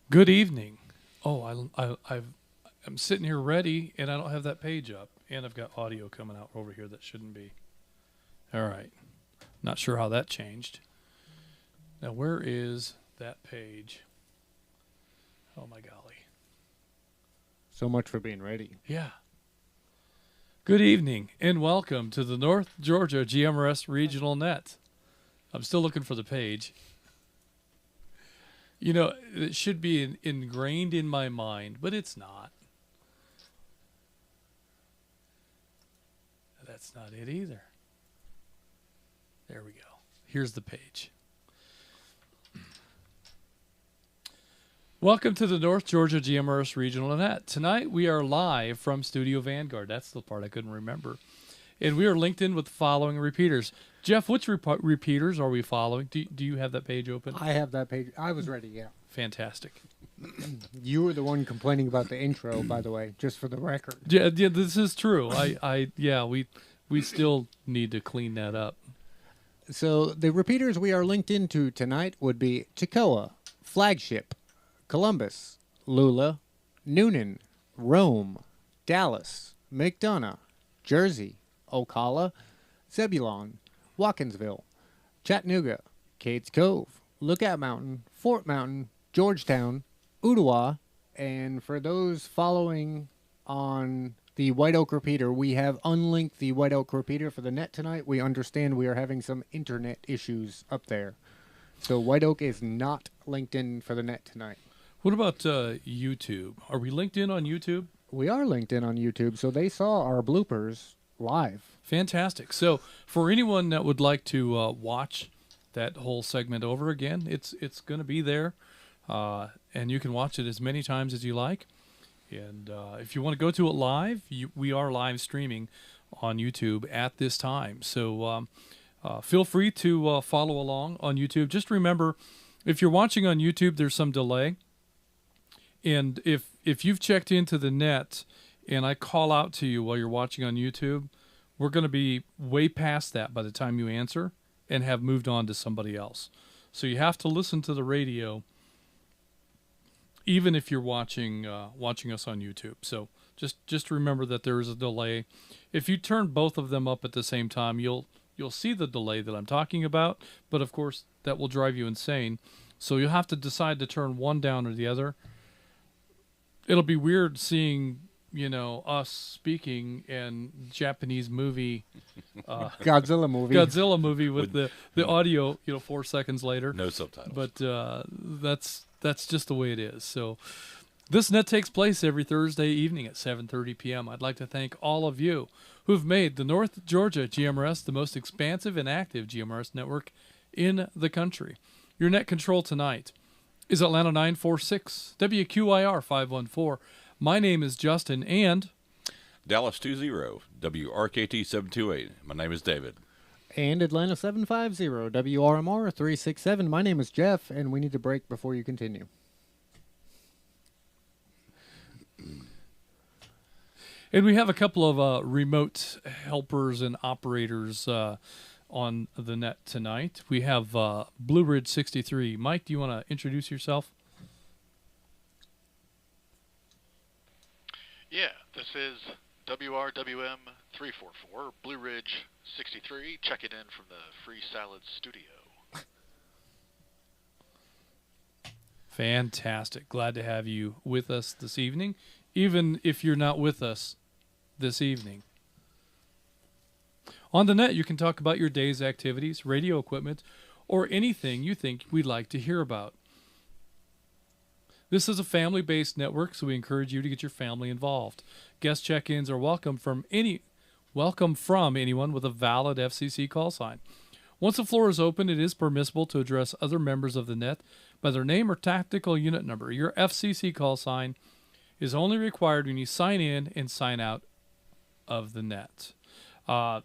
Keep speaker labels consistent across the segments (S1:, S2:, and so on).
S1: Good evening. I'm sitting here ready, and I don't have that page up, and I've got audio coming out over here that shouldn't be. All right. Not sure how that changed. Now, where is that page? Oh, my golly.
S2: So much for being ready.
S1: Yeah. Good evening, and welcome to the North Georgia GMRS Regional Net. I'm still looking for the page. You know, it should be ingrained in my mind, but it's not. That's not it either. There we go. Here's the page. Welcome to the North Georgia GMRS Regional Net. Tonight we are live from Studio Vanguard. That's the part I couldn't remember. And we are linked in with the following repeaters. Jeff, which repeaters are we following? Do you have that page open?
S2: I have that page. I was ready, yeah.
S1: Fantastic.
S2: You were the one complaining about the intro, by the way, just for the record.
S1: Yeah, this is true. We still need to clean that up.
S2: So the repeaters we are linked into tonight would be Toccoa, Flagship, Columbus, Lula, Noonan, Rome, Dallas, McDonough, Jersey, Ocala, Zebulon, Watkinsville, Chattanooga, Cades Cove, Lookout Mountain, Fort Mountain, Georgetown, Ottawa, and for those following on the White Oak repeater, we have unlinked the White Oak repeater for the net tonight. We understand we are having some internet issues up there. So White Oak is not linked in for the net tonight.
S1: What about YouTube? Are we linked in on YouTube?
S2: We are linked in on YouTube, so they saw our bloopers live.
S1: Fantastic. So for anyone that would like to watch that whole segment over again, it's going to be there, and you can watch it as many times as you like. And if you want to go to it live, we are live streaming on YouTube at this time. So feel free to follow along on YouTube. Just remember, if you're watching on YouTube, there's some delay. And if you've checked into the net and I call out to you while you're watching on YouTube, we're going to be way past that by the time you answer and have moved on to somebody else. So you have to listen to the radio even if you're watching us on YouTube. So just remember that there is a delay. If you turn both of them up at the same time, you'll see the delay that I'm talking about, but of course that will drive you insane. So you'll have to decide to turn one down or the other. It'll be weird seeing, us speaking in Japanese movie,
S2: Godzilla movie
S1: with the audio, 4 seconds later.
S3: No subtitles.
S1: But that's just the way it is. So this net takes place every Thursday evening at 7:30 p.m. I'd like to thank all of you who've made the North Georgia GMRS the most expansive and active GMRS network in the country. Your net control tonight is Atlanta 946, WQIR 514. My name is Justin, and
S3: Dallas 20, WRKT 728. My name is David.
S2: And Atlanta 750, WRMR 367. My name is Jeff, and we need to break before you continue.
S1: And we have a couple of remote helpers and operators on the net tonight. We have Blue Ridge 63. Mike, do you want to introduce yourself?
S4: Yeah, this is WRWM 344, Blue Ridge 63, checking in from the Free Salad Studio.
S1: Fantastic. Glad to have you with us this evening, even if you're not with us this evening. On the net, you can talk about your day's activities, radio equipment, or anything you think we'd like to hear about. This is a family-based network, so we encourage you to get your family involved. Guest check-ins are welcome from anyone with a valid FCC call sign. Once the floor is open, it is permissible to address other members of the net by their name or tactical unit number. Your FCC call sign is only required when you sign in and sign out of the net. I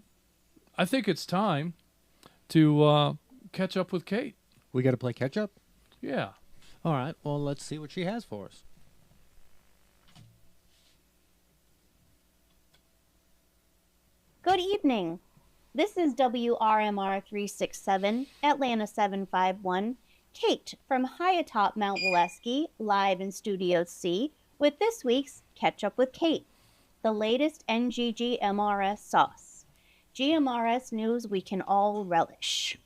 S1: think it's time to catch up with Kate.
S2: We got to play catch up?
S1: Yeah.
S2: All right, well, let's see what she has for us.
S5: Good evening. This is WRMR 367, Atlanta 751, Kate from high atop Mount Waleski, live in Studio C, with this week's Catch Up with Kate, the latest NGGMRS sauce. GMRS news we can all relish.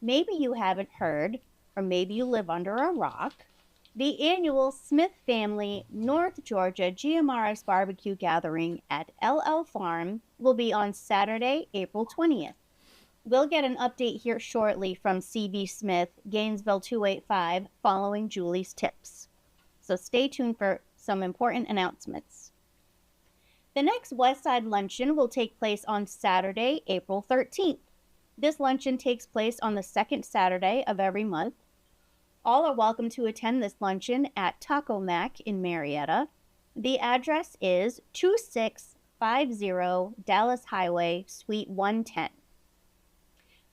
S5: Maybe you haven't heard, or maybe you live under a rock, the annual Smith Family North Georgia GMRS Barbecue Gathering at LL Farm will be on Saturday, April 20th. We'll get an update here shortly from CB Smith, Gainesville 285, following Julie's tips. So stay tuned for some important announcements. The next Westside Luncheon will take place on Saturday, April 13th. This luncheon takes place on the second Saturday of every month. All are welcome to attend this luncheon at Taco Mac in Marietta. The address is 2650 Dallas Highway, Suite 110.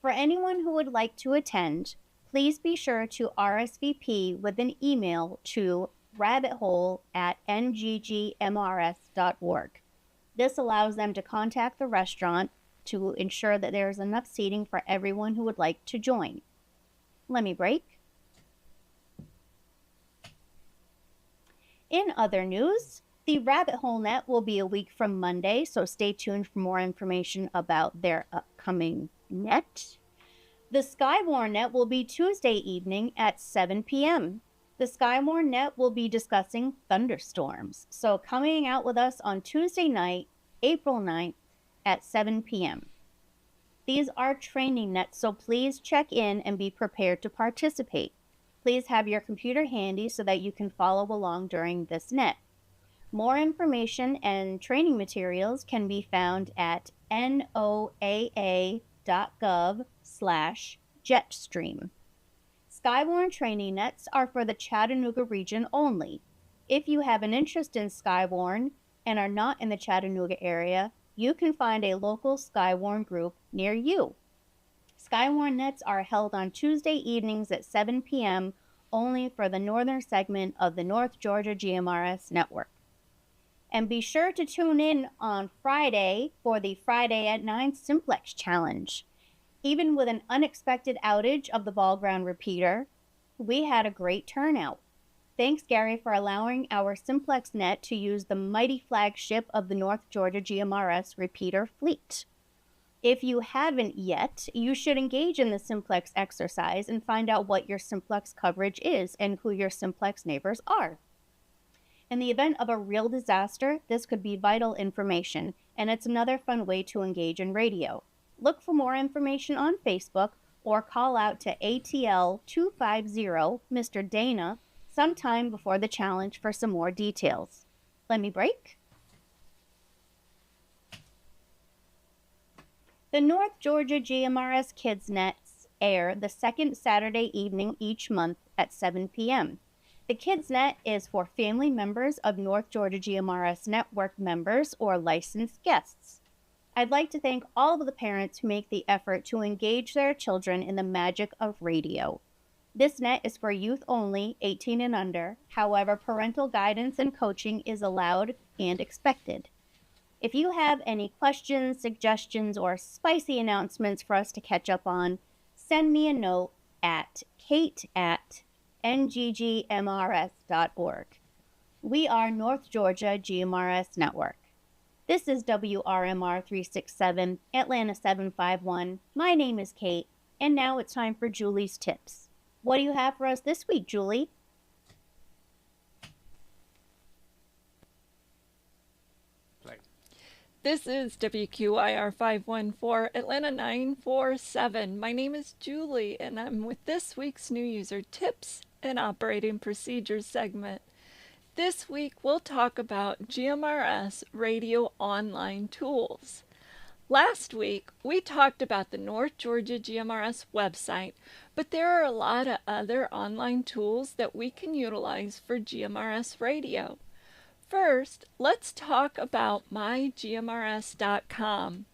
S5: For anyone who would like to attend, please be sure to RSVP with an email to rabbithole@nggmrs.org. This allows them to contact the restaurant to ensure that there is enough seating for everyone who would like to join. Let me break. In other news, the Rabbit Hole Net will be a week from Monday, so stay tuned for more information about their upcoming net. The Skywarn Net will be Tuesday evening at 7 p.m. The Skywarn Net will be discussing thunderstorms, so coming out with us on Tuesday night, April 9th at 7 p.m. These are training nets, so please check in and be prepared to participate. Please have your computer handy so that you can follow along during this net. More information and training materials can be found at noaa.gov/jetstream. Skywarn training nets are for the Chattanooga region only. If you have an interest in Skywarn and are not in the Chattanooga area, you can find a local Skywarn group near you. Skywarn nets are held on Tuesday evenings at 7 p.m. only for the northern segment of the North Georgia GMRS Network. And be sure to tune in on Friday for the Friday at 9 Simplex Challenge. Even with an unexpected outage of the ball ground repeater, we had a great turnout. Thanks, Gary, for allowing our Simplex net to use the mighty flagship of the North Georgia GMRS repeater fleet. If you haven't yet, you should engage in the Simplex exercise and find out what your Simplex coverage is and who your Simplex neighbors are. In the event of a real disaster, this could be vital information, and it's another fun way to engage in radio. Look for more information on Facebook or call out to ATL 250 Mr. Dana sometime before the challenge for some more details. Let me break. The North Georgia GMRS Kids Nets air the second Saturday evening each month at 7 p.m. The Kids Net is for family members of North Georgia GMRS Network members or licensed guests. I'd like to thank all of the parents who make the effort to engage their children in the magic of radio. This net is for youth only, 18 and under. However, parental guidance and coaching is allowed and expected. If you have any questions, suggestions, or spicy announcements for us to catch up on, send me a note at kate@nggmrs.org. We are North Georgia GMRS Network. This is WRMR 367, Atlanta 751. My name is Kate, and now it's time for Julie's Tips. What do you have for us this week, Julie?
S6: This is WQIR 514, Atlanta 947. My name is Julie, and I'm with this week's New User Tips and Operating Procedures segment. This week, we'll talk about GMRS radio online tools. Last week, we talked about the North Georgia GMRS website, but there are a lot of other online tools that we can utilize for GMRS radio. First, let's talk about mygmrs.com.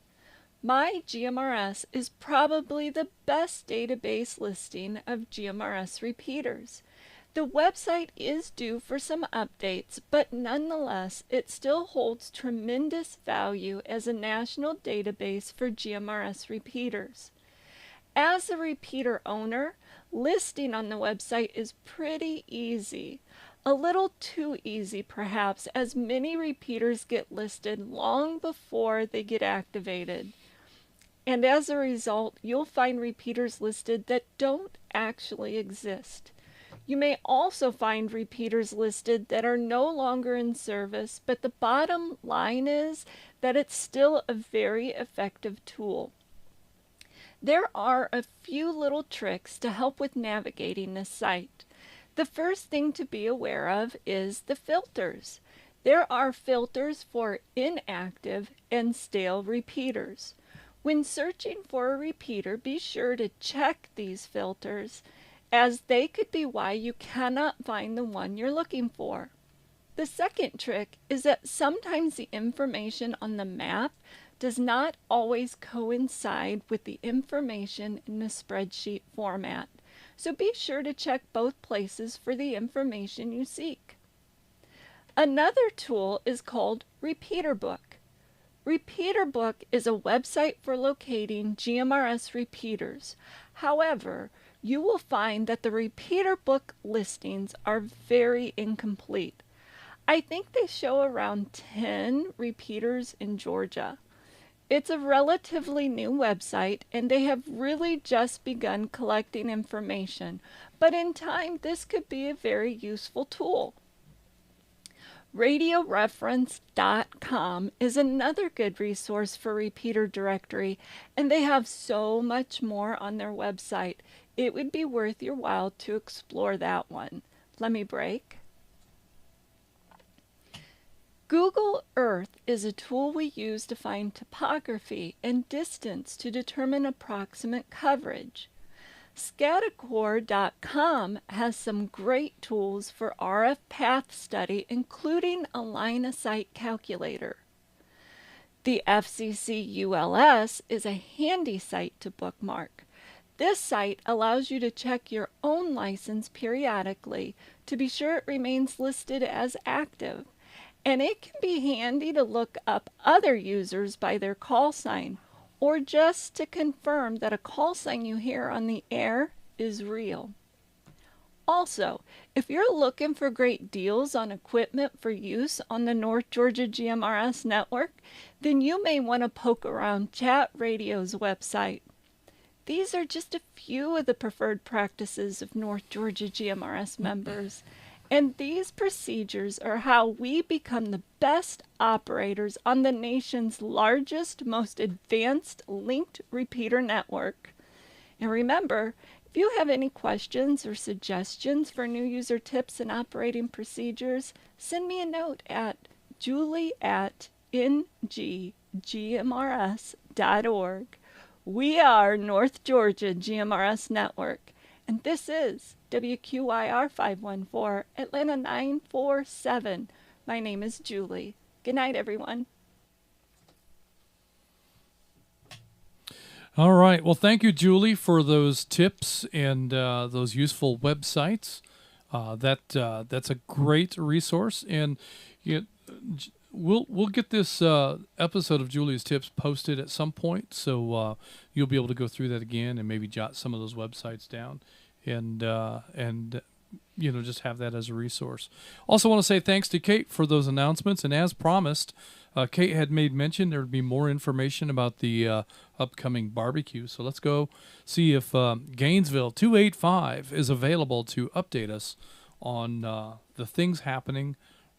S6: MyGMRS is probably the best database listing of GMRS repeaters. The website is due for some updates, but nonetheless, it still holds tremendous value as a national database for GMRS repeaters. As a repeater owner, Listing on the website is pretty easy. A little too easy, perhaps, as many repeaters get listed long before they get activated. And as a result, you'll find repeaters listed that don't actually exist. You may also find repeaters listed that are no longer in service, but the bottom line is that it's still a very effective tool. There are a few little tricks to help with navigating this site. The first thing to be aware of is the filters. There are filters for inactive and stale repeaters. When searching for a repeater, be sure to check these filters, as they could be why you cannot find the one you're looking for. The second trick is that sometimes the information on the map does not always coincide with the information in the spreadsheet format. So be sure to check both places for the information you seek. Another tool is called Repeater Book. Repeater Book is a website for locating GMRS repeaters. However, you will find that the Repeater Book listings are very incomplete. I think they show around 10 repeaters in Georgia. It's a relatively new website, and they have really just begun collecting information, but in time this could be a very useful tool. RadioReference.com is another good resource for repeater directory, and they have so much more on their website. It would be worth your while to explore that one. Let me break. Google Earth is a tool we use to find topography and distance to determine approximate coverage. Scadacore.com has some great tools for RF path study, including a line of sight calculator. The FCC ULS is a handy site to bookmark. This site allows you to check your own license periodically to be sure it remains listed as active. And it can be handy to look up other users by their call sign, or just to confirm that a call sign you hear on the air is real. Also, if you're looking for great deals on equipment for use on the North Georgia GMRS network, then you may want to poke around Chat Radio's website. These are just a few of the preferred practices of North Georgia GMRS members. And these procedures are how we become the best operators on the nation's largest, most advanced linked repeater network. And remember, if you have any questions or suggestions for new user tips and operating procedures, send me a note at julie@nggmrs.org. We are North Georgia GMRS Network. And this is WQIR 514, Atlanta 947. My name is Julie. Good night, everyone.
S1: All right. Well, thank you, Julie, for those tips and those useful websites. That's a great resource, and we'll get this episode of Julie's tips posted at some point, so you'll be able to go through that again and maybe jot some of those websites down, and just have that as a resource. Also want to say thanks to Kate for those announcements, and as promised, Kate had made mention there would be more information about the upcoming barbecue. So let's go see if Gainesville 285 is available to update us on the things happening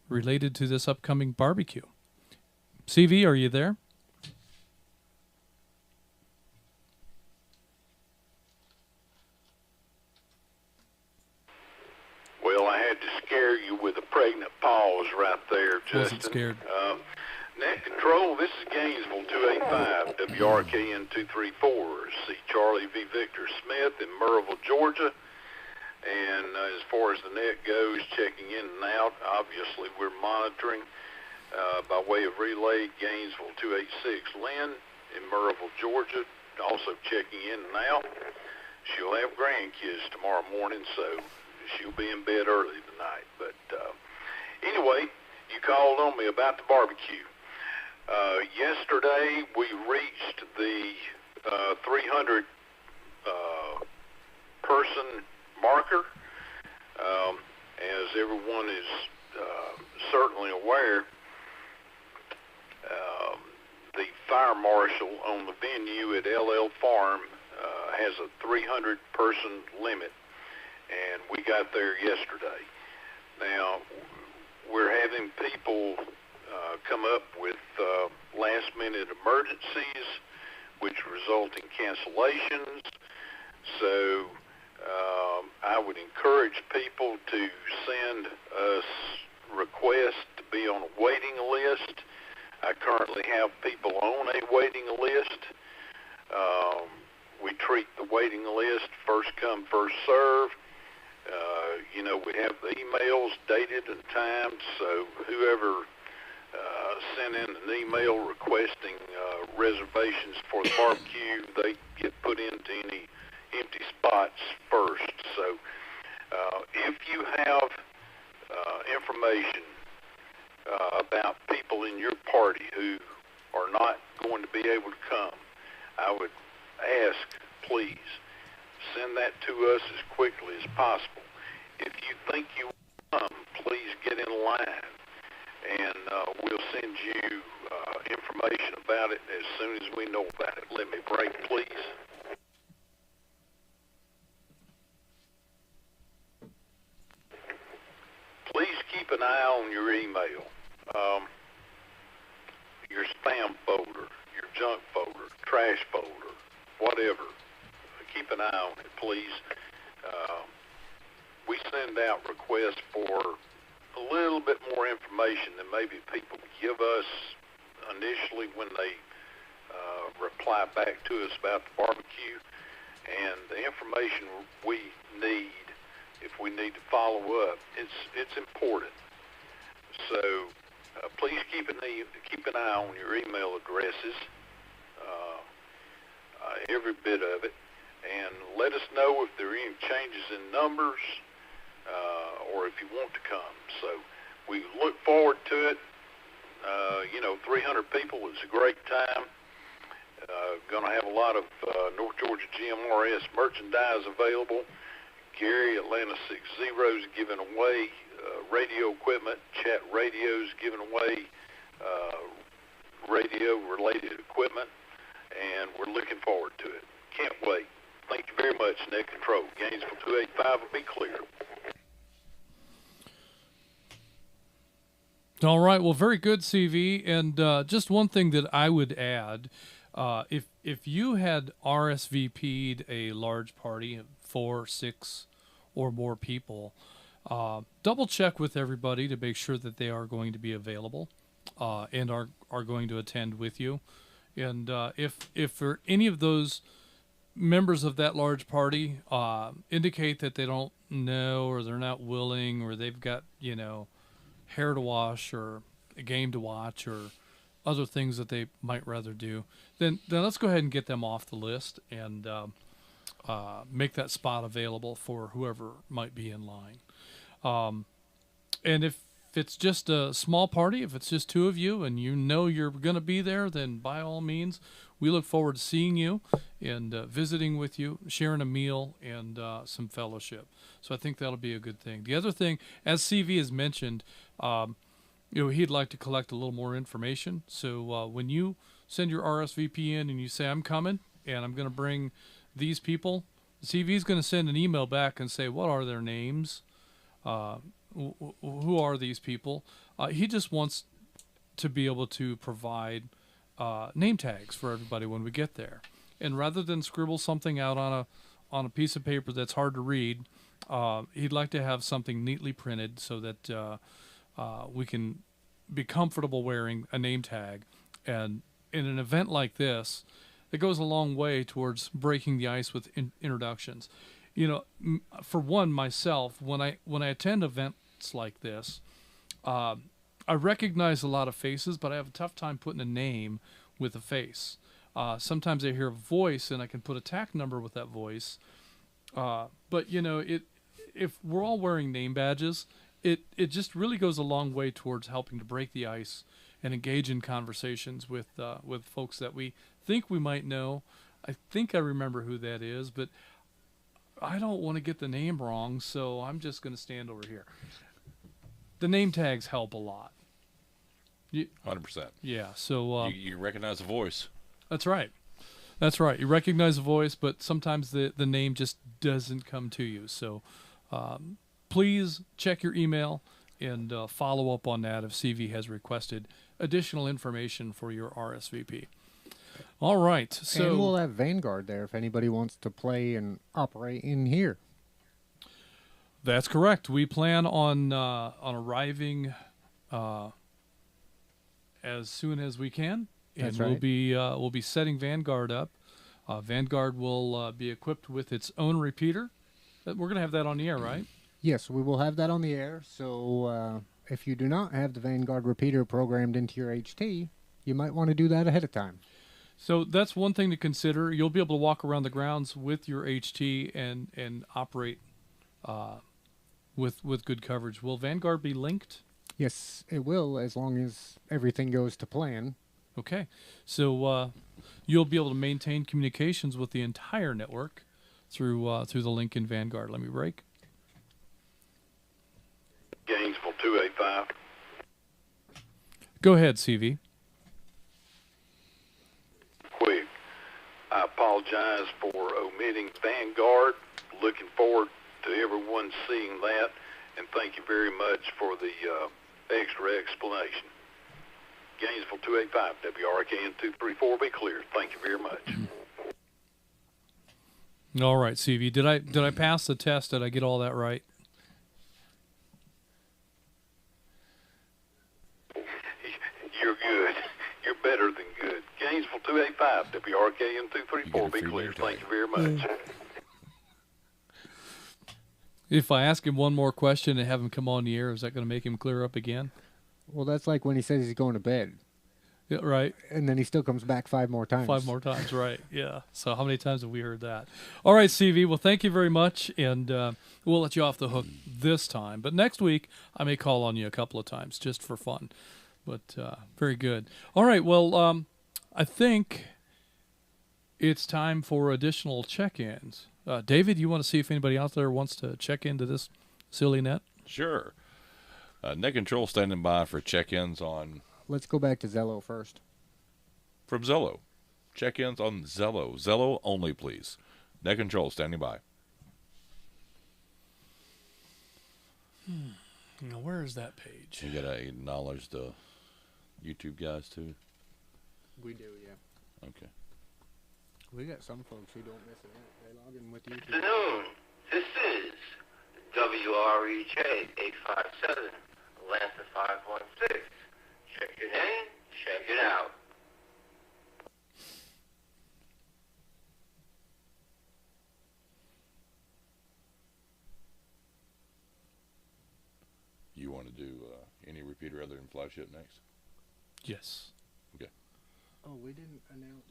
S1: related to this upcoming barbecue. CV, are you there?
S7: Well, I had to scare you with a pregnant pause right there, Justin.
S1: Wasn't scared.
S7: Net Control, this is Gainesville 285, WRKN 234, C. Charlie V. Victor Smith in Murrayville, Georgia. And as far as the net goes, checking in and out, obviously we're monitoring by way of relay Gainesville 286 Lynn in Murrayville, Georgia, also checking in and out. She'll have grandkids tomorrow morning, so she'll be in bed early tonight. But anyway, you called on me about the barbecue. Yesterday we reached the 300 person marker. As everyone is certainly aware, the fire marshal on the venue at LL Farm has a 300-person limit, and we got there yesterday. Now, we're having people come up with last-minute emergencies, which result in cancellations. So I would encourage people to send us requests to be on a waiting list. I currently have people on a waiting list. We treat the waiting list first come, first serve. We have the emails dated and timed, so whoever sent in an email requesting reservations for the barbecue, they get put into any empty spots first. So if you have information about people in your party who are not going to be able to come, I would ask, please, send that to us as quickly as possible. If you think you will come, please get in line, and we'll send you information about it as soon as we know about it. Let me break, please. Please keep an eye on your email, your spam folder, your junk folder, trash folder, whatever. Keep an eye on it, please. We send out requests for a little bit more information than maybe people give us initially when they reply back to us about the barbecue. And the information we need, if we need to follow up, it's important. So please keep an eye on your email addresses, every bit of it, and let us know if there are any changes in numbers or if you want to come. So we look forward to it. 300 people is a great time. Going to have a lot of North Georgia GMRS merchandise available. Gary, Atlanta 60 is giving away radio equipment. Chat Radio's giving away radio-related equipment, and we're looking forward to it. Can't wait. Thank you very much, Net Control. Gainesville 285 will be clear.
S1: All right. Well, very good, CV. And just one thing that I would add, if you had RSVP'd a large party of 4, 6, or more people, double check with everybody to make sure that they are going to be available and are going to attend with you. And if for any of those members of that large party indicate that they don't know, or they're not willing, or they've got hair to wash or a game to watch or other things that they might rather do, then let's go ahead and get them off the list and make that spot available for whoever might be in line. And if it's just a small party, if it's just 2 of you and you're going to be there, then by all means, we look forward to seeing you and visiting with you, sharing a meal and some fellowship. So I think that'll be a good thing. The other thing, as CV has mentioned, he'd like to collect a little more information. So when you send your RSVP in and you say, I'm coming and I'm going to bring these people, CV is going to send an email back and say, what are their names? Who are these people? He just wants to be able to provide name tags for everybody when we get there. And rather than scribble something out on a piece of paper that's hard to read, he'd like to have something neatly printed so that we can be comfortable wearing a name tag. And in an event like this, it goes a long way towards breaking the ice with introductions. For one, myself, when I attend events like this, I recognize a lot of faces, but I have a tough time putting a name with a face. Sometimes I hear a voice and I can put a TAC number with that voice. But if we're all wearing name badges, it just really goes a long way towards helping to break the ice and engage in conversations with folks that we think we might know. I think I remember who that is, but I don't want to get the name wrong, so I'm just going to stand over here. The name tags help a lot.
S3: 100%.
S1: Yeah, so...
S3: you recognize the voice.
S1: That's right. That's right. You recognize the voice, but sometimes the name just doesn't come to you. So please check your email and follow up on that if CV has requested additional information for your RSVP. All right. So,
S2: and we'll have Vanguard there if anybody wants to play and operate in here.
S1: That's correct. We plan on arriving as soon as we can, and
S2: That's right.
S1: we'll be setting Vanguard up. Vanguard will be equipped with its own repeater. We're going to have that on the air, right?
S2: Yes, we will have that on the air. So if you do not have the Vanguard repeater programmed into your HT, you might want to do that ahead of time.
S1: So that's one thing to consider. You'll be able to walk around the grounds with your HT and operate with good coverage. Will Vanguard be linked?
S2: Yes, it will, as long as everything goes to plan.
S1: Okay. So you'll be able to maintain communications with the entire network through the link in Vanguard. Let me break.
S7: Gainesville 285.
S1: Go ahead, CV.
S7: Quick. I apologize for omitting Vanguard. Looking forward to everyone seeing that, and thank you very much for the extra explanation. Gainesville 285, WRKN 234, be clear. Thank you very much.
S1: All right, CV. Did I pass the test? Did I get all that right?
S7: You're good. You're better than good. Gainesville 285, WRKN 234, be clear. Thank you very much.
S1: If I ask him one more question and have him come on the air, is that going to make him clear up again?
S2: Well, that's like when he says he's going to bed.
S1: Yeah, right.
S2: And then he still comes back 5 more times.
S1: 5 more times, right. Yeah. So how many times have we heard that? All right, CV. Well, thank you very much, and we'll let you off the hook this time. But next week, I may call on you a couple of times just for fun. But very good. All right, well, I think it's time for additional check-ins. David, you want to see if anybody out there wants to check into this silly net?
S3: Sure. Net Control standing by for check-ins on...
S2: Let's go back to Zello first.
S3: From Zello. Check-ins on Zello. Zello only, please. Net Control standing by.
S1: Now, where is that page?
S3: You got to acknowledge the YouTube guys, too?
S2: We do, yeah.
S3: Okay.
S2: We got some folks who don't miss it. They log in with YouTube.
S8: Good afternoon. This is WREJ 857, Atlanta 516. Check it in, check it out.
S3: You want to do any repeater other than flagship next?
S1: Yes.
S3: Okay.
S2: Oh, we didn't announce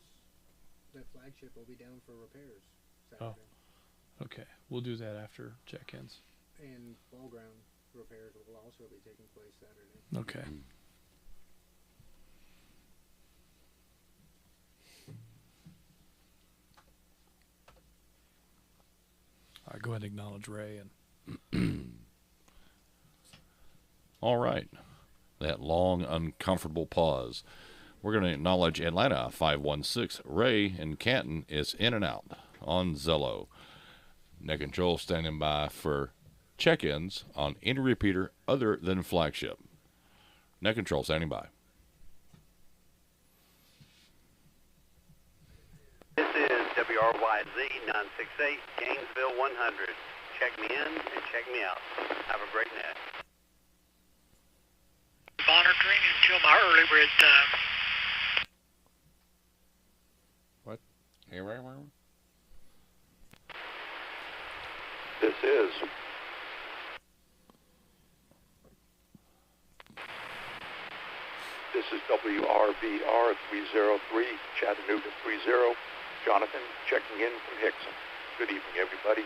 S2: that flagship will be down for repairs Saturday.
S1: Oh. Okay. We'll do that after check-ins.
S2: And ball ground repairs will also be taking place Saturday.
S1: Okay. All right, go ahead and acknowledge Ray. And
S3: All right. That long, uncomfortable pause. We're going to acknowledge Atlanta 516. Ray in Canton is in and out on Zello. Net Control standing by for check-ins on any repeater other than flagship. Net Control standing by.
S8: This is WRYZ 968, Gainesville 100. Check me in and check me out. Have a great net.
S9: Monitoring until my early red time.
S3: What?
S7: This is WRVR 303, Chattanooga 30. Jonathan checking in from Hickson. Good evening, everybody.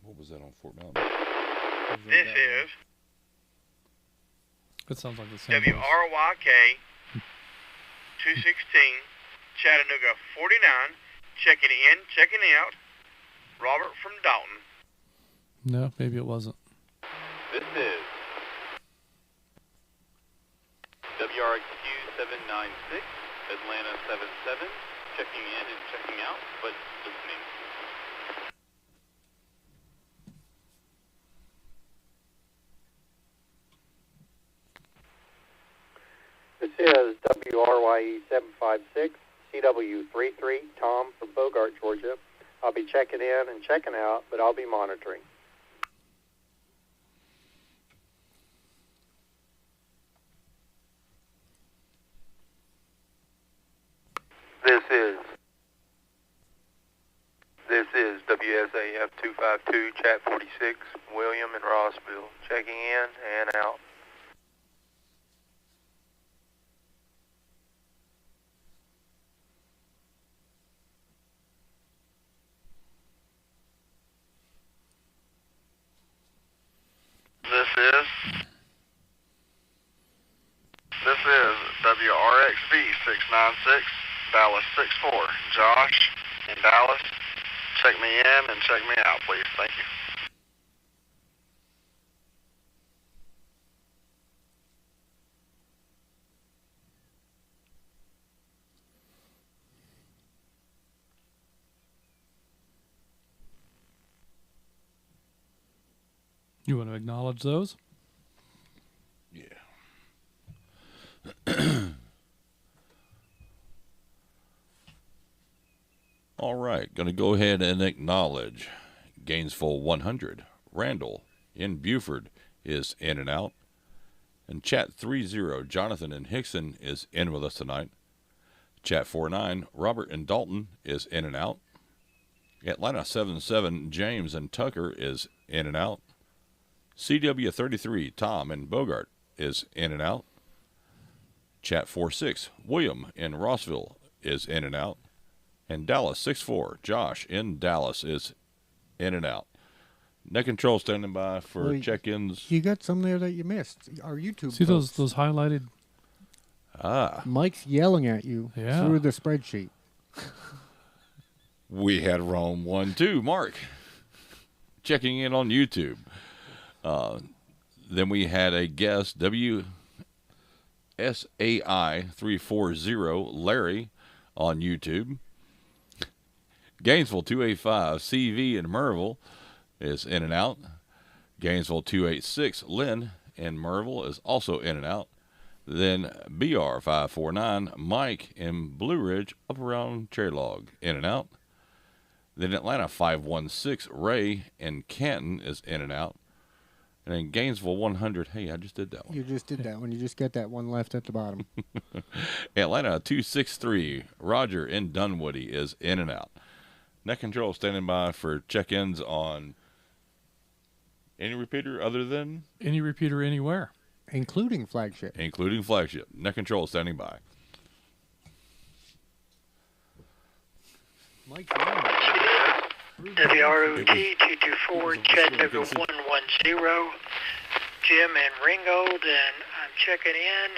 S3: What was that on Fort Mountain?
S9: This is
S1: that sounds like the same.
S9: WRYK 216, Chattanooga 49, checking in, checking out. Robert from Dalton.
S1: No, maybe it wasn't.
S10: This is WRXQ 796, Atlanta 77, checking in and checking out, but listening.
S11: This is WRYE 756, CW33, Tom from Bogart, Georgia. I'll be checking in and checking out, but I'll be monitoring.
S12: This is WSAF 252, Chat 46, William in Rossville, checking in and out.
S9: This is WRXV 696, Dallas 64. Josh in Dallas, check me in and check me out, please. Thank you.
S1: You want to acknowledge those?
S3: Yeah. All right, going to go ahead and acknowledge Gainesville 100. Randall in Buford is in and out. And Chat 30, Jonathan in Hickson is in with us tonight. Chat 49, Robert in Dalton is in and out. Atlanta 77, James and Tucker is in and out. CW 33, Tom in Bogart is in and out. Chat 46, William in Rossville is in and out. And Dallas 64, Josh in Dallas is in and out. Net Control standing by for check-ins.
S2: You got some there that you missed. Our YouTube.
S1: See
S2: posts.
S1: those highlighted?
S2: Mike's yelling at you through the spreadsheet.
S3: We had Rome 1 too. Mark checking in on YouTube. Then we had a guest, WSAI 340, Larry on YouTube. Gainesville 285, CV in Merville is in and out. Gainesville 286, Lynn in Merville is also in and out. Then BR 549, Mike in Blue Ridge up around Cherry Log, in and out. Then Atlanta 516, Ray in Canton is in and out. And then Gainesville 100, hey, I just did that one.
S2: You just did that one. You just got that one left at the bottom.
S3: Atlanta 263, Roger in Dunwoody is in and out. Net Control standing by for check-ins on any repeater other than?
S1: Any repeater anywhere.
S2: Including flagship.
S3: Including flagship. Net Control standing by.
S2: Mike's
S9: WROG 224, Chattanooga 110, Jim and Ringgold, and I'm checking in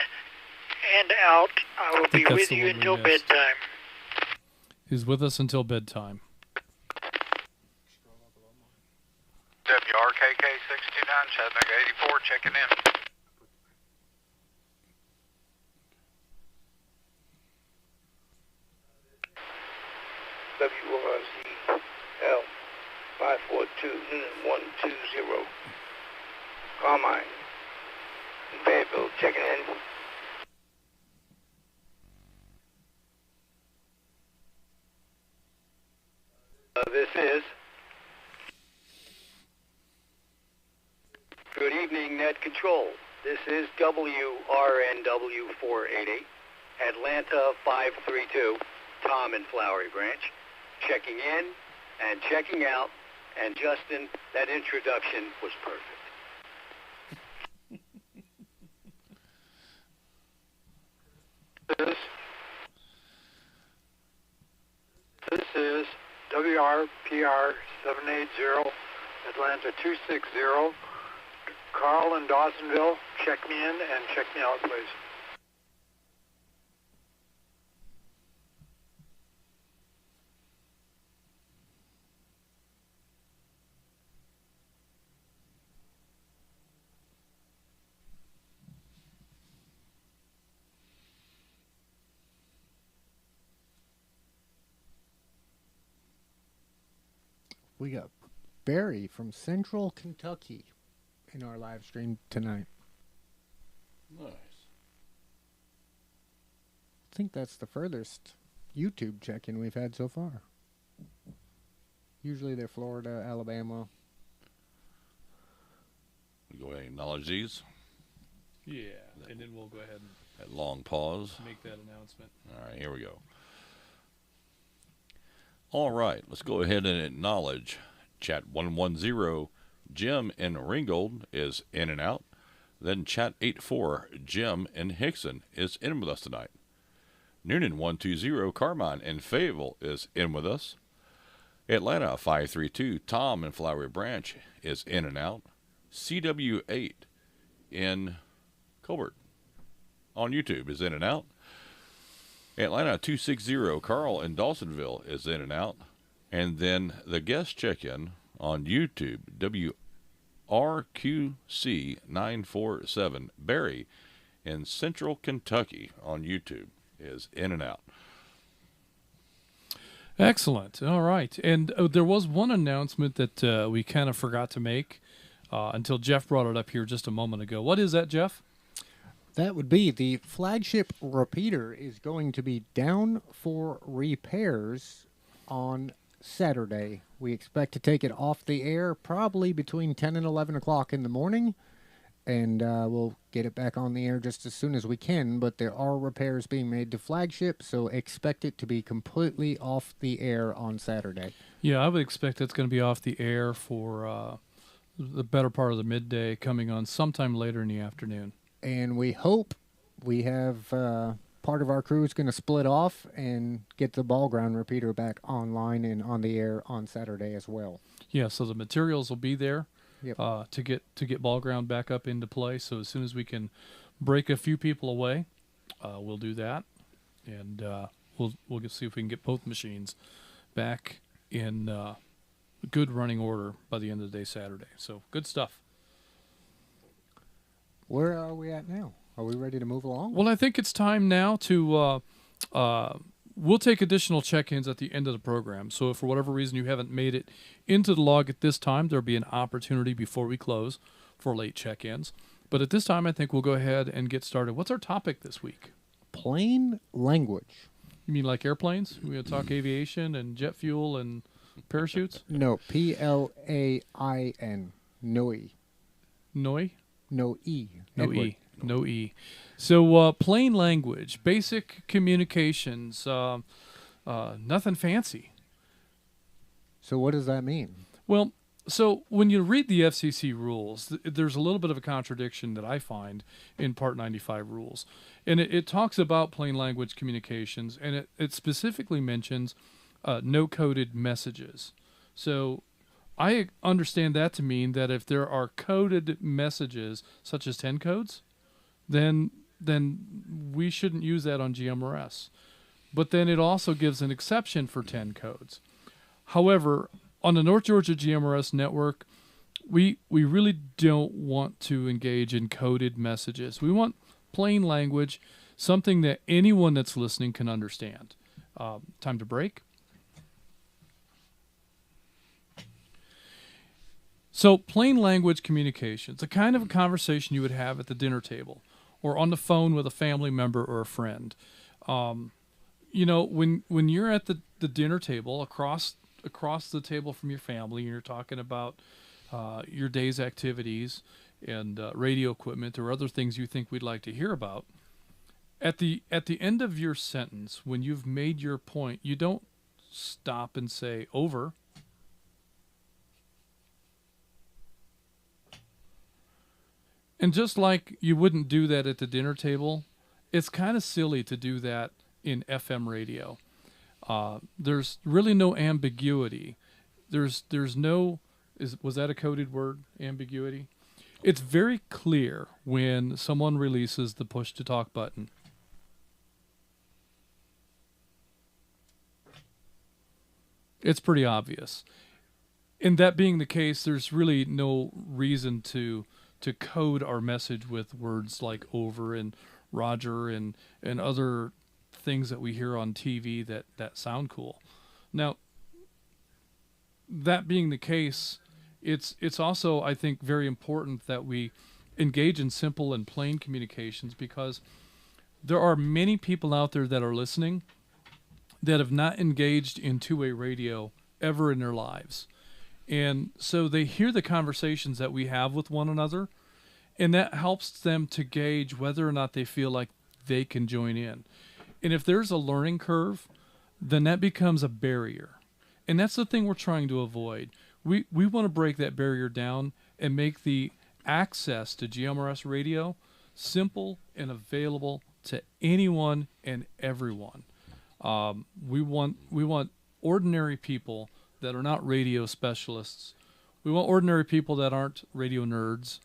S9: and out. I will be with you until bedtime.
S1: He's with us until bedtime.
S13: WRKK 629, Chattanooga 84, checking in.
S12: WRC L 542 120, Carmine in Fayetteville, checking in.
S11: This is. Good evening, Net Control. This is WRNW 488, Atlanta 532, Tom in Flowery Branch, checking in and checking out. And Justin, that introduction was perfect.
S9: This is WRPR 780, Atlanta 260. Carl in Dawsonville, check me in and check me out, please.
S2: We got Barry from Central Kentucky in our live stream tonight.
S3: Nice.
S2: I think that's the furthest YouTube check-in we've had so far. Usually they're Florida, Alabama.
S3: We go ahead and acknowledge these.
S1: Yeah, and then we'll go ahead and
S3: That long pause.
S1: make that announcement.
S3: All right, here we go. All right, let's go ahead and acknowledge Chat 110, Jim in Ringgold is in and out. Then Chat 84, Jim in Hickson is in with us tonight. Noonan 120, Carmine in Fayetteville is in with us. Atlanta 532, Tom in Flowery Branch is in and out. CW8 in Colbert on YouTube is in and out. Atlanta 260, Carl in Dawsonville is in and out. And then the guest check-in on YouTube, WRQC947, Barry in Central Kentucky on YouTube is in and out.
S1: Excellent. All right. And there was one announcement that we kind of forgot to make until Jeff brought it up here just a moment ago. What is that, Jeff?
S2: That would be the flagship repeater is going to be down for repairs on Saturday. We expect to take it off the air probably between 10 and 11 o'clock in the morning, and we'll get it back on the air just as soon as we can, but there are repairs being made to flagship, so expect it to be completely off the air on Saturday.
S1: Yeah, I would expect it's going to be off the air for the better part of the midday, coming on sometime later in the afternoon.
S2: And we hope we have part of our crew is going to split off and get the ball ground repeater back online and on the air on Saturday as well.
S1: Yeah, so the materials will be there.
S2: Yep.
S1: To get ball ground back up into play. So as soon as we can break a few people away, we'll do that, and we'll see if we can get both machines back in good running order by the end of the day Saturday. So good stuff.
S2: Where are we at now? Are we ready to move along?
S1: Well, I think it's time now to we'll take additional check-ins at the end of the program. So if for whatever reason you haven't made it into the log at this time, there'll be an opportunity before we close for late check-ins. But at this time, I think we'll go ahead and get started. What's our topic this week?
S2: Plain language.
S1: You mean like airplanes? We're going to talk aviation and jet fuel and parachutes?
S2: No, Plain. NOE.
S1: NOE?
S2: No E.
S1: No
S2: Edward.
S1: E. No E. So plain language, basic communications, nothing fancy.
S2: So what does that mean?
S1: Well, so when you read the FCC rules, there's a little bit of a contradiction that I find in Part 95 rules. And it talks about plain language communications, and it specifically mentions no-coded messages. So I understand that to mean that if there are coded messages, such as 10 codes, then we shouldn't use that on GMRS. But then it also gives an exception for 10 codes. However, on the North Georgia GMRS Network, we really don't want to engage in coded messages. We want plain language, something that anyone that's listening can understand. Time to break. So plain language communications, the kind of a conversation you would have at the dinner table or on the phone with a family member or a friend. You know, when you're at the dinner table across the table from your family and you're talking about your day's activities and radio equipment or other things you think we'd like to hear about, at the end of your sentence, when you've made your point, you don't stop and say over. And just like you wouldn't do that at the dinner table, it's kind of silly to do that in FM radio. There's really no ambiguity. There's no, was that a coded word, ambiguity? It's very clear when someone releases the push to talk button. It's pretty obvious. And that being the case, there's really no reason to code our message with words like over and Roger and other things that we hear on TV that sound cool. Now, that being the case, it's also, I think, very important that we engage in simple and plain communications, because there are many people out there that are listening that have not engaged in two-way radio ever in their lives. And so they hear the conversations that we have with one another, and that helps them to gauge whether or not they feel like they can join in. And if there's a learning curve, then that becomes a barrier. And that's the thing we're trying to avoid. We want to break that barrier down and make the access to GMRS radio simple and available to anyone and everyone. We want ordinary people that are not radio specialists. We want ordinary people that aren't radio nerds.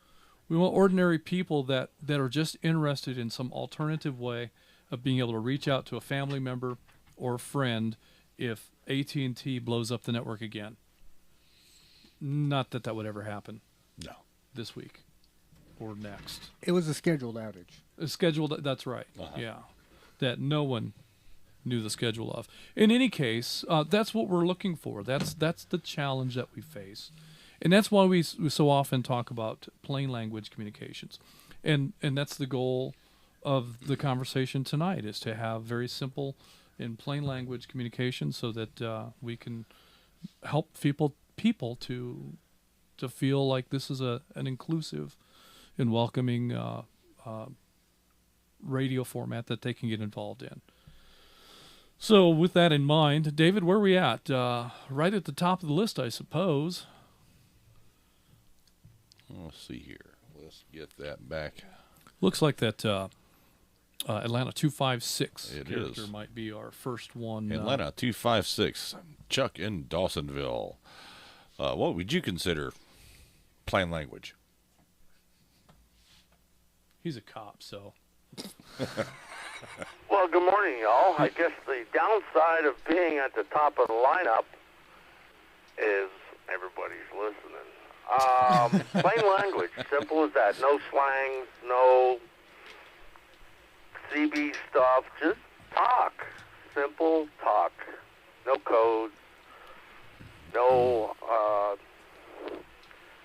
S1: We want ordinary people that are just interested in some alternative way of being able to reach out to a family member or a friend if AT&T blows up the network again. Not that would ever happen.
S3: No.
S1: This week or next.
S2: It was a scheduled outage.
S1: A scheduled, that's right.
S3: Uh-huh.
S1: Yeah. That no one knew the schedule of. In any case, that's what we're looking for. That's the challenge that we face. And that's why we so often talk about plain language communications. And that's the goal of the conversation tonight, is to have very simple and plain language communication so that we can help people to feel like this is an inclusive and welcoming radio format that they can get involved in. So with that in mind, David, where are we at? Right at the top of the list, I suppose.
S3: Let's see here. Let's get that back.
S1: Looks like that Atlanta 256
S3: It
S1: character
S3: is.
S1: might be our first one.
S3: Atlanta 256, Chuck in Dawsonville. What would you consider plain language?
S1: He's a cop, so.
S14: Well, good morning, y'all. I guess the downside of being at the top of the lineup is everybody's listening. Plain language, simple as that. No slang, no CB stuff, just talk. Simple talk. No code, no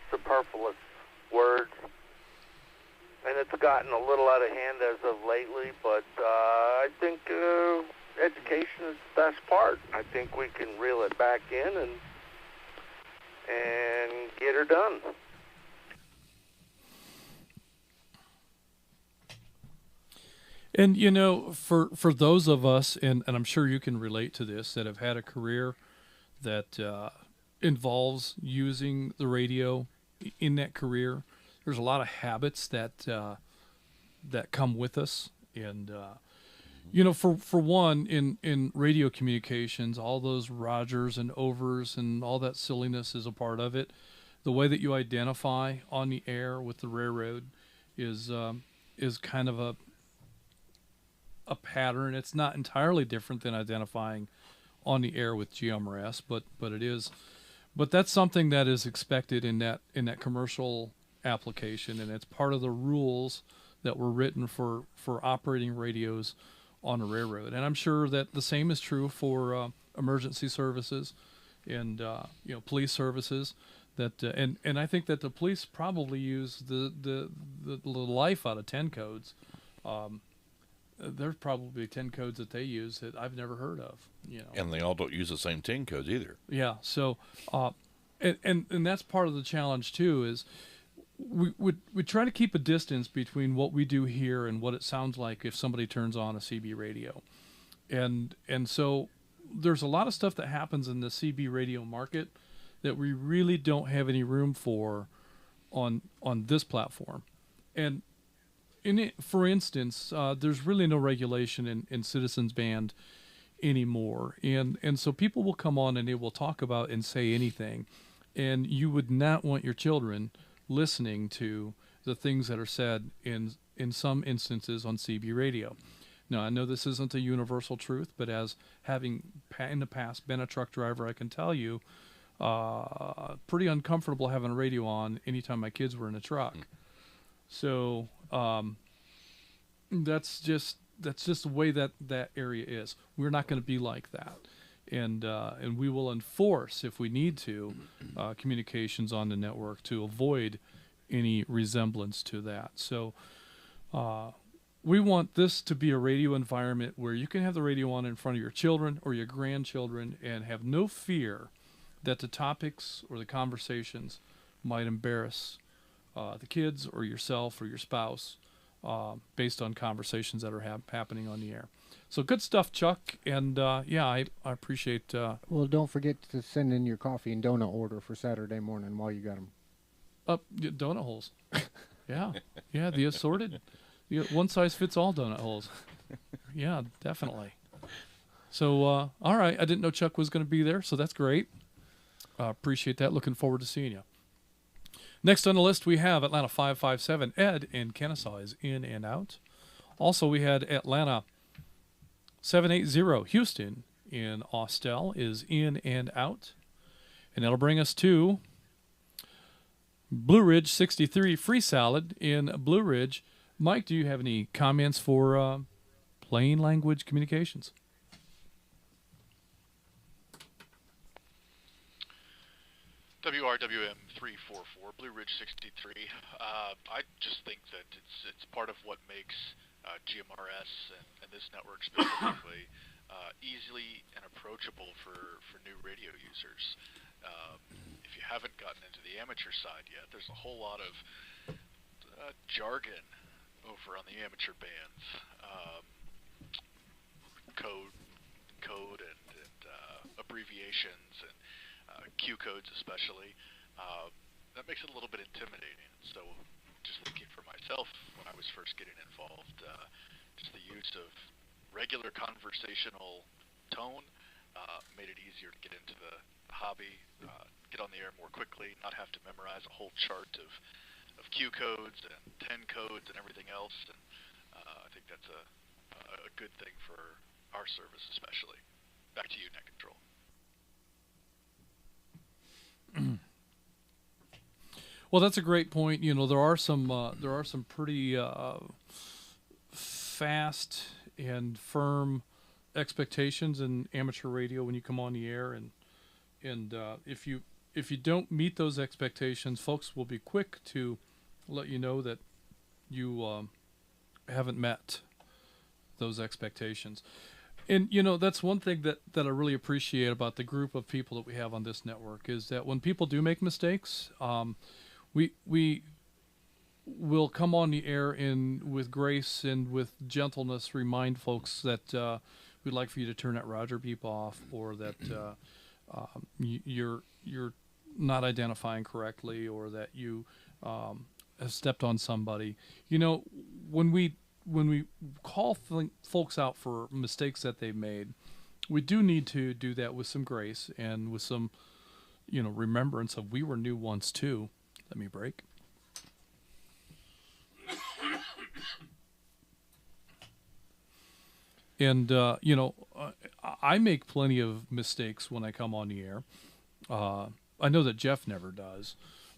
S14: superfluous words. And it's gotten a little out of hand as of lately, but I think education is the best part. I think we can reel it back in and get her done.
S1: And, you know, for those of us, and I'm sure you can relate to this, that have had a career that involves using the radio in that career, there's a lot of habits that come with us. And, you know, for one, in radio communications, all those Rogers and overs and all that silliness is a part of it. The way that you identify on the air with the railroad is kind of a pattern. It's not entirely different than identifying on the air with GMRS, but it is. But that's something that is expected in that commercial application, and it's part of the rules that were written for operating radios on a railroad. And I'm sure that the same is true for emergency services and you know, police services. That and I think that the police probably use the life out of 10 codes. There's probably 10 codes that they use that I've never heard of. You know,
S3: And they all don't use the same 10 codes either.
S1: yeah. So, and that's part of the challenge too. Is we try to keep a distance between what we do here and what it sounds like if somebody turns on a CB radio, and so there's a lot of stuff that happens in the CB radio market that we really don't have any room for on this platform. And for instance, there's really no regulation in Citizens Band anymore, and so people will come on and they will talk about and say anything, and you would not want your children listening to the things that are said in some instances on CB radio. Now, I know this isn't a universal truth, but as having in the past been a truck driver, I can tell you, pretty uncomfortable having a radio on anytime my kids were in a truck. So that's just the way that area is. We're not going to be like that. and we will enforce if we need to communications on the network to avoid any resemblance to that. So we want this to be a radio environment where you can have the radio on in front of your children or your grandchildren and have no fear that the topics or the conversations might embarrass the kids or yourself or your spouse based on conversations that are happening on the air. So good stuff, Chuck. And yeah, I appreciate.
S2: Well, don't forget to send in your coffee and donut order for Saturday morning while you got them.
S1: Donut holes. Yeah, the assorted, one size fits all donut holes. Yeah, definitely. So all right, I didn't know Chuck was going to be there, so that's great. Appreciate that. Looking forward to seeing you. Next on the list, we have Atlanta 557. Ed in Kennesaw is in and out. Also, we had Atlanta 780. Houston in Austell is in and out. And that'll bring us to Blue Ridge 63. Free Salad in Blue Ridge. Mike, do you have any comments for plain language communications?
S4: WRWM 344, Blue Ridge 63. I just think that it's part of what makes GMRS and this network specifically easily and approachable for new radio users. If you haven't gotten into the amateur side yet, there's a whole lot of jargon over on the amateur bands, code and abbreviations and Q codes especially. That makes it a little bit intimidating. So just thinking for myself when I was first getting involved, just the use of regular conversational tone made it easier to get into the hobby, get on the air more quickly, not have to memorize a whole chart of Q codes and 10 codes and everything else. And I think that's a good thing for our service especially. Back to you, Net Control.
S1: Well, that's a great point. You know, there are some pretty fast and firm expectations in amateur radio when you come on the air, and if you don't meet those expectations, folks will be quick to let you know that you haven't met those expectations. And, you know, that's one thing that I really appreciate about the group of people that we have on this network is that when people do make mistakes, we will come on the air and with grace and with gentleness remind folks that we'd like for you to turn that Roger beep off, or that you're not identifying correctly, or that you have stepped on somebody. You know, when we call folks out for mistakes that they've made, we do need to do that with some grace and with some, you know, remembrance of we were new once too. Let me break. And, you know, I make plenty of mistakes when I come on the air. I know that Jeff never does,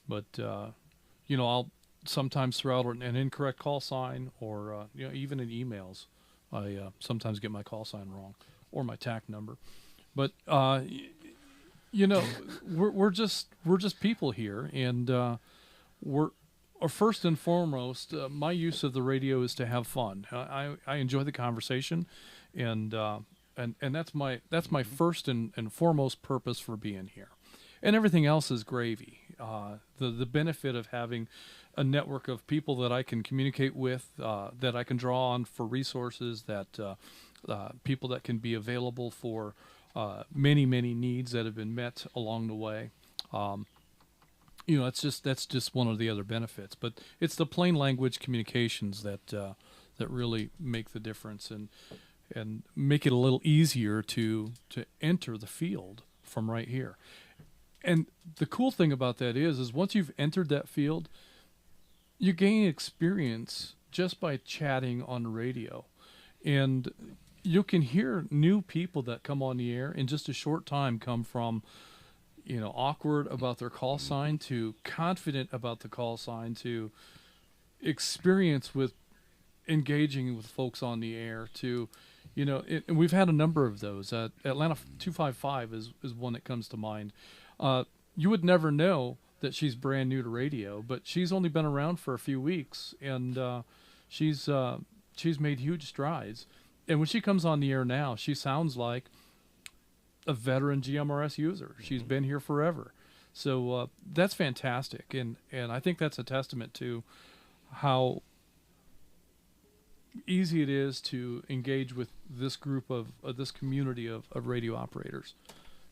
S1: but, you know, I'll sometimes throw out an incorrect call sign, or you know, even in emails, I sometimes get my call sign wrong or my TAC number. But you know, we're just people here, and we're first and foremost. My use of the radio is to have fun. I enjoy the conversation, and that's my first and foremost purpose for being here, and everything else is gravy. The benefit of having a network of people that I can communicate with, that I can draw on for resources, that people that can be available for many needs that have been met along the way. You know, that's just one of the other benefits. But it's the plain language communications that really make the difference and make it a little easier to enter the field from right here. And the cool thing about that is once you've entered that field, you gain experience just by chatting on the radio. And you can hear new people that come on the air in just a short time come from, you know, awkward about their call sign to confident about the call sign to experience with engaging with folks on the air to, And we've had a number of those. Atlanta 255 is one that comes to mind. You would never know that she's brand new to radio, but she's only been around for a few weeks, and she's made huge strides. And when she comes on the air now, she sounds like a veteran GMRS user. She's been here forever. So that's fantastic, and I think that's a testament to how easy it is to engage with this group of this community of radio operators,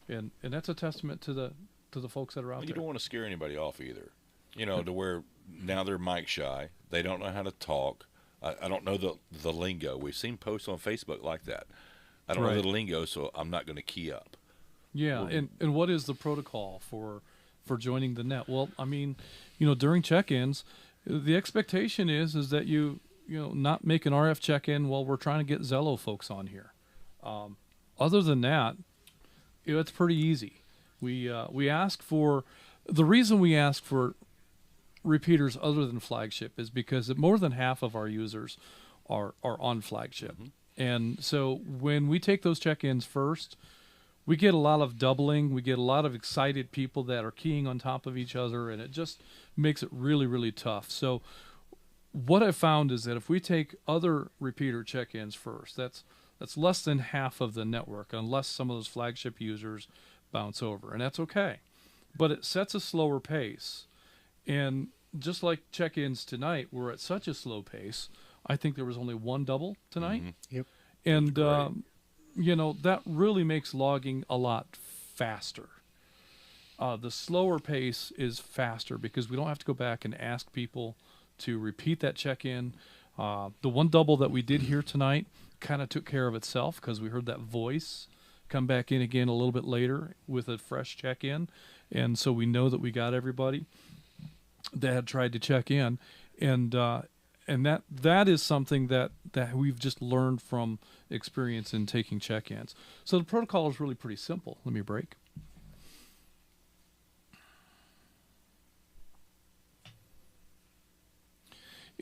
S1: and that's a testament to the folks that are out there.
S3: You don't want to scare anybody off either, to where now they're mic shy. They don't know how to talk. I don't know the lingo. We've seen posts on Facebook like that. I don't know the lingo, so I'm not going to key up.
S1: Yeah, and what is the protocol for joining the net? Well, I mean, during check-ins, the expectation is that you not make an RF check-in while we're trying to get Zello folks on here. Other than that, it's pretty easy. We ask for, the reason we ask for repeaters other than flagship is because more than half of our users are on flagship. And so when we take those check-ins first, we get a lot of doubling. We get a lot of excited people that are keying on top of each other, and it just makes it really, really tough. So what I found is that if we take other repeater check-ins first, that's less than half of the network, unless some of those flagship users bounce over, and that's okay. But it sets a slower pace. And just like check-ins tonight, we're at such a slow pace. I think there was only one double tonight.
S2: Yep.
S1: And that really makes logging a lot faster. The slower pace is faster because we don't have to go back and ask people to repeat that check-in. The one double that we did here tonight kind of took care of itself because we heard that voice come back in again a little bit later with a fresh check-in, and so we know that we got everybody that had tried to check in, and that is something that we've just learned from experience in taking check-ins. So the protocol is really pretty simple. Let me break.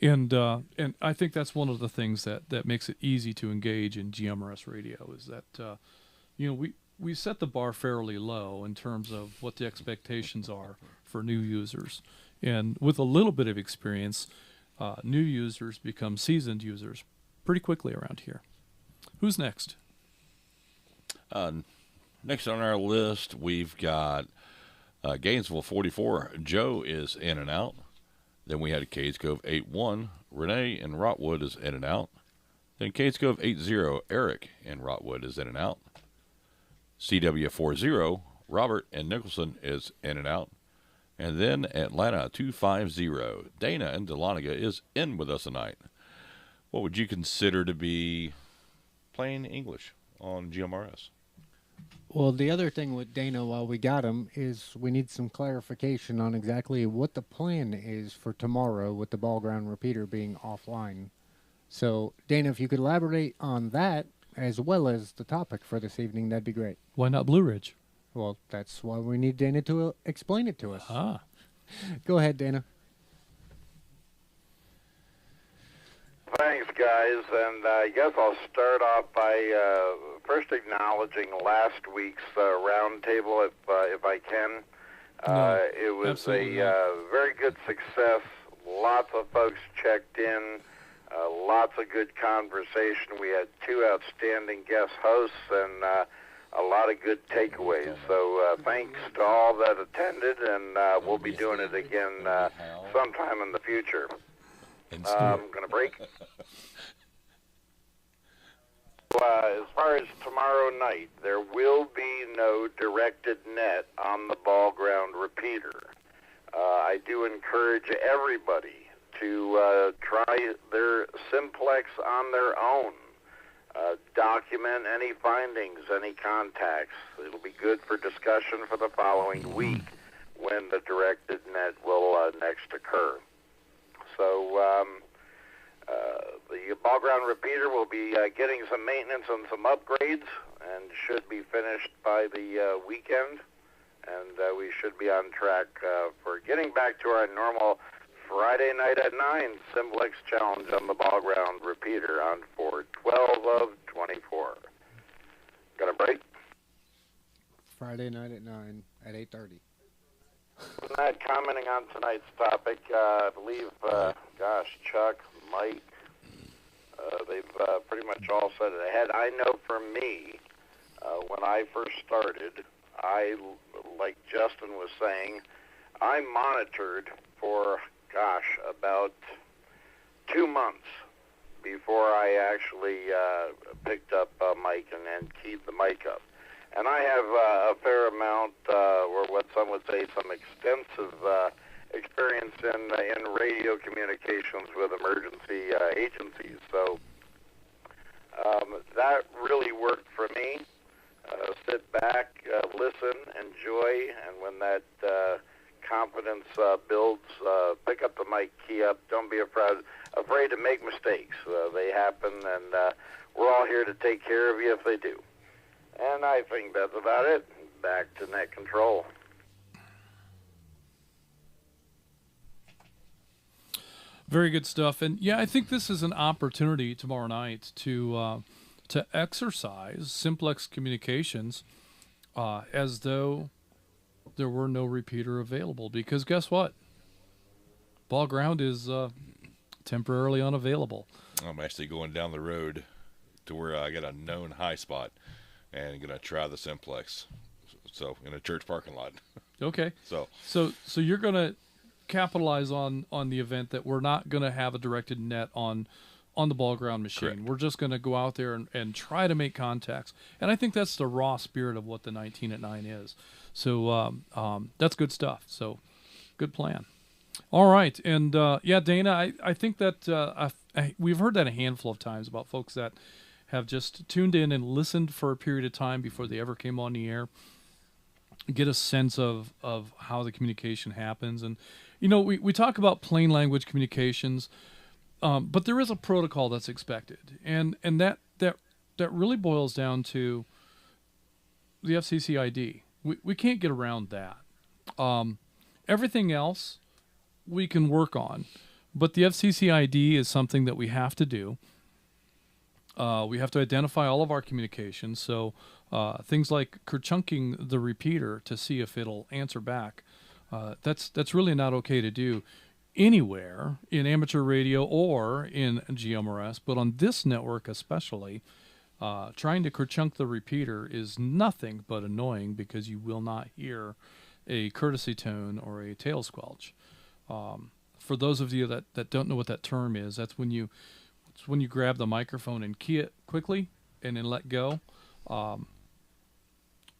S1: And I think that's one of the things that makes it easy to engage in GMRS radio is that we set the bar fairly low in terms of what the expectations are for new users, and with a little bit of experience, new users become seasoned users pretty quickly around here. Who's next?
S3: Next on our list, we've got Gainesville 44. Joe is in and out. Then we had Cades Cove 8-1. Renee in Rotwood is in and out. Then Cades Cove 8-0. Eric in Rotwood is in and out. CW40. Robert in Nicholson is in and out. And then Atlanta 250. Dana in Dahlonega is in with us tonight. What would you consider to be plain English on GMRS?
S2: Well, the other thing with Dana, while we got him, is we need some clarification on exactly what the plan is for tomorrow with the ball ground repeater being offline. So, Dana, if you could elaborate on that as well as the topic for this evening, that'd be great.
S1: Why not Blue Ridge?
S2: Well, that's why we need Dana to explain it to us.
S1: Ah.
S2: Go ahead, Dana.
S14: Thanks, guys, and I guess I'll start off by first acknowledging last week's roundtable, if I can. It was a very good success. Lots of folks checked in. Lots of good conversation. We had two outstanding guest hosts and a lot of good takeaways. So thanks to all that attended, and we'll be doing it again sometime in the future. I'm going to break. As far as tomorrow night, there will be no directed net on the ball ground repeater. I do encourage everybody to try their simplex on their own. Document any findings, any contacts. It'll be good for discussion for the following week when the directed net will next occur. So the ball ground repeater will be getting some maintenance and some upgrades and should be finished by the weekend. And we should be on track for getting back to our normal Friday Friday night at 9, Simplex Challenge on the ball ground repeater on for 12 of 24. Got a break?
S2: Friday night at 9 at 8:30.
S14: Not commenting on tonight's topic. I believe, Chuck, Mike, they've pretty much all said it ahead. I know for me, when I first started, like Justin was saying, I monitored for, about 2 months before I actually picked up a mic and keyed the mic up. And I have a fair amount, or what some would say, some extensive experience in radio communications with emergency agencies. So that really worked for me. Sit back, listen, enjoy, and when that confidence builds, pick up the mic, key up. Don't be afraid to make mistakes. They happen, and we're all here to take care of you if they do. And I think that's about it. Back to net control.
S1: Very good stuff. And yeah, I think this is an opportunity tomorrow night to exercise simplex communications as though there were no repeater available. Because guess what? Ball ground is temporarily unavailable.
S3: I'm actually going down the road to where I got a known high spot and going to try the simplex. So in a church parking lot.
S1: Okay.
S3: So
S1: you're going to capitalize on the event that we're not going to have a directed net on the ball ground machine.
S3: Correct.
S1: We're just going to go out there and try to make contacts. And I think that's the raw spirit of what the 19 at 9 is. So that's good stuff. So good plan. All right. And yeah, Dana, I think that we've heard that a handful of times about folks that have just tuned in and listened for a period of time before they ever came on the air, get a sense of how the communication happens. And, you know, we talk about plain language communications, but there is a protocol that's expected. And that really boils down to the FCC ID. We can't get around that. Everything else we can work on, but the FCC ID is something that we have to do. We have to identify all of our communications. So things like kerchunking the repeater to see if it'll answer back, that's really not okay to do anywhere in amateur radio or in GMRS. But on this network especially, trying to kerchunk the repeater is nothing but annoying because you will not hear a courtesy tone or a tail squelch. For those of you that don't know what that term is, that's when you grab the microphone and key it quickly and then let go.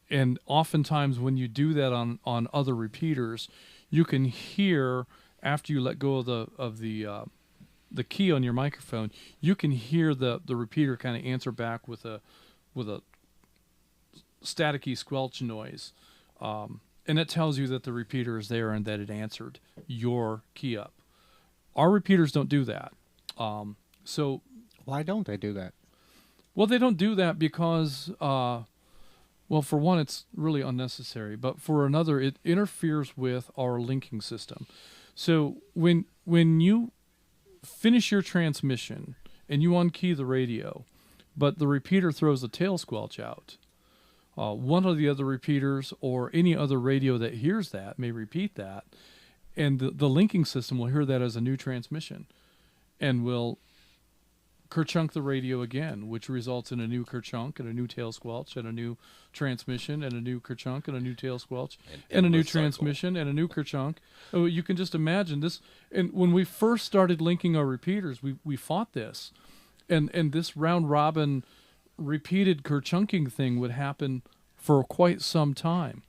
S1: And oftentimes when you do that on other repeaters, you can hear after you let go of the key on your microphone, you can hear the repeater kind of answer back with a staticky squelch noise. And it tells you that the repeater is there and that it answered your key up. Our repeaters don't do that. So
S2: why don't they do that?
S1: Well, they don't do that because, well, for one, it's really unnecessary. But for another, it interferes with our linking system. So when you finish your transmission and you unkey the radio, but the repeater throws the tail squelch out, one of the other repeaters or any other radio that hears that may repeat that, and the linking system will hear that as a new transmission and will kerchunk the radio again, which results in a new kerchunk and a new tail squelch and a new transmission and a new kerchunk and a new tail squelch and a new transmission and a new kerchunk. Oh, you can just imagine this. And when we first started linking our repeaters, we fought this, and this round robin repeated kerchunking thing would happen for quite some time.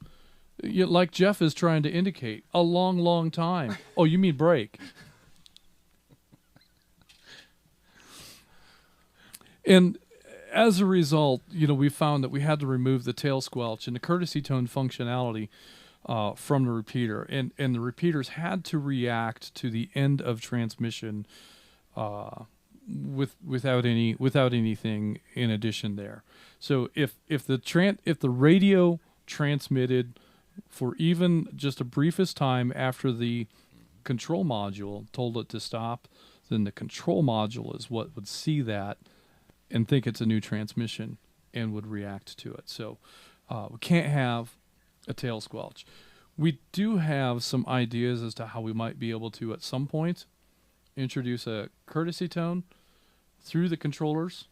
S1: Like Jeff is trying to indicate, a long, long time. Oh, you mean break. And as a result, we found that we had to remove the tail squelch and the courtesy tone functionality from the repeater. And the repeaters had to react to the end of transmission without anything in addition there. So if the radio transmitted for even just a briefest time after the control module told it to stop, then the control module is what would see that and think it's a new transmission and would react to it. So we can't have a tail squelch. We do have some ideas as to how we might be able to, at some point, introduce a courtesy tone through the controllers,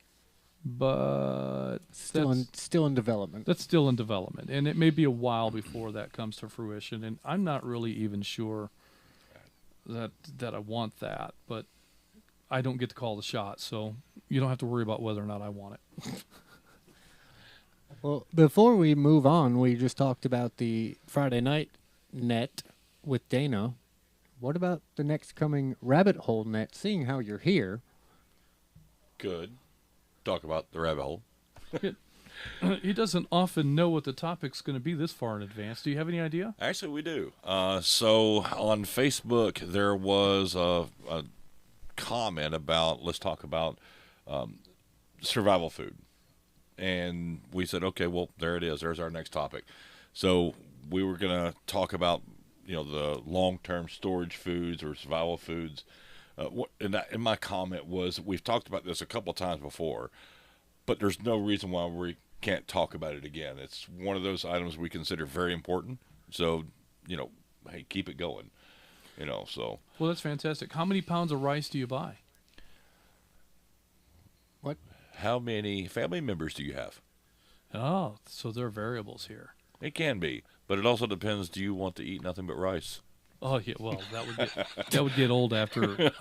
S1: but
S2: Still in development.
S1: that's still in development, and it may be a while before that comes to fruition. And I'm not really even sure that I want that, but I don't get to call the shot, so you don't have to worry about whether or not I want it.
S2: Well, before we move on, we just talked about the Friday night net with Dana. What about the next coming rabbit hole net? Seeing how you're here,
S3: Good. Talk about the rabbit hole.
S1: He doesn't often know what the topic's going to be this far in advance. Do you have any idea?
S3: Actually, we do. So on Facebook, there was a comment about, let's talk about survival food. And we said, okay, well, there it is. There's our next topic. So we were going to talk about, the long-term storage foods or survival foods. And my comment was, we've talked about this a couple of times before, but there's no reason why we can't talk about it again. It's one of those items we consider very important. So, hey, keep it going. So.
S1: Well, that's fantastic. How many pounds of rice do you buy?
S2: What?
S3: How many family members do you have?
S1: Oh, so there are variables here.
S3: It can be, but it also depends. Do you want to eat nothing but rice?
S1: Oh yeah, well that would get old after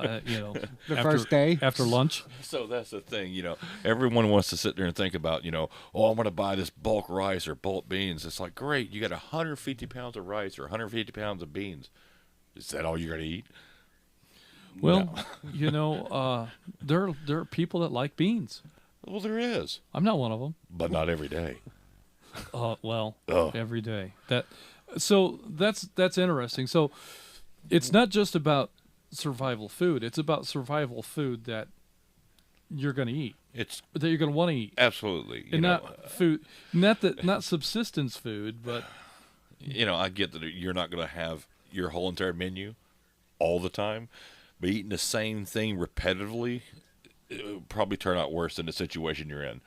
S2: first day
S1: after lunch.
S3: So that's the thing, Everyone wants to sit there and think about, I'm going to buy this bulk rice or bulk beans. It's like, great, you got 150 pounds of rice or 150 pounds of beans. Is that all you're going to eat?
S1: Well, there are people that like beans.
S3: Well, there is.
S1: I'm not one of them.
S3: But not every day.
S1: Every day. That's interesting. So it's not just about survival food. It's about survival food that you're going to eat. That you're going to want to eat.
S3: Absolutely.
S1: And not food, not subsistence food, but
S3: I get that you're not going to have your whole entire menu all the time, but eating the same thing repetitively, it would probably turn out worse than the situation you're in.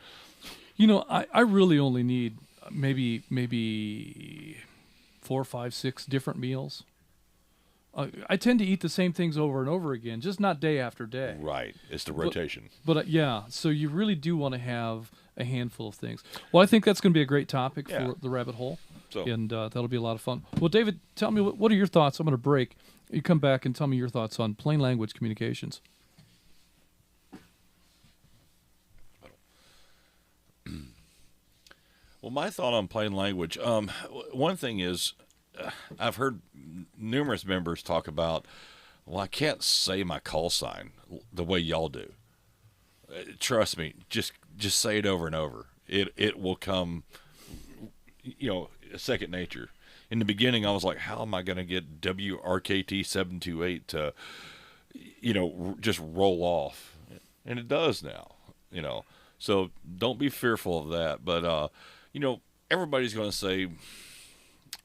S1: I really only need maybe 4, 5, 6 different meals. I tend to eat the same things over and over again, just not day after day.
S3: Right. It's the rotation.
S1: But so you really do want to have a handful of things. Well, I think that's going to be a great topic for the rabbit hole, and that'll be a lot of fun. Well, David, tell me, what are your thoughts? I'm going to break. You come back and tell me your thoughts on plain language communications.
S3: Well, my thought on plain language, one thing is, I've heard numerous members talk about, well, I can't say my call sign the way y'all do. Trust me, just say it over and over. It will come, second nature. In the beginning, I was like, how am I going to get WRKT728 to, just roll off? And it does now, So don't be fearful of that. But, everybody's going to say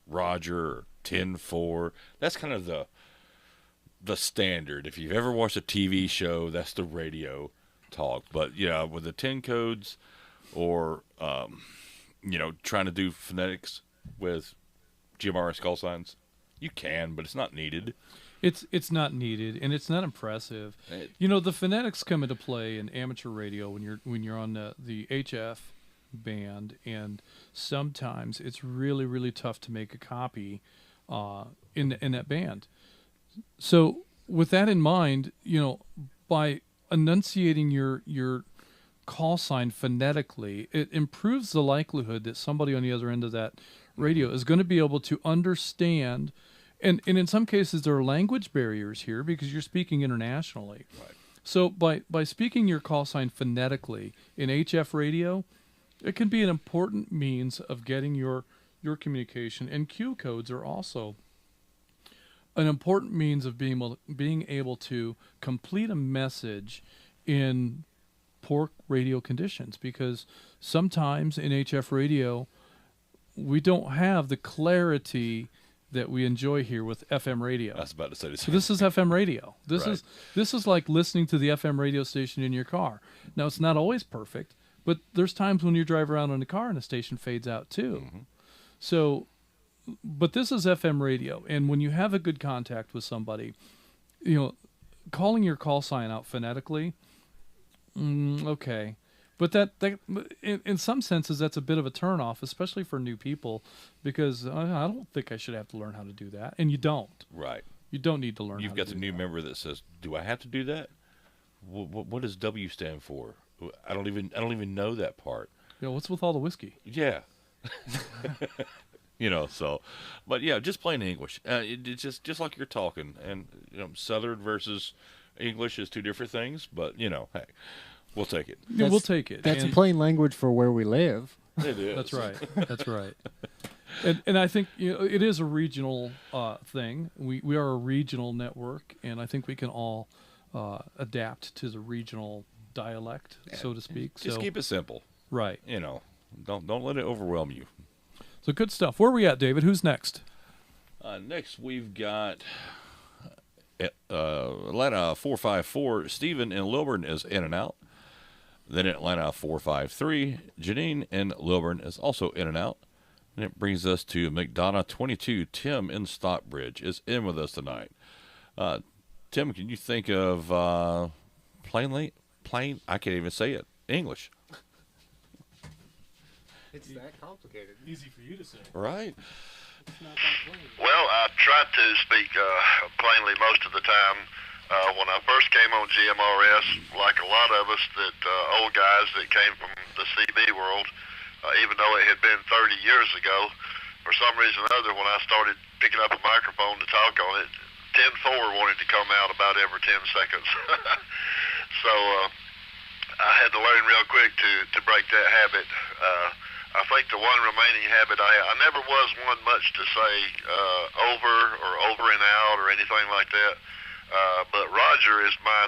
S3: Roger or 10-4. That's kind of the standard. If you've ever watched a TV show, that's the radio talk. But, with the 10 codes or, trying to do phonetics with GMRS call signs, you can, but it's not needed.
S1: It's not needed, and it's not impressive. The phonetics come into play in amateur radio when you're on the HF band, and sometimes it's really, really tough to make a copy in that band. So with that in mind, by enunciating your call sign phonetically, it improves the likelihood that somebody on the other end of that radio is going to be able to understand. And in some cases, there are language barriers here because you're speaking internationally.
S3: Right.
S1: So by speaking your call sign phonetically in HF radio, it can be an important means of getting your communication. And Q codes are also an important means of being able to complete a message in poor radio conditions, because sometimes in HF radio, we don't have the clarity that we enjoy here with FM radio.
S3: I was about to say this.
S1: So this is FM radio. This
S3: Right.
S1: is like listening to the FM radio station in your car. Now it's not always perfect, but there's times when you drive around in a car and the station fades out too.
S3: Mm-hmm.
S1: So, but this is FM radio, and when you have a good contact with somebody, calling your call sign out phonetically, okay. But that in some senses, that's a bit of a turnoff, especially for new people, because I don't think I should have to learn how to do that, and you don't.
S3: Right.
S1: You don't need to learn.
S3: You've got the new member that says, "Do I have to do that? What does W stand for? I don't even know that part."
S1: What's with all the whiskey?
S3: Yeah. So, but yeah, just plain English. It's just like you're talking, and Southern versus English is two different things. But hey. We'll take it.
S1: Yeah, we'll take it.
S2: That's plain language for where we live.
S3: It is.
S1: That's right. That's right. And I think it is a regional thing. We are a regional network, and I think we can all adapt to the regional dialect, so to speak.
S3: Just keep it simple.
S1: Right.
S3: Don't let it overwhelm you.
S1: So good stuff. Where are we at, David? Who's next?
S3: Next, we've got Atlanta 454. Stephen in Lilburn is in and out. Then Atlanta 453, Janine in Lilburn is also in and out. And it brings us to McDonough 22. Tim in Stockbridge is in with us tonight. Tim, can you think of plain? I can't even say it. English.
S2: It's that complicated.
S1: Easy for you to say.
S3: Right.
S1: It's not that plain.
S15: Well, I try to speak plainly most of the time. When I first came on GMRS, like a lot of us old guys that came from the CB world, even though it had been 30 years ago, for some reason or other, when I started picking up a microphone to talk on it, 10-4 wanted to come out about every 10 seconds. So I had to learn real quick to break that habit. I think the one remaining habit I never was one much to say over and out or anything like that. But Roger is my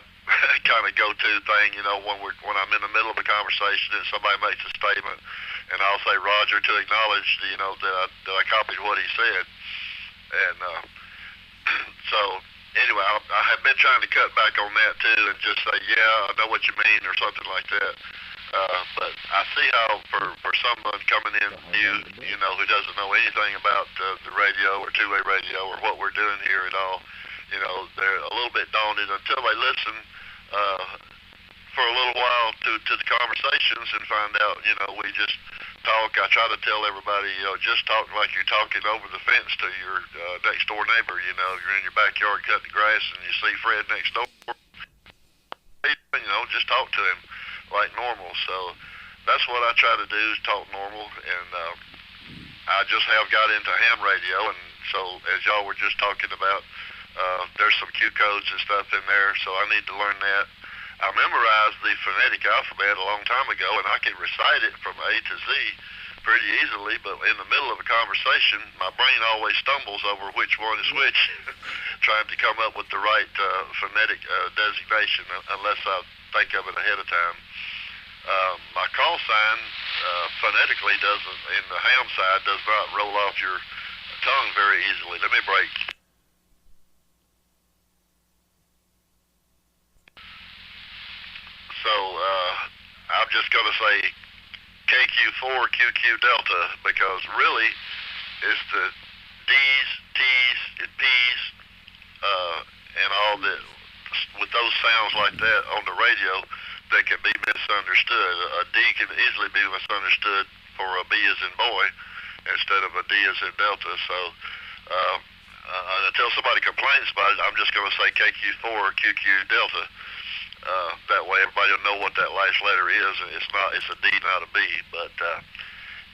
S15: kind of go-to thing, when I'm in the middle of a conversation and somebody makes a statement, and I'll say Roger to acknowledge, that I copied what he said. And so anyway, I have been trying to cut back on that too, and just say, yeah, I know what you mean, or something like that. But I see how for someone coming in new, who doesn't know anything about the radio or two-way radio or what we're doing here at all, they're a little bit daunted until they listen for a little while to the conversations and find out, we just talk. I try to tell everybody, just talk like you're talking over the fence to your next door neighbor. You're in your backyard cutting the grass and you see Fred next door. Just talk to him like normal. So that's what I try to do, is talk normal. And I just have got into ham radio, and so as y'all were just talking about, there's some Q codes and stuff in there, so I need to learn that. I memorized the phonetic alphabet a long time ago, and I can recite it from A to Z pretty easily, but in the middle of a conversation, my brain always stumbles over which one is which, trying to come up with the right phonetic designation unless I think of it ahead of time. My call sign phonetically doesn't, in the ham side, does not roll off your tongue very easily. Let me break. So I'm just going to say KQ4 QQ Delta, because really it's the D's, T's, and P's, and all that with those sounds like that on the radio that can be misunderstood. A D can easily be misunderstood for a B as in boy instead of a D as in Delta. So until somebody complains about it, I'm just going to say KQ4 QQ Delta. That way everybody will know what that last letter is. It's a D, not a B. But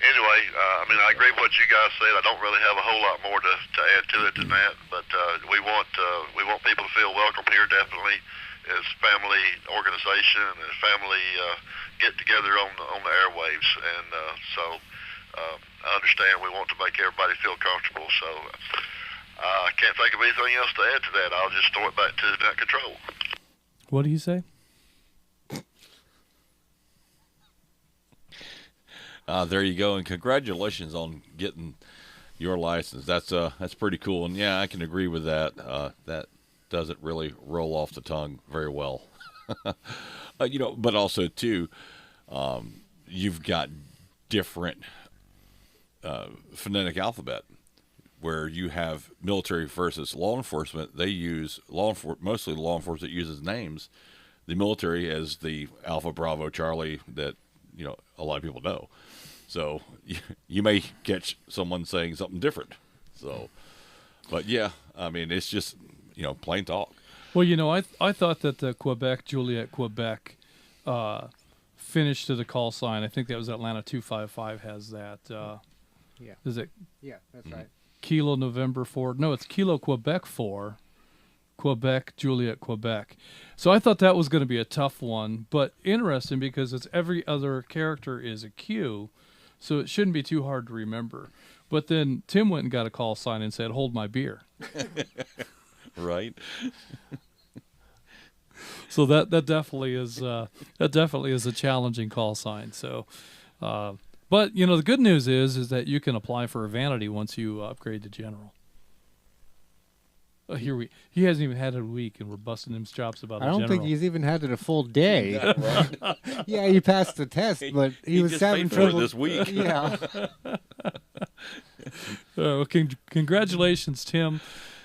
S15: anyway, I agree with what you guys said. I don't really have a whole lot more to add to it than that. But we want people to feel welcome here, definitely. It's family organization and family get together on the airwaves, and so I understand we want to make everybody feel comfortable. So I can't think of anything else to add to that. I'll just throw it back to net control.
S1: What do you say?
S3: There you go, and congratulations on getting your license. That's pretty cool. And yeah, I can agree with that. That doesn't really roll off the tongue very well. But also too, you've got different phonetic alphabet where you have military versus law enforcement. They use mostly law enforcement uses names. The military as the Alpha Bravo Charlie that a lot of people know. So you may catch someone saying something different. So, but yeah, I mean it's just plain talk.
S1: Well, I thought that the Juliet Quebec finished to the call sign. I think that was Atlanta 255 has that.
S2: Yeah.
S1: Is it?
S2: Yeah, that's right.
S1: Kilo November 4. No, it's Kilo Quebec 4. Quebec Juliet Quebec. So I thought that was going to be a tough one, but interesting because it's every other character is a Q, so it shouldn't be too hard to remember. But then Tim went and got a call sign and said, "Hold my beer."
S3: Right.
S1: So that definitely is a challenging call sign. So, but the good news is that you can apply for a vanity once you upgrade to general. He hasn't even had it a week, and we're busting him chops about it.
S2: I don't think he's even had it a full day.
S3: Right.
S2: Yeah, he passed the test, but he was
S3: just
S2: having
S3: paid for it
S2: trouble
S3: this week.
S2: Yeah.
S1: Well, congratulations, Tim,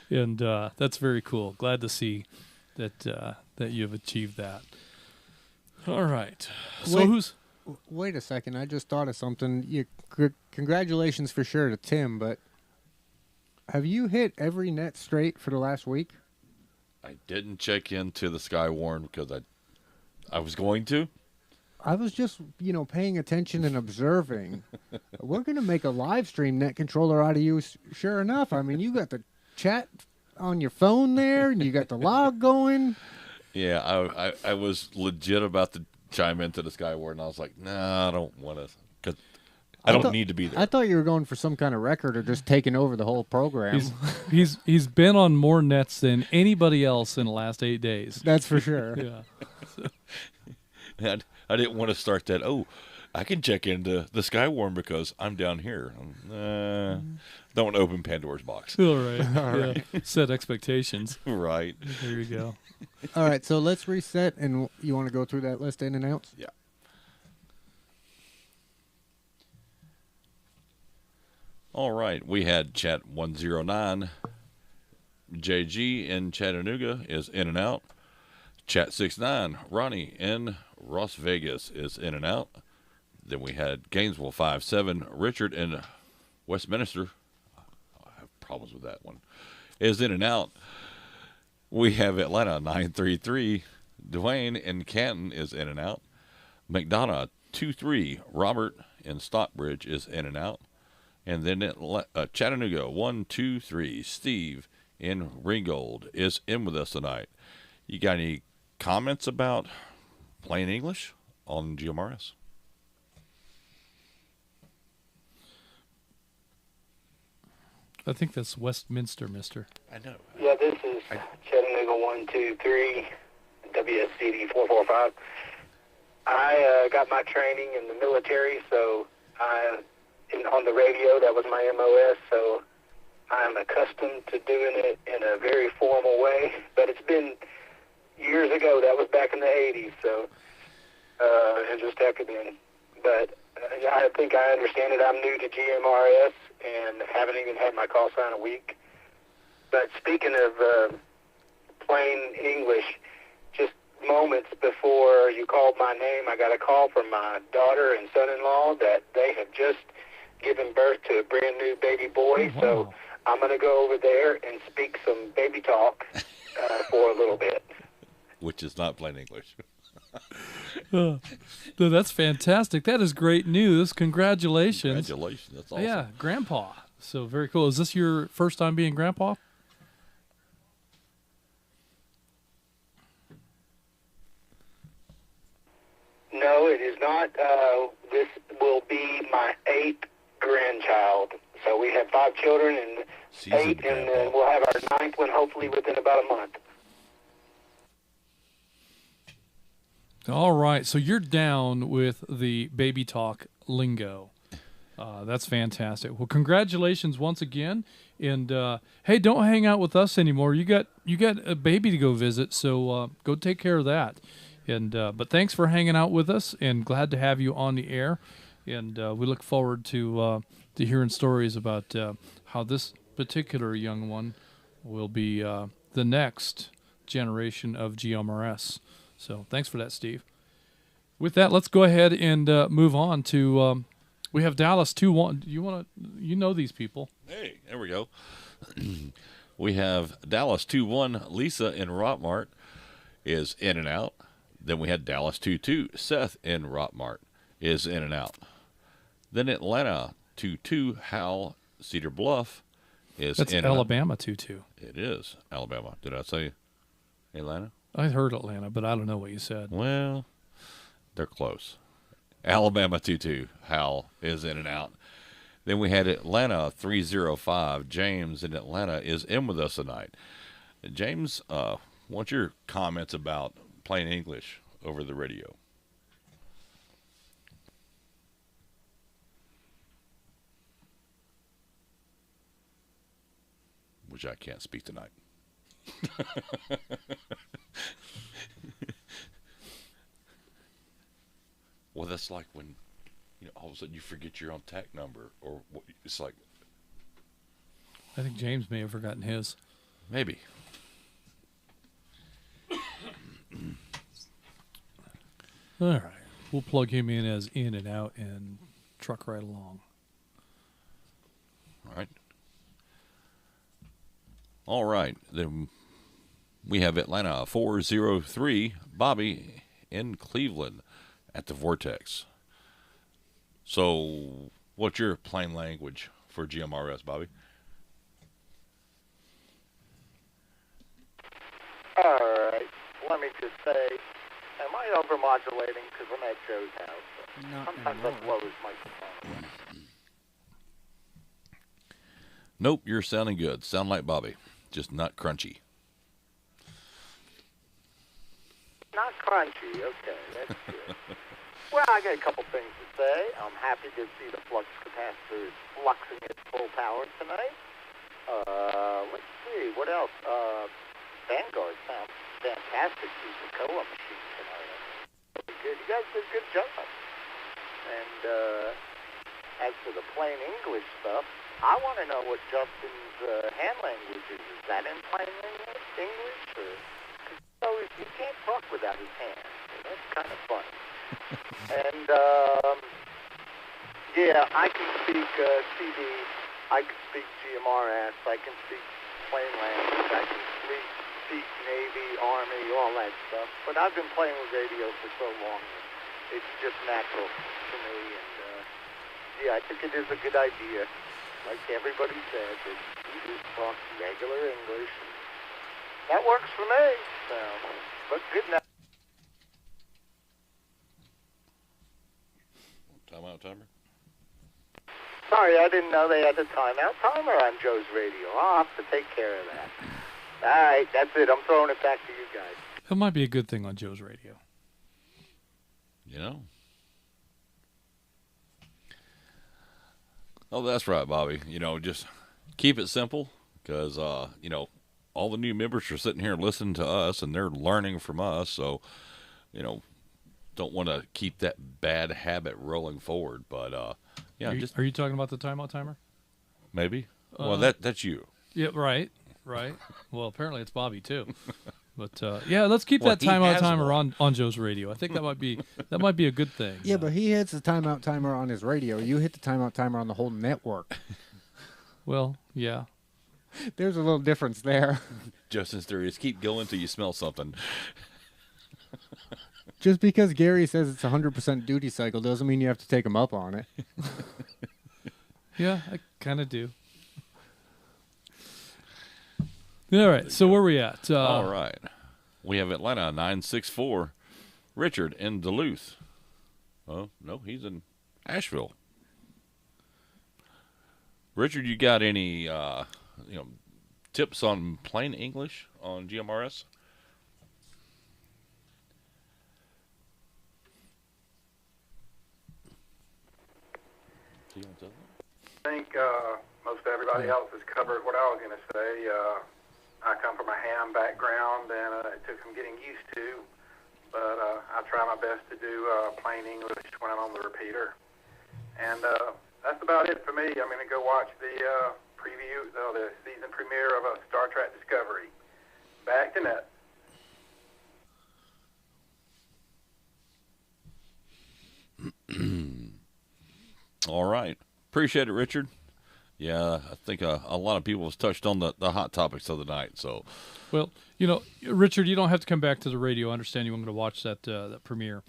S1: and that's very cool. Glad to see that you have achieved that. All right. So
S2: Wait a second. I just thought of something. Congratulations for sure to Tim, but have you hit every net straight for the last week?
S3: I didn't check into the Skywarn because I was going to.
S2: I was just, paying attention and observing. We're going to make a live stream net controller out of you, sure enough. I mean, you got the chat on your phone there, and you got the log going.
S3: Yeah, I was legit about to chime into the Skywarn, and I was like, nah, I don't want to, because I don't need to be there.
S2: I thought you were going for some kind of record or just taking over the whole program.
S1: He's been on more nets than anybody else in the last 8 days.
S2: That's for sure.
S1: Yeah.
S3: And I didn't want to start that. Oh, I can check into the Skywarn because I'm down here. Don't want to open Pandora's box.
S1: All right. All right. Yeah. Set expectations.
S3: Right.
S1: There you go.
S2: All right. So let's reset, and you want to go through that list in and outs?
S3: Yeah. All right. We had chat 109. JG in Chattanooga is in and out. Chat 69. Ronnie in Las Vegas is in and out. Then we had Gainesville 57. Richard in Westminster. I have problems with that one. Is in and out. We have Atlanta 933. Dwayne in Canton is in and out. McDonough 23. Robert in Stockbridge is in and out. And then Chattanooga 123. Steve in Ringgold is in with us tonight. You got any comments about plain English on GMRS?
S5: I think that's Westminster, mister.
S3: I know.
S11: Yeah, this is Chattanooga 123, WSCD 445. I got my training in the military, so on the radio, that was my MOS, so I'm accustomed to doing it in a very formal way, but it's been years ago. That was back in the 80s, so, and just after then. But I think I understand it. I'm new to GMRS and haven't even had my call sign a week. But speaking of plain English, just moments before you called my name, I got a call from my daughter and son-in-law that they have just given birth to a brand new baby boy.
S1: Oh, wow.
S11: So I'm going to go over there and speak some baby talk for a little bit.
S3: Which is not plain English.
S1: No, that's fantastic. That is great news. Congratulations.
S3: Congratulations. That's awesome.
S1: Yeah, grandpa. So very cool. Is this your first time being grandpa?
S11: No, it is not. This will be my 8th grandchild. So we have 5 children and
S3: Seasoned
S11: 8, and
S3: grandpa.
S11: we'll have our 9th one hopefully within about a month.
S1: All right. So you're down with the baby talk lingo. That's fantastic. Well, congratulations once again. And hey, don't hang out with us anymore. You got a baby to go visit, so go take care of that. And but thanks for hanging out with us, and glad to have you on the air. And we look forward to hearing stories about how this particular young one will be the next generation of GMRS. So thanks for that, Steve. With that, let's go ahead and move on to. We have Dallas 2-1. You know these people.
S3: Hey, there we go. We have Dallas 2-1. Lisa in Rockmart is in and out. Then we had Dallas 2-2. Seth in Rockmart is in and out. Then Atlanta 2-2. Hal Cedar Bluff is
S1: That's
S3: in
S1: Alabama 2-2.
S3: It is Alabama. Did I say Atlanta?
S1: I heard Atlanta, but I don't know what you said.
S3: Well, they're close. Alabama 2-2. Hal is in and out. Then we had Atlanta 305. James in Atlanta is in with us tonight. James, what's your comments about plain English over the radio? Which I can't speak tonight. Well, that's like when, all of a sudden you forget your own TAC number, or it's like.
S1: I think James may have forgotten his.
S3: Maybe.
S1: All right, we'll plug him in as in and out and truck right along.
S3: All right. Then we have Atlanta 403. Bobby in Cleveland at the Vortex. So, what's your plain language for GMRS, Bobby?
S14: All right. Let me just say, am I overmodulating? Because I'm at Joe's house. Sometimes I blow his microphone away.
S3: Nope, you're sounding good. Sound like Bobby, just not crunchy.
S14: Not crunchy. Okay, that's good. Well, I got a couple things to say. I'm happy to see the flux capacitor is fluxing at full power tonight. Let's see, what else? Vanguard sounds fantastic through the Coa machine tonight. Really good. You guys did a good job. And as for the plain English stuff, I want to know what Justin's hand language is. Is that in plain English? Or, so he can't talk without his hands. So that's kind of funny. And, yeah, I can speak CD, I can speak GMRS, I can speak plain language, I can speak Navy, Army, all that stuff. But I've been playing with radio for so long, it's just natural to me. And, yeah, I think it is a good idea, like everybody said, that you just talk regular English. And that works for me, so, but good night.
S3: Timeout timer?
S14: Sorry, I didn't know they had the timeout timer on Joe's radio. I'll have to take care of that. All right, that's it. I'm throwing it back to you guys.
S1: That might be a good thing on Joe's radio.
S3: Oh, that's right, Bobby. Just keep it simple because, all the new members are sitting here listening to us and they're learning from us. So, don't want to keep that bad habit rolling forward. But, yeah.
S1: Are you talking about the timeout timer?
S3: Maybe. Well, that's you.
S1: Yeah, right. Well, apparently it's Bobby, too. But, yeah, let's keep that timeout timer on Joe's radio. I think that might be a good thing.
S2: Yeah, but he hits the timeout timer on his radio. You hit the timeout timer on the whole network.
S1: Well, yeah.
S2: There's a little difference there.
S3: Justin's theory is keep going till you smell something.
S2: Just because Gary says it's 100% duty cycle doesn't mean you have to take him up on it.
S1: Yeah, I kind of do. All right, so where are we at?
S3: All right. We have Atlanta 964. Richard in Duluth. Oh, no, he's in Asheville. Richard, you got any tips on plain English on GMRS? See you on Zello?
S9: Everybody else has covered what I was going to say. I come from a ham background, and it took some getting used to, but I try my best to do plain English when I'm on the repeater. And that's about it for me. I'm going to go watch the preview, the season premiere of Star Trek Discovery. Back to net.
S3: All right. Appreciate it, Richard. Yeah, I think a lot of people have touched on the hot topics of the night. So,
S1: well, Richard, you don't have to come back to the radio. I understand you want to watch that premiere,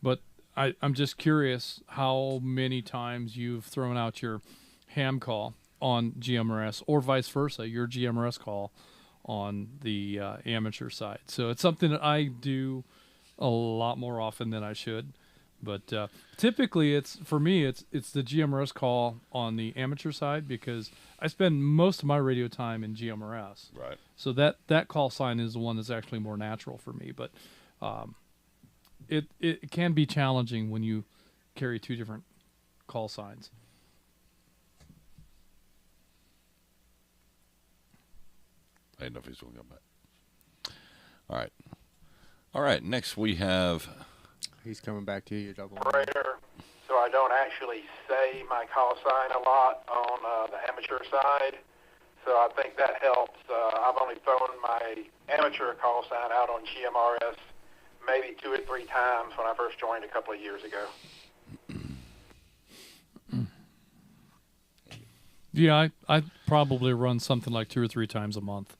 S1: but I'm just curious how many times you've thrown out your ham call on GMRS, or vice versa, your GMRS call on the amateur side. So it's something that I do a lot more often than I should. But typically, for me, it's the GMRS call on the amateur side, because I spend most of my radio time in GMRS.
S3: Right.
S1: So that call sign is the one that's actually more natural for me. But it can be challenging when you carry two different call signs.
S3: I don't know if he's going to come back. All right. Next we have.
S2: He's coming back to you, double.
S9: Operator, so I don't actually say my call sign a lot on the amateur side. So I think that helps. I've only thrown my amateur call sign out on GMRS maybe 2 or 3 times when I first joined a couple of years ago.
S1: Yeah, I probably run something like 2 or 3 times a month,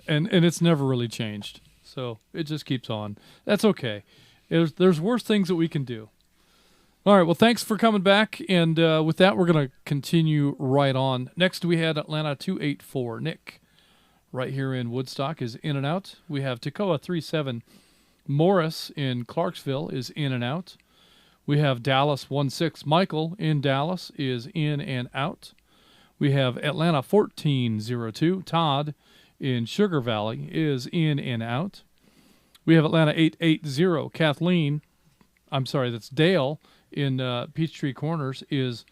S1: and it's never really changed. So it just keeps on. That's okay. There's worse things that we can do. All right, well, thanks for coming back, and with that, we're going to continue right on. Next, we had Atlanta 284. Nick, right here in Woodstock, is in and out. We have Toccoa 37. Morris in Clarksville is in and out. We have Dallas 16. Michael in Dallas is in and out. We have Atlanta 1402. Todd in Sugar Valley is in and out. We have Atlanta 880. Kathleen, I'm sorry, that's Dale in Peachtree Corners is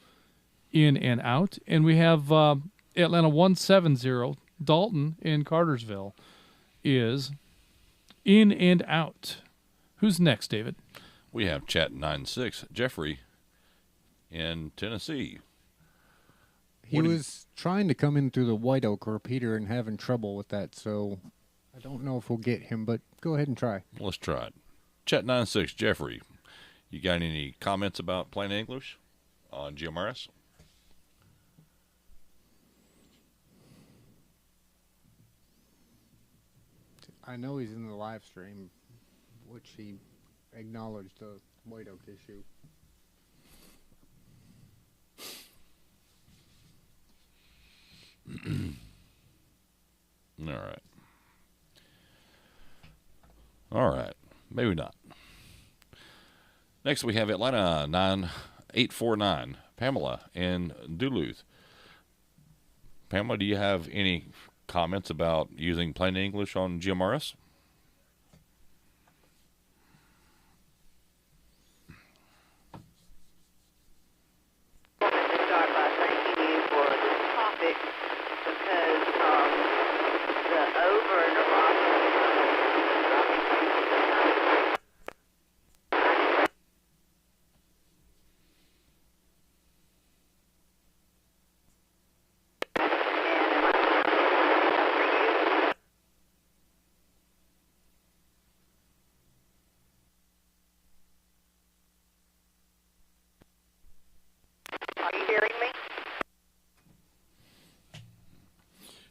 S1: in and out. And we have Atlanta 170. Dalton in Cartersville is in and out. Who's next, David?
S3: We have Chat 96. Jeffrey in Tennessee.
S2: He was trying to come in through the White Oak repeater and having trouble with that, so I don't know if we'll get him, but go ahead and try.
S3: Let's try it. Chat 96, Jeffrey, you got any comments about plain English on GMRS?
S2: I know he's in the live stream, which he acknowledged the White Oak issue.
S3: All right. Maybe not. Next we have Atlanta 9849. Pamela in Duluth. Pamela, do you have any comments about using plain English on GMRS?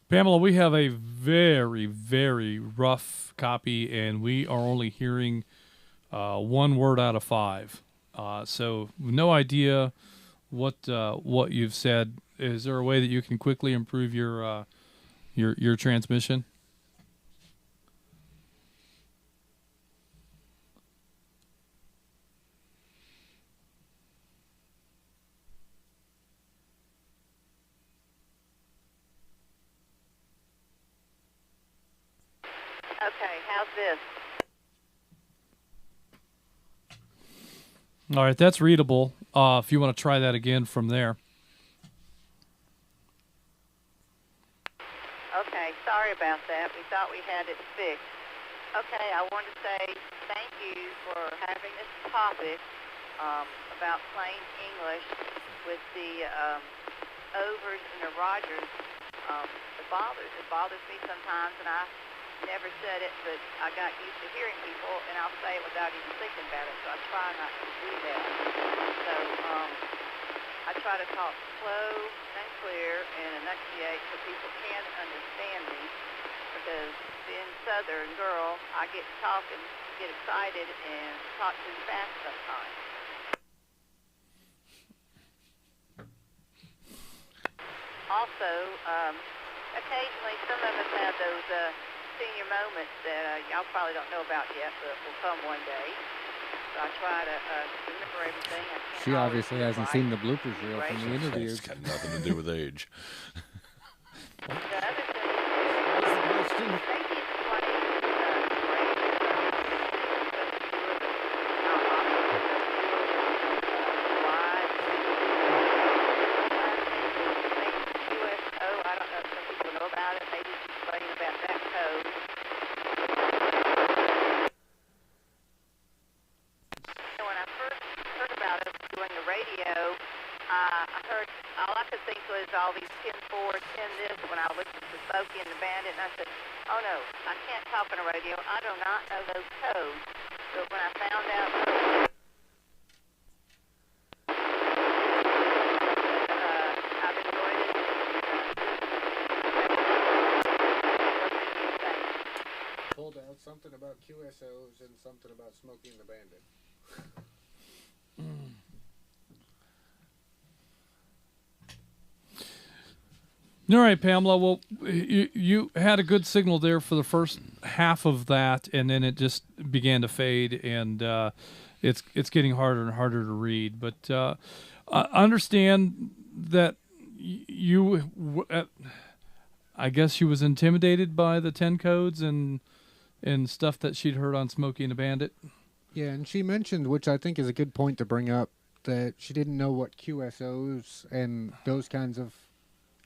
S1: Pamela, we have a very, very rough copy, and we are only hearing 1 word out of 5. So no idea what you've said. Is there a way that you can quickly improve your transmission?
S16: Okay, how's this?
S1: All right, that's readable. If you want to try that again from there.
S16: about that. We thought we had it fixed. Okay, I want to say thank you for having this topic about plain English with the overs and the Rogers. It bothers me sometimes, and I never said it, but I got used to hearing people, and I'll say it without even thinking about it, so I try not to do that. So I try to talk slow and clear and enunciate so people can understand me, because being Southern girl, I get talking, get excited, and talk too fast sometimes. Also, occasionally some of us have those senior moments that y'all probably don't know about yet, but will come one day. So I try to remember everything. I can't
S2: She obviously
S16: always
S2: hasn't
S16: right.
S2: seen the bloopers reel from the interview.
S3: It's got nothing to do with age.
S16: The other thing is, maybe it's funny, all these 10-4, 10 this when I listened to Smokey and the Bandit, and I said, oh no, I can't talk on the radio. I do not know those codes. But when I found out I've enjoyed it.
S2: Pulled out something about QSOs and something about Smokey and the Bandit.
S1: All right, Pamela. Well, you had a good signal there for the first half of that, and then it just began to fade, and it's getting harder and harder to read. But I understand that I guess she was intimidated by the 10 codes and stuff that she'd heard on Smokey and the Bandit.
S2: Yeah, and she mentioned, which I think is a good point to bring up, that she didn't know what QSOs and those kinds of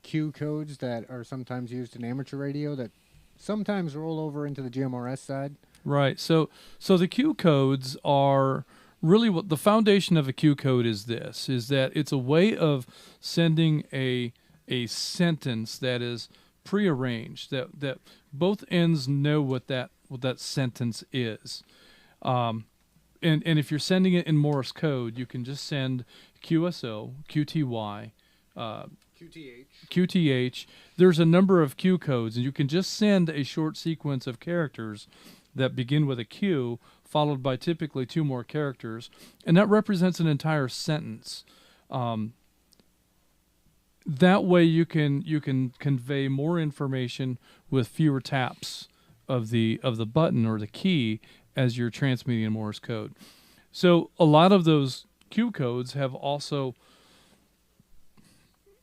S2: Q codes that are sometimes used in amateur radio that sometimes roll over into the GMRS side.
S1: Right. So the Q codes are really what the foundation of a Q code is. Is that it's a way of sending a sentence that is prearranged, that both ends know what that sentence is. And if you're sending it in Morse code, you can just send QSO, QTY, QTH. There's a number of Q codes, and you can just send a short sequence of characters that begin with a Q, followed by typically 2 more characters, and that represents an entire sentence. That way, you can convey more information with fewer taps of the button or the key as you're transmitting in Morse code. So a lot of those Q codes have also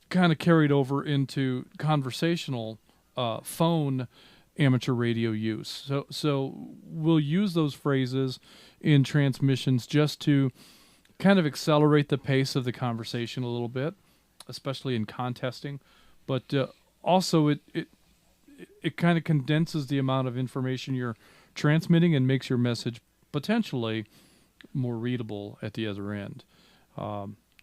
S1: kind of carried over into conversational phone amateur radio use. So we'll use those phrases in transmissions just to kind of accelerate the pace of the conversation a little bit, especially in contesting. But also it kind of condenses the amount of information you're transmitting and makes your message potentially more readable at the other end.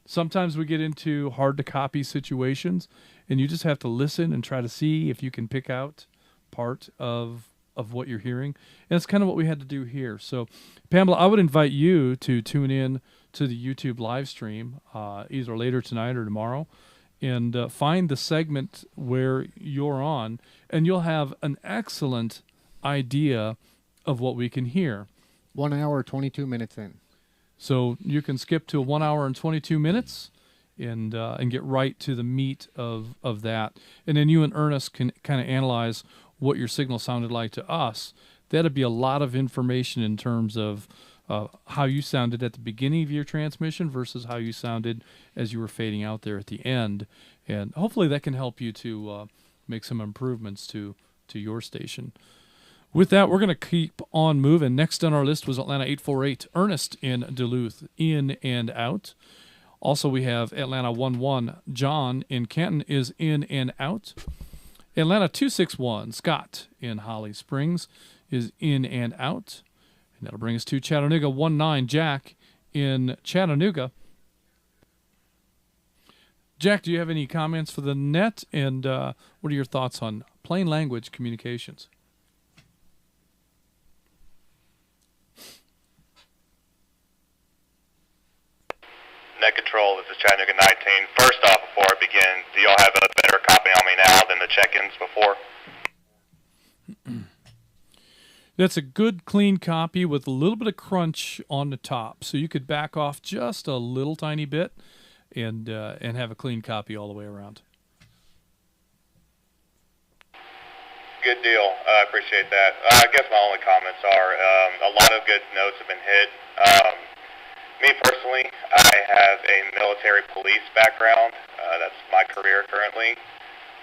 S1: Sometimes we get into hard-to-copy situations, and you just have to listen and try to see if you can pick out part of what you're hearing. And that's kind of what we had to do here. So, Pamela, I would invite you to tune in to the YouTube live stream either later tonight or tomorrow and find the segment where you're on, and you'll have an excellent idea of what we can hear.
S2: 1 hour, 22 minutes in.
S1: So you can skip to 1 hour and 22 minutes and get right to the meat of that. And then you and Ernest can kind of analyze what your signal sounded like to us. That'd be a lot of information in terms of how you sounded at the beginning of your transmission versus how you sounded as you were fading out there at the end. And hopefully that can help you to make some improvements to your station. With that, we're going to keep on moving. Next on our list was Atlanta 848, Ernest in Duluth, in and out. Also, we have Atlanta 11, John in Canton is in and out. Atlanta 261, Scott in Holly Springs is in and out. And that'll bring us to Chattanooga 19, Jack in Chattanooga. Jack, do you have any comments for the net? And what are your thoughts on plain language communications?
S17: Net Control, this is Chattanooga 19. First off, before I begin, do y'all have a better copy on me now than the check-ins before?
S1: That's a good, clean copy with a little bit of crunch on the top. So you could back off just a little tiny bit and have a clean copy all the way around.
S17: Good deal. I appreciate that. I guess my only comments are a lot of good notes have been hit. Me personally, I have a military police background. That's my career currently.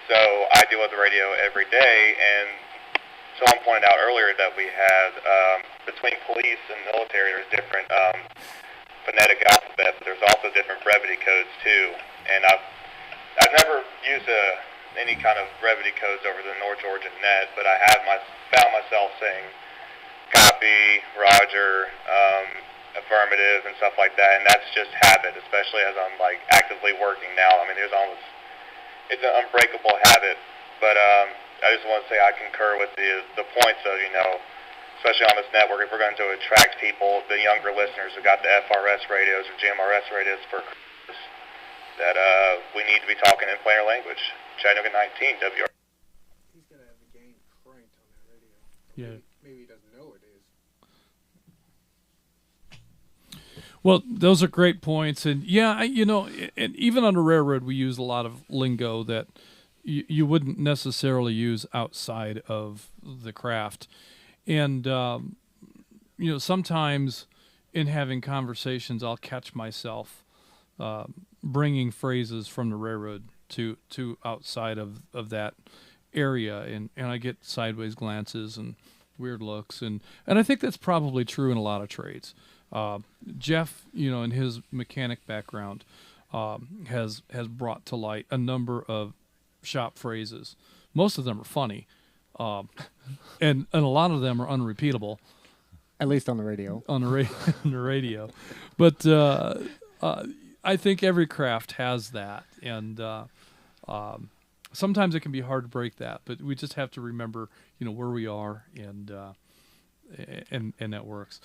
S17: So I deal with the radio every day, and someone pointed out earlier that we had, between police and military, there's different phonetic alphabet, but there's also different brevity codes too. And I've never used any kind of brevity codes over the North Georgia net, but I have found myself saying copy, roger, affirmative, and stuff like that, and that's just habit, especially as I'm like actively working now. I mean, it's an unbreakable habit. But I just want to say I concur with the points of, especially on this network, if we're going to attract people, the younger listeners who got the FRS radios or GMRS radios for Christmas, that we need to be talking in plain language. Chattanooga 19, WR.
S2: He's going to have the gain cranked on that radio.
S1: Yeah.
S2: Maybe he doesn't know it is.
S1: Well, those are great points. And, yeah, and even on the railroad, we use a lot of lingo that you wouldn't necessarily use outside of the craft. And, sometimes in having conversations, I'll catch myself bringing phrases from the railroad to outside of that area. And I get sideways glances and weird looks. And I think that's probably true in a lot of trades. Jeff, in his mechanic background, has brought to light a number of shop phrases. Most of them are funny, and a lot of them are unrepeatable.
S2: At least on the radio.
S1: On the radio, but I think every craft has that, and sometimes it can be hard to break that. But we just have to remember, where we are, and that works.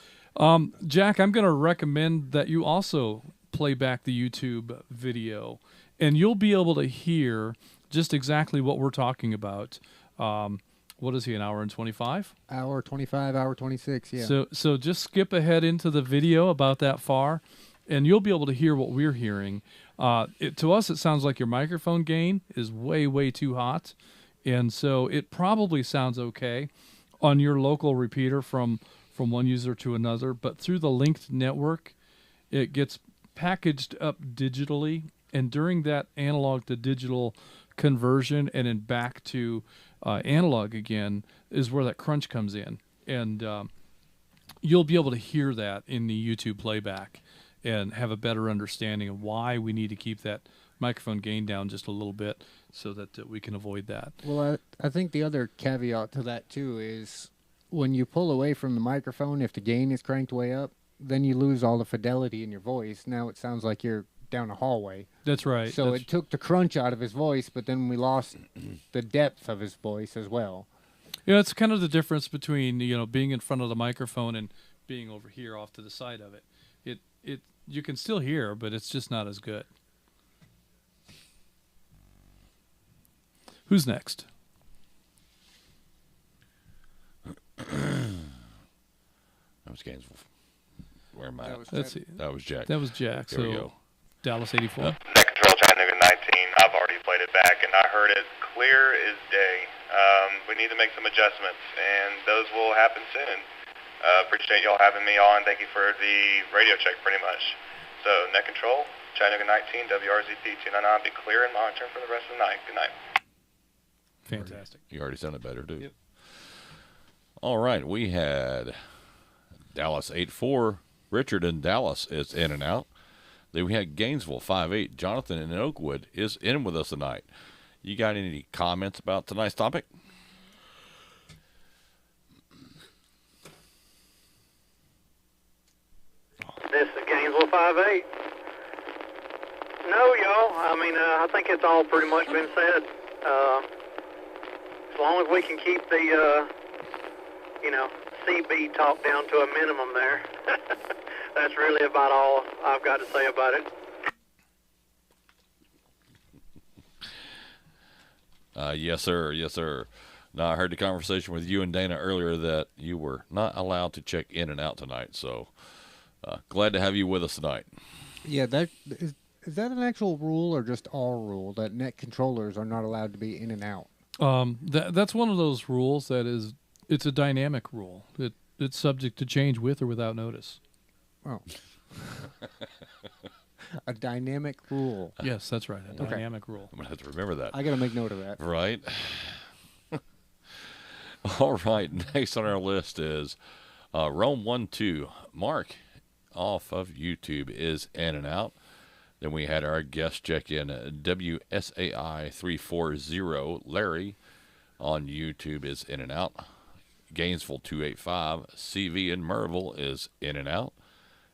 S1: Jack, I'm going to recommend that you also play back the YouTube video, and you'll be able to hear just exactly what we're talking about. What is he, an hour and 25?
S2: Hour 25, hour 26, yeah.
S1: So just skip ahead into the video about that far, and you'll be able to hear what we're hearing. To us, it sounds like your microphone gain is way, way too hot, and so it probably sounds okay on your local repeater from one user to another, but through the linked network, it gets packaged up digitally, and during that analog to digital conversion and then back to analog again is where that crunch comes in, and you'll be able to hear that in the YouTube playback and have a better understanding of why we need to keep that microphone gain down just a little bit so that we can avoid that.
S2: Well, I think the other caveat to that too is when you pull away from the microphone, if the gain is cranked way up, then you lose all the fidelity in your voice. Now it sounds like you're down a hallway.
S1: That's right.
S2: So it took the crunch out of his voice, but then we lost the depth of his voice as well.
S1: Yeah, it's kind of the difference between being in front of the microphone and being over here off to the side of it. It you can still hear, but it's just not as good. Who's next?
S3: That was Gainesville. Where am I?
S1: Let's see.
S3: That was Jack.
S1: That was Jack.
S3: There we go.
S1: Dallas 84.
S17: Net Control Chattanooga 19. I've already played it back, and I heard it clear as day. We need to make some adjustments, and those will happen soon. Appreciate y'all having me on. Thank you for the radio check, pretty much. So, Net Control, Chattanooga 19, WRZP 299. Be clear and monitoring for the rest of the night. Good night.
S1: Fantastic.
S3: You already sounded better, too.
S1: Yep.
S3: All right, we had Dallas 8-4. Richard in Dallas is in and out. Then we had Gainesville 5-8. Jonathan in Oakwood is in with us tonight. You got any comments about tonight's topic?
S9: This is Gainesville 5-8. No, y'all. I mean, I think it's all pretty much been said. As long as we can keep the, CB talk down to a minimum there, that's really about all I've got to say about it.
S3: Yes, sir. Yes, sir. Now, I heard the conversation with you and Dana earlier that you were not allowed to check in and out tonight, so glad to have you with us tonight.
S2: Yeah, that is that an actual rule or just our rule that net controllers are not allowed to be in and out?
S1: That's one of those rules that is, it's a dynamic rule. It's subject to change with or without notice.
S2: Oh. A dynamic rule.
S1: Yes, that's right. A dynamic rule.
S3: I'm going to have to remember that.
S2: I got to make note of that.
S3: Right. All right. Next on our list is Rome 1-2. Mark off of YouTube is in and out. Then we had our guest check in WSAI 340. Larry on YouTube is in and out. Gainesville 285. CV in Merville is in and out.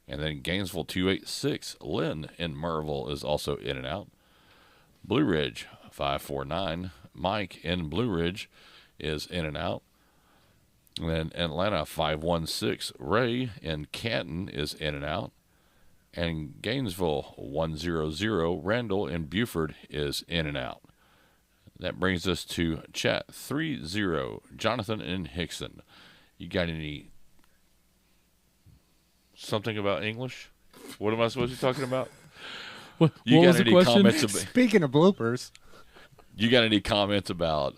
S3: And then Gainesville 286, Lynn in Merville is also in and out. Blue Ridge 549, Mike in Blue Ridge is in and out. And then Atlanta 516, Ray in Canton is in and out. And Gainesville 100, Randall in Buford is in and out. That brings us to chat 30, Jonathan in Hickson. You got any something about English? What am I supposed to be talking about?
S1: What
S3: got
S1: was the
S3: any
S1: question?
S3: comments
S2: Speaking of bloopers,
S3: you got any comments about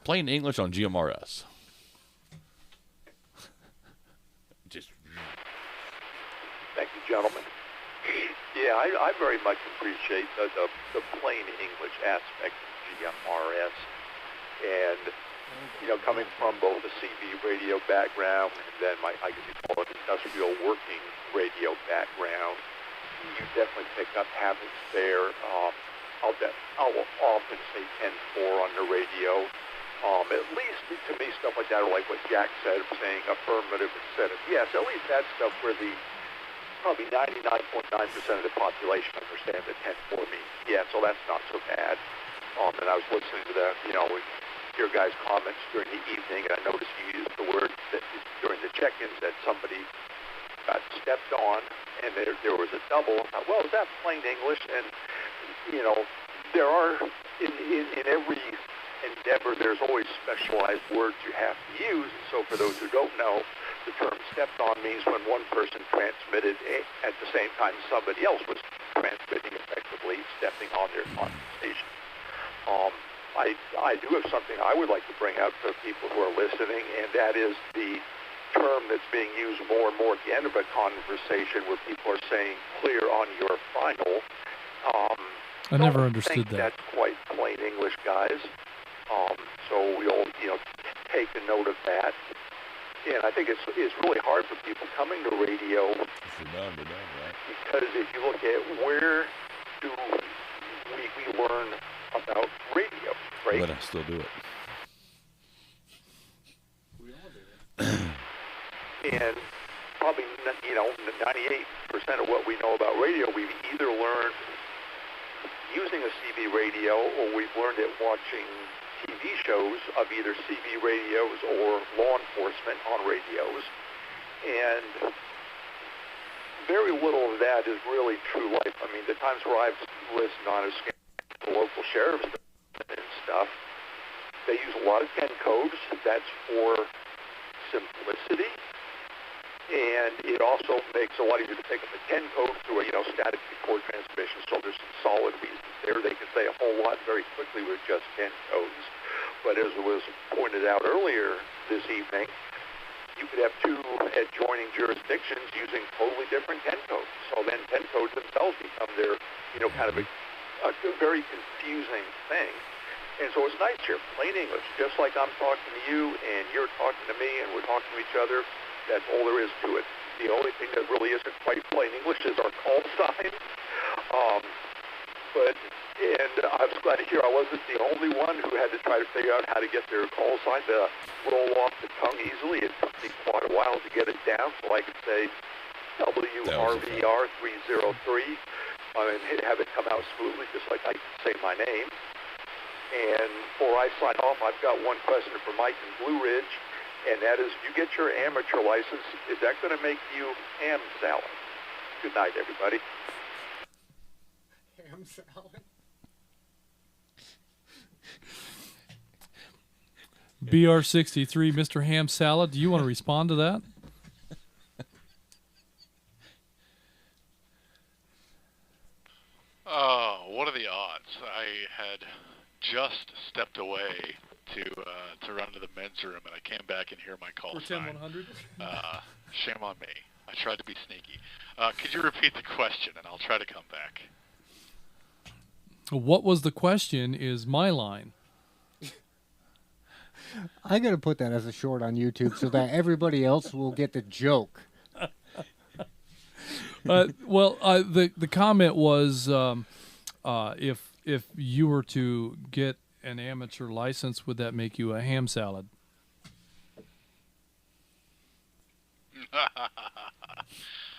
S3: plain English on GMRS? Just
S18: thank you, gentlemen. Yeah, I very much appreciate the plain English aspect of GMRS, and coming from both the CV radio background and then I guess you call it industrial working radio background, you definitely pick up habits there. I'll often say 10-4 on the radio. At least to me, stuff like that, or like what Jack said, saying affirmative instead of yes. At least that stuff where probably 99.9% of the population understand that 10-4 means yeah. So that's not so bad. And I was listening to your guys' comments during the evening, and I noticed you used the word that during the check-ins that somebody got stepped on, and there was a double. I thought, well, is that plain English? And there are in every endeavor, there's always specialized words you have to use. And so, for those who don't know, the term "stepped on" means when one person transmitted at the same time somebody else was transmitting, effectively stepping on their station. I do have something I would like to bring out to people who are listening, and that is the term that's being used more and more at the end of a conversation where people are saying "clear on your final."
S1: I never understood that.
S18: That's quite plain English, guys. So we'll take a note of that. And I think it's really hard for people coming to radio because if you look at where do we learn about radio, right?
S3: But I still do it.
S18: We all do it. And probably 98% of what we know about radio, we've either learned using a CB radio, or we've learned it watching TV shows of either CB radios or law enforcement on radios. And very little of that is really true life. I mean, the times where I've listened on the local sheriffs and stuff, they use a lot of 10 codes. That's for simplicity. And it also makes it a lot easier to pick up a 10 code through a static record transmission. So there's some solid reasons there. They can say a whole lot very quickly with just 10 codes. But as was pointed out earlier this evening, you could have two adjoining jurisdictions using totally different 10 codes. So then 10 codes themselves become their, kind of a very confusing thing. And so it's nice here, plain English, just like I'm talking to you and you're talking to me and we're talking to each other. That's all there is to it. The only thing that really isn't quite plain English is our call sign. And I've glad to hear I wasn't the only one who had to try to figure out how to get their call sign to roll off the tongue easily. It took me quite a while to get it down so I could say WRVR 303 and have it come out smoothly, just like I say my name. And before I sign off, I've got one question for Mike in Blue Ridge, and that is, you get your amateur license, is that going to make you ham salad? Good night, everybody.
S2: Ham salad?
S1: BR63, Mr. Ham Salad, do you want to respond to that?
S4: What are the odds? I had just stepped away to run to the men's room, and I came back and hear my call
S1: For
S4: sign.
S1: 10100?
S4: Shame on me. I tried to be sneaky. Could you repeat the question, and I'll try to come back.
S1: What was the question is my line.
S2: I got to put that as a short on YouTube so that everybody else will get the joke.
S1: The comment was if you were to get an amateur license, would that make you a ham salad?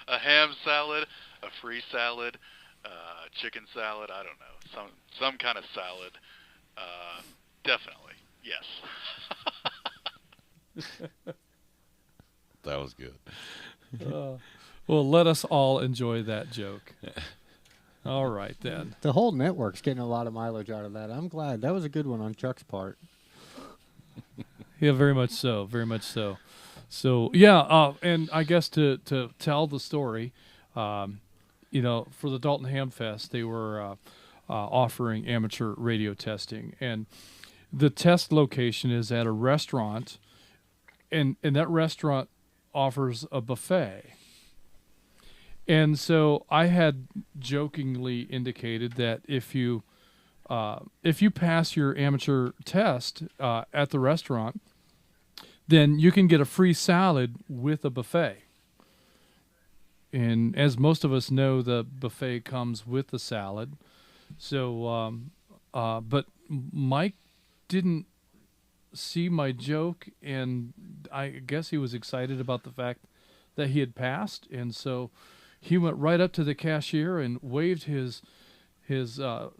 S4: A ham salad, a free salad, chicken salad, I don't know. Some kind of salad. Definitely, yes.
S3: That was good.
S1: Well, let us all enjoy that joke. All right, then.
S2: The whole network's getting a lot of mileage out of that. I'm glad. That was a good one on Chuck's part.
S1: Yeah, very much so. Very much so. So, yeah, and I guess to tell the story, for the Dalton Ham Fest, they were offering amateur radio testing. And the test location is at a restaurant, and that restaurant offers a buffet. And so I had jokingly indicated that if you pass your amateur test at the restaurant, then you can get a free salad with a buffet. And as most of us know, the buffet comes with the salad. So, but Mike didn't see my joke, and I guess he was excited about the fact that he had passed, and so he went right up to the cashier and waved his the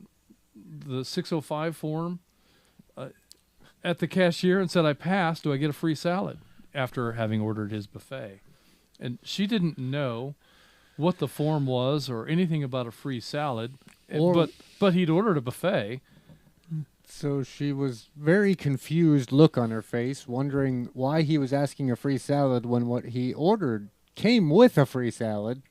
S1: 605 form at the cashier and said, "I passed. Do I get a free salad?" After having ordered his buffet. And she didn't know what the form was or anything about a free salad, but he'd ordered a buffet.
S2: So she was very confused look on her face, wondering why he was asking a free salad when what he ordered came with a free salad.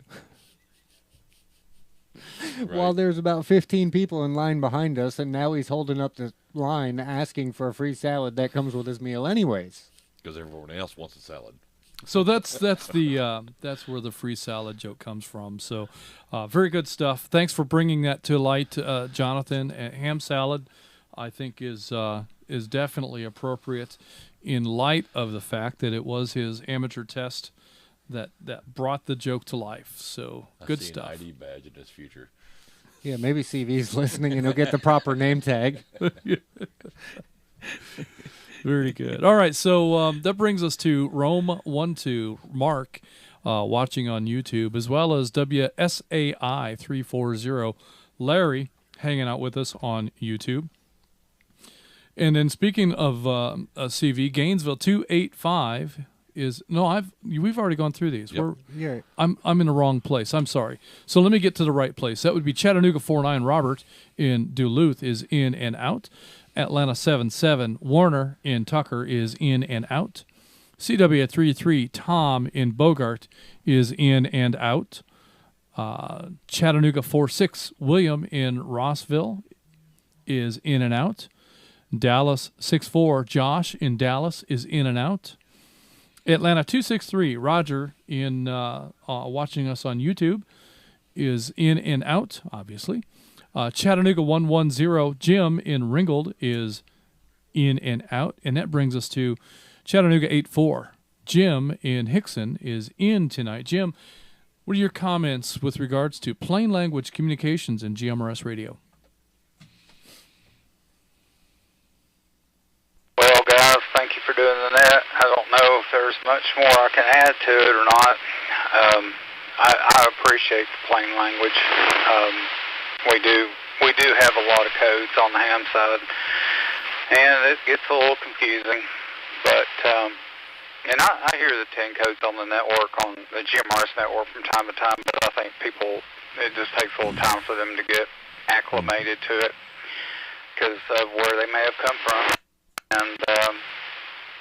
S2: Right. While there's about 15 people in line behind us, and now he's holding up the line asking for a free salad that comes with his meal anyways.
S3: Because everyone else wants a salad.
S1: So that's where the free salad joke comes from. So very good stuff. Thanks for bringing that to light, Jonathan. Ham salad, I think, is definitely appropriate in light of the fact that it was his amateur test that brought the joke to life. So good stuff.
S3: I see an ID badge in his future.
S2: Yeah, maybe CV's listening and he'll get the proper name tag.
S1: Very good. All right, so that brings us to Rome12, Mark, watching on YouTube, as well as WSAI 340, Larry, hanging out with us on YouTube. And then speaking of CV, Gainesville 285 is we've already gone through these.
S2: Yep.
S1: I'm in the wrong place. I'm sorry. So let me get to the right place. That would be Chattanooga 49 Robert in Duluth is in and out. Atlanta 77 Warner in Tucker is in and out. CW 33 Tom in Bogart is in and out. Chattanooga 46 William in Rossville is in and out. Dallas 64 Josh in Dallas is in and out. Atlanta 263 Roger in watching us on YouTube is in and out, obviously. Chattanooga 110 Jim in Ringgold is in and out, and that brings us to Chattanooga 84 Jim in Hickson is in tonight. Jim, what are your comments with regards to plain language communications in GMRS radio?
S13: if there's much more I can add to it or not. I appreciate the plain language. We do have a lot of codes on the ham side, and it gets a little confusing. But and I hear the 10 codes on the network, on the GMRS network from time to time, but I think it just takes a little time for them to get acclimated to it because of where they may have come from. And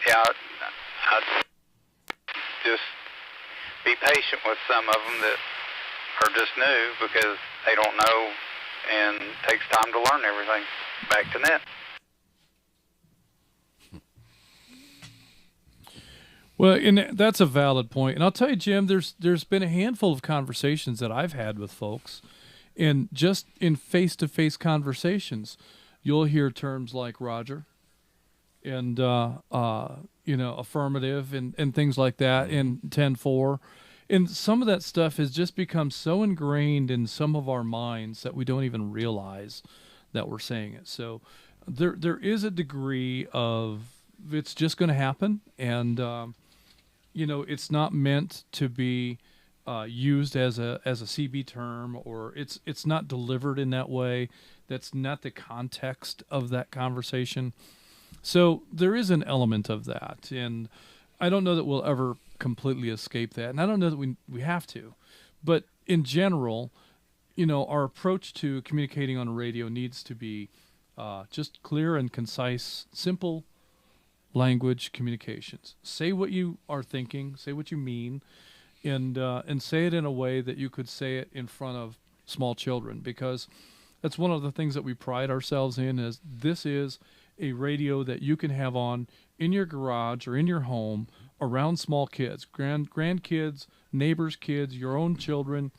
S13: yeah, I'd just be patient with some of them that are just new because they don't know, and it takes time to learn everything. Back to net.
S1: Well, and that's a valid point. And I'll tell you, Jim, there's been a handful of conversations that I've had with folks, and just in face-to-face conversations, you'll hear terms like Roger and affirmative and things like that in 10-4. And some of that stuff has just become so ingrained in some of our minds that we don't even realize that we're saying it. So there is a degree of it's just going to happen, and it's not meant to be used as a CB term, or it's not delivered in that way. That's not the context of that conversation. So there is an element of that, and I don't know that we'll ever completely escape that, and I don't know that we have to. But in general, our approach to communicating on radio needs to be just clear and concise, simple language communications. Say what you are thinking, say what you mean, and say it in a way that you could say it in front of small children, because that's one of the things that we pride ourselves in, is this is a radio that you can have on in your garage or in your home around small kids, grandkids, neighbors' kids, your own children,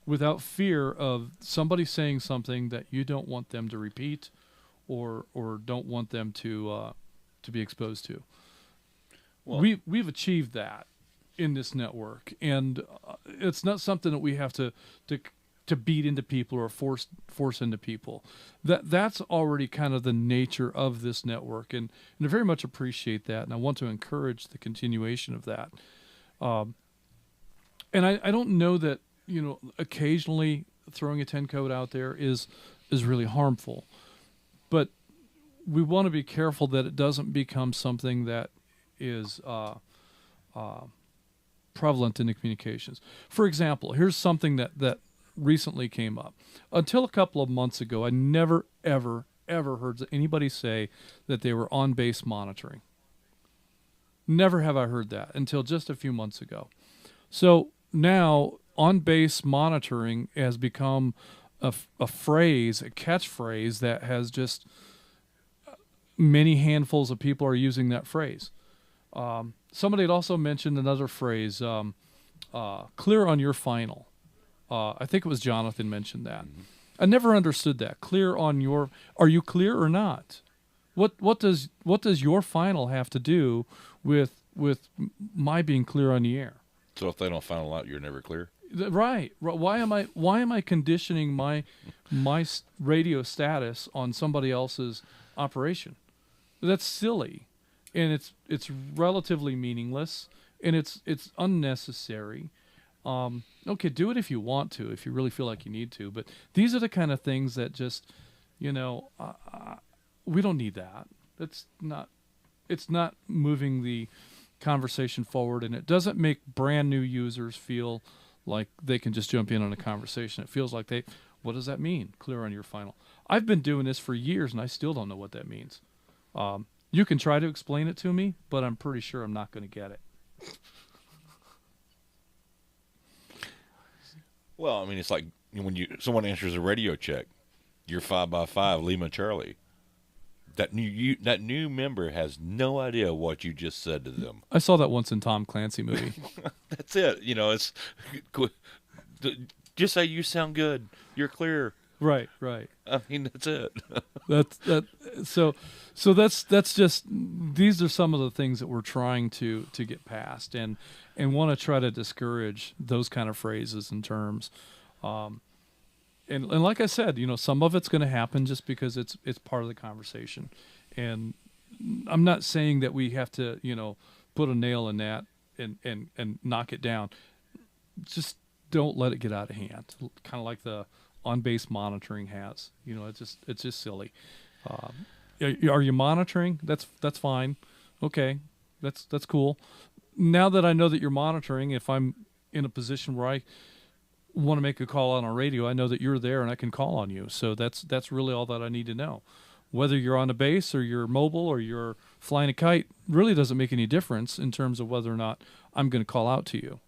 S1: without fear of somebody saying something that you don't want them to repeat or don't want them to be exposed to. Well, we've achieved that in this network, and it's not something that we have to beat into people or force into people. That's already kind of the nature of this network, and I very much appreciate that, and I want to encourage the continuation of that. And I don't know that occasionally throwing a 10 code out there is really harmful, but we want to be careful that it doesn't become something that is prevalent in the communications. For example, here's something that recently came up. Until a couple of months ago, I never, ever, ever heard anybody say that they were on-base monitoring. Never have I heard that until just a few months ago. So now on-base monitoring has become a phrase, a catchphrase that has just many handfuls of people are using that phrase. Somebody had also mentioned another phrase, clear on your final. I think it was Jonathan mentioned that. Mm-hmm. I never understood that. Clear on your, are you clear or not? What does your final have to do with my being clear on the air?
S3: So if they don't final out, you're never clear?
S1: Right. Why am I conditioning my radio status on somebody else's operation? That's silly, and it's relatively meaningless, and it's unnecessary. Okay, do it if you want to, if you really feel like you need to. But these are the kind of things that just, we don't need that. It's not moving the conversation forward, and it doesn't make brand new users feel like they can just jump in on a conversation. It feels like what does that mean? Clear on your final. I've been doing this for years, and I still don't know what that means. You can try to explain it to me, but I'm pretty sure I'm not going to get it.
S3: Well, I mean, it's like when someone answers a radio check, you're 5x5 Lima Charlie. That new member has no idea what you just said to them.
S1: I saw that once in Tom Clancy movie.
S3: That's it. It's just say you sound good. You're clear.
S1: Right.
S3: I mean, that's it.
S1: So that's just, these are some of the things that we're trying to get past, and want to try to discourage those kind of phrases and terms. And like I said, some of it's going to happen just because it's part of the conversation. And I'm not saying that we have to, put a nail in that and knock it down. Just don't let it get out of hand. Kind of like the on-base monitoring has. You know, it's just silly. Are you monitoring? That's fine. Okay, that's cool. Now that I know that you're monitoring, if I'm in a position where I want to make a call out on radio, I know that you're there and I can call on you. So that's really all that I need to know. Whether you're on a base or you're mobile or you're flying a kite really doesn't make any difference in terms of whether or not I'm going to call out to you.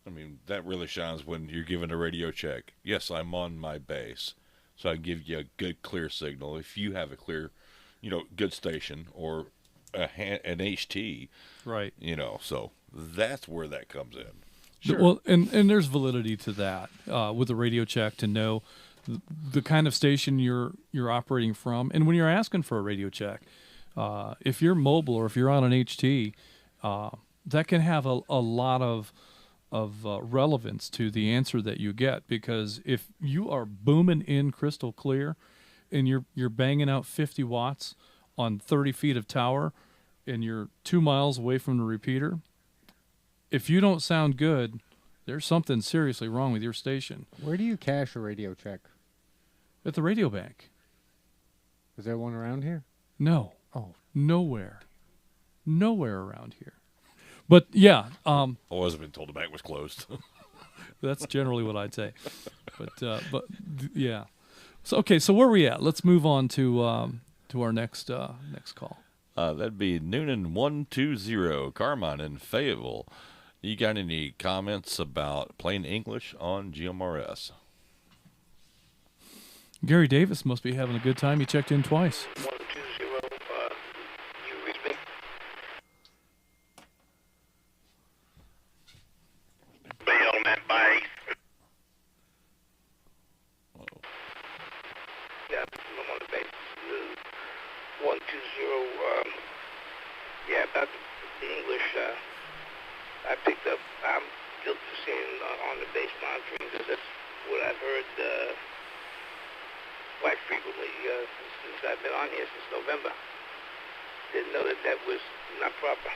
S3: I mean, that really shines when you're given a radio check. Yes, I'm on my base, so I give you a good, clear signal. If you have a clear, good station or an HT,
S1: right?
S3: So that's where that comes in.
S1: Sure. Well, and there's validity to that with a radio check to know the kind of station you're operating from, and when you're asking for a radio check, if you're mobile or if you're on an HT, that can have a lot of relevance to the answer that you get, because if you are booming in crystal clear and you're banging out 50 watts on 30 feet of tower and you're 2 miles away from the repeater, if you don't sound good, there's something seriously wrong with your station.
S2: Where do you cache a radio check?
S1: At the radio bank.
S2: Is there one around here?
S1: No.
S2: Oh.
S1: Nowhere around here. But yeah,
S3: I wasn't been told the bank was closed.
S1: That's generally what I'd say. But yeah. So okay, so where are we at? Let's move on to our next call.
S3: That'd be Noonan 120, Carmine in Fayetteville. You got any comments about plain English on GMRS?
S1: Gary Davis must be having a good time. He checked in twice.
S11: 120, you read me? Be on that base. Yeah, I'm on the base. 120, yeah, about the English, I picked up, I'm guilty of saying on the base monitoring, because that's what I've heard quite frequently since I've been on here since November. Didn't know that was not proper.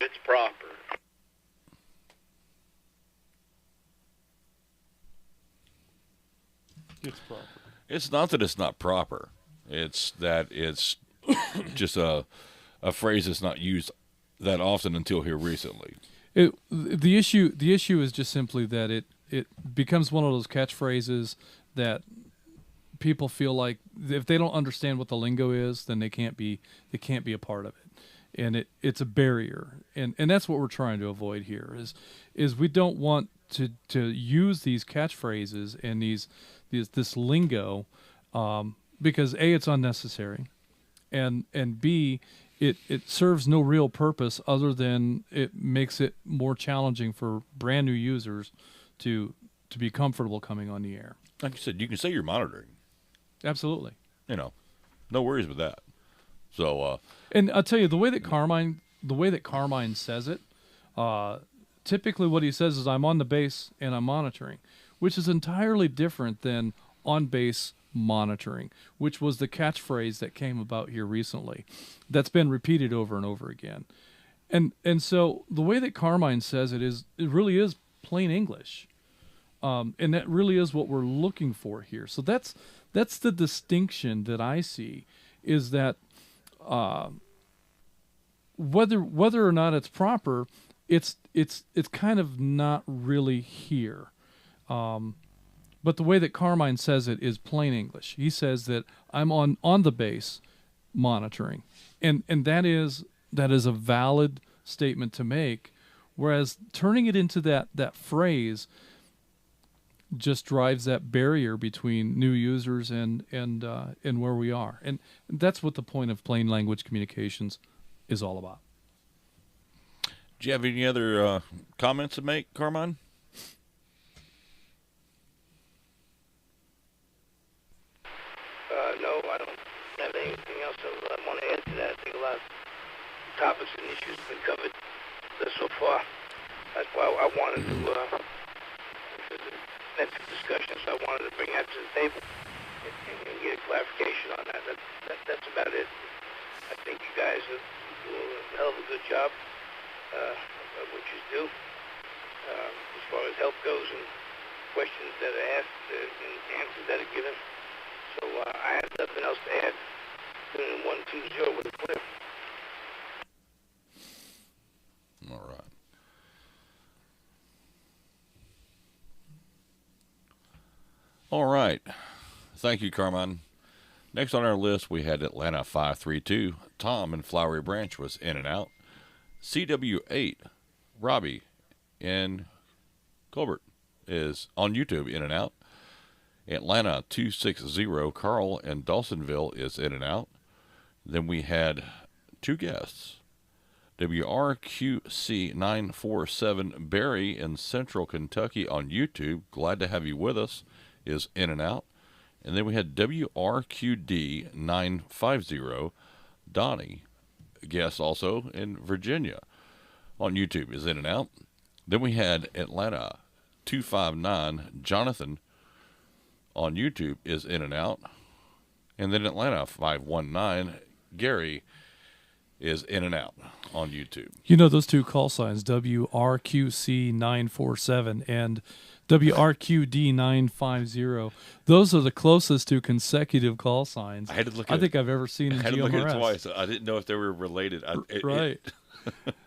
S11: It's proper.
S1: It's proper.
S3: It's not that it's not proper. It's that it's just a phrase that's not used that often until here recently.
S1: The issue is just simply that it becomes one of those catchphrases that people feel like if they don't understand what the lingo is, then they can't be a part of it, and it's a barrier, and that's what we're trying to avoid here is we don't want to use these catchphrases and this lingo because A, it's unnecessary, and B, it serves no real purpose other than it makes it more challenging for brand new users to be comfortable coming on the air.
S3: Like you said, you can say you're monitoring.
S1: Absolutely.
S3: No worries with that. So,
S1: and I'll tell you, the way that Carmine says it, typically what he says is, I'm on the base and I'm monitoring, which is entirely different than on base monitoring, which was the catchphrase that came about here recently. That's been repeated over and over again. And so the way that Carmine says it really is plain English. And that really is what we're looking for here. So that's the distinction that I see, is that whether or not it's proper, it's kind of not really here. But the way that Carmine says it is plain English. He says that I'm on the base monitoring, and that is a valid statement to make. Whereas turning it into that phrase just drives that barrier between new users and where we are, and that's what the point of plain language communications is all about.
S3: Do you have any other comments to make, Carmine?
S11: No, I don't have anything else I want to add to that. I think a lot of topics and issues have been covered so far. That's why I wanted to, next discussion, so I wanted to bring that to the table.
S19: and get a clarification on that. That's about it. I think you guys do a hell of a good job of what you do as far as help goes and questions that are asked and answers that are given. So I have nothing else to add. 120 with a clip.
S3: All right. All right. Thank you, Carmine. Next on our list, we had Atlanta 532. Tom in Flowery Branch was in and out. CW8, Robbie in Colbert is on YouTube, in and out. Atlanta 260, Carl in Dawsonville is in and out. Then we had two guests. WRQC 947, Barry in Central Kentucky on YouTube, glad to have you with us, is in and out. And then we had WRQD 950, Donnie, guest also in Virginia on YouTube, is in and out. Then we had Atlanta 259, Jonathan on YouTube is in and out. And then Atlanta 519, Gary is in and out on YouTube.
S1: You know those two call signs, WRQC 947 and WRQD 950. Those are the closest to consecutive call signs
S3: I had to look
S1: I
S3: at
S1: think
S3: it.
S1: I've ever seen in
S3: I had to
S1: GMRS.
S3: look at it twice. I didn't know if they were related.
S1: Right.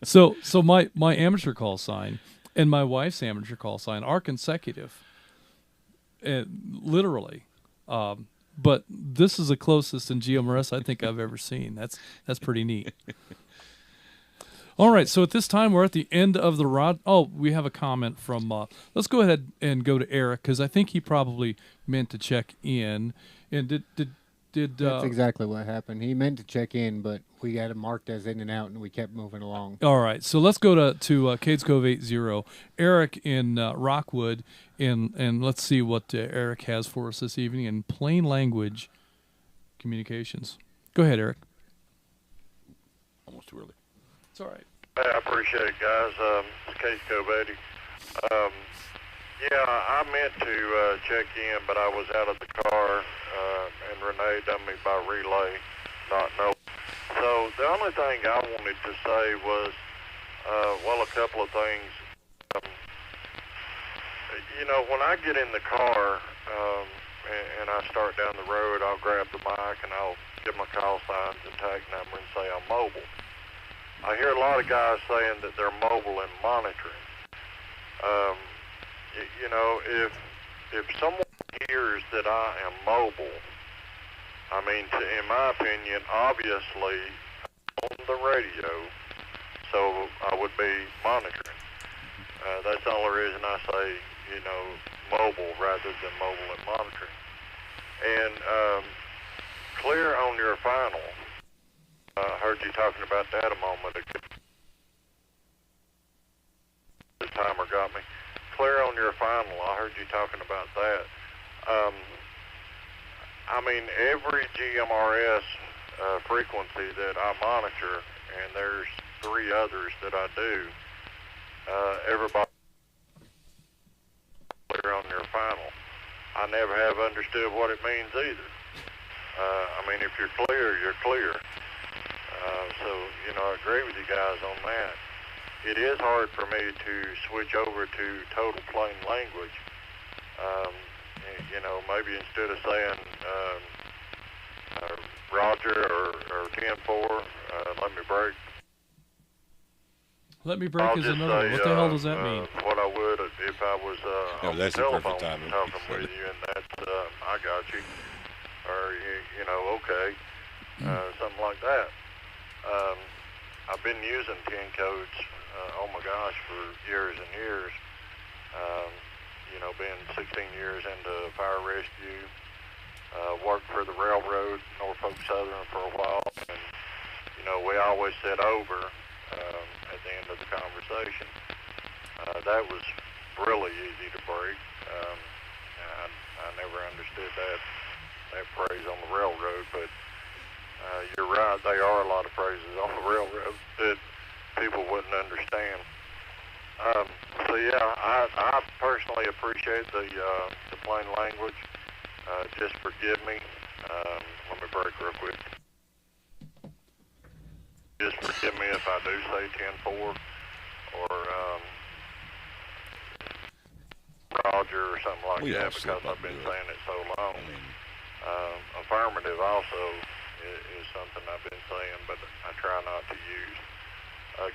S1: So my amateur call sign and my wife's amateur call sign are consecutive, literally. But this is the closest in GMRS I think I've ever seen. That's pretty neat. All right, so at this time we're at the end of the rod. Oh, we have a comment from. Let's go ahead and go to Eric because I think he probably meant to check in. And did
S2: That's exactly what happened. He meant to check in, but we got it marked as in and out, and we kept moving along.
S1: All right, so let's go to Cades Cove 80. Eric in Rockwood, and let's see what Eric has for us this evening in plain language communications. Go ahead, Eric.
S3: Almost too early.
S1: It's all right.
S20: Hey, I appreciate it, guys. It's Case Cove 80. Yeah, I meant to check in, but I was out of the car, and Renee done me by relay, not know. So the only thing I wanted to say was, well, a couple of things. You know, when I get in the car and I start down the road, I'll grab the mic and I'll give my call signs and tag number and say I'm mobile. I hear a lot of guys saying that they're mobile and monitoring. You know, if someone hears that I am mobile, I mean, in my opinion, obviously on the radio, so I would be monitoring. That's the only reason I say, you know, mobile rather than mobile and monitoring. And clear on your final. I heard you talking about that a moment ago. The timer got me. Clear on your final. I heard you talking about that. I mean, every GMRS frequency that I monitor, and there's 3 others that I do, everybody clear on your final. I never have understood what it means either. I mean, if you're clear, you're clear. So, you know, I agree with you guys on that. It is hard for me to switch over to total plain language. You know, maybe instead of saying Roger or 10-4, let me break.
S1: Let me break is another. What the hell does that mean?
S20: What I would if I was on the
S3: that's the
S20: telephone
S3: perfect timing.
S20: talking with you, and that's I got you, or you know, okay, something like that. I've been using 10 codes, oh my gosh, for years and years. You know, being 16 years into fire rescue, worked for the railroad, Norfolk Southern for a while, and, you know, we always said over at the end of the conversation. That was really easy to break. I never understood that phrase on the railroad, but you're right, there are a lot of phrases on the railroad that people wouldn't understand. So yeah, I personally appreciate the plain language. Just forgive me. Let me break real quick. Just forgive me if I do say 10-4 or Roger or something like that, because I've been saying it so long. Affirmative also is something I've been saying, but I try not to use.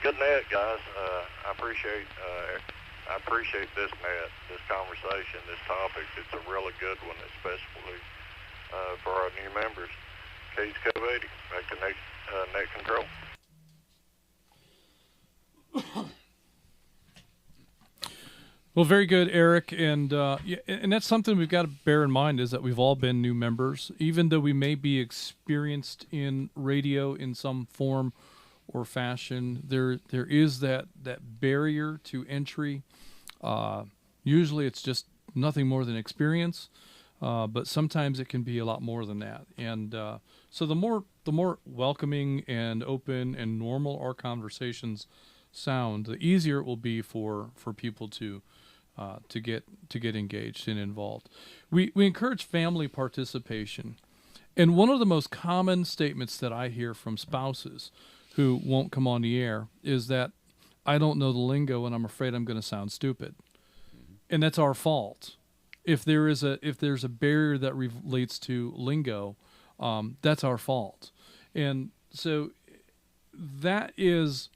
S20: Good net, guys. I appreciate this net, this conversation, this topic. It's a really good one, especially for our new members. Cage Cove 80, back to net control.
S1: Well, very good, Eric, and that's something we've got to bear in mind, is that we've all been new members, even though we may be experienced in radio in some form or fashion. There is that barrier to entry. Usually, it's just nothing more than experience, but sometimes it can be a lot more than that. And so the more welcoming and open and normal our conversations sound, the easier it will be for people to get engaged and involved. We encourage family participation, and one of the most common statements that I hear from spouses who won't come on the air is that I don't know the lingo and I'm afraid I'm going to sound stupid, and that's our fault. If there's a barrier that relates to lingo, that's our fault, and so that is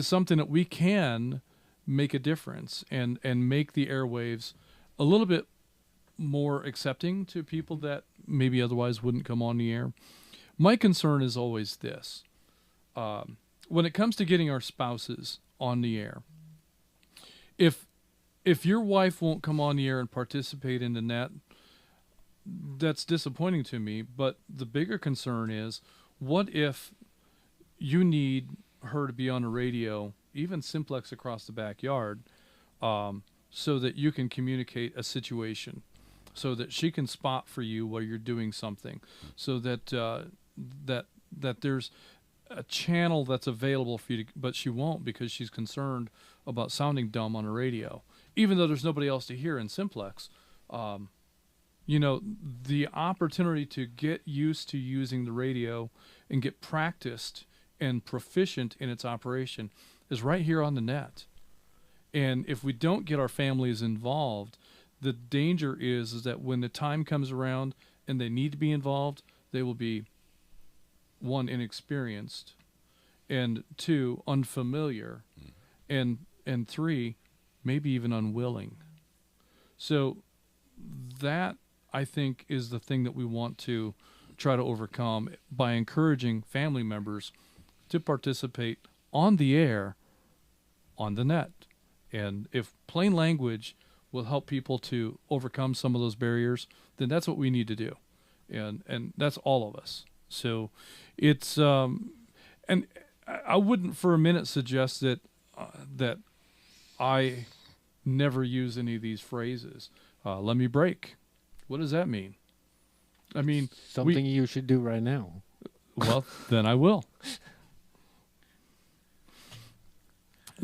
S1: something that we can make a difference and make the airwaves a little bit more accepting to people that maybe otherwise wouldn't come on the air. My concern is always this. When it comes to getting our spouses on the air, if your wife won't come on the air and participate in the net, that's disappointing to me. But the bigger concern is, what if you need her to be on the radio, even simplex across the backyard, so that you can communicate a situation, so that she can spot for you while you're doing something, so that that there's a channel that's available for you to, but she won't because she's concerned about sounding dumb on the radio, even though there's nobody else to hear in simplex. The opportunity to get used to using the radio and get practiced and proficient in its operation is right here on the net. And if we don't get our families involved, the danger is that when the time comes around and they need to be involved, they will be, one, inexperienced, and two, unfamiliar, and three, maybe even unwilling. So that, I think, is the thing that we want to try to overcome by encouraging family members to participate on the air, on the net. And if plain language will help people to overcome some of those barriers, then that's what we need to do. And that's all of us. So it's, and I wouldn't for a minute suggest that, that I never use any of these phrases. Let me break. What does that mean? I mean,
S2: something you should do right now.
S1: Well, then I will.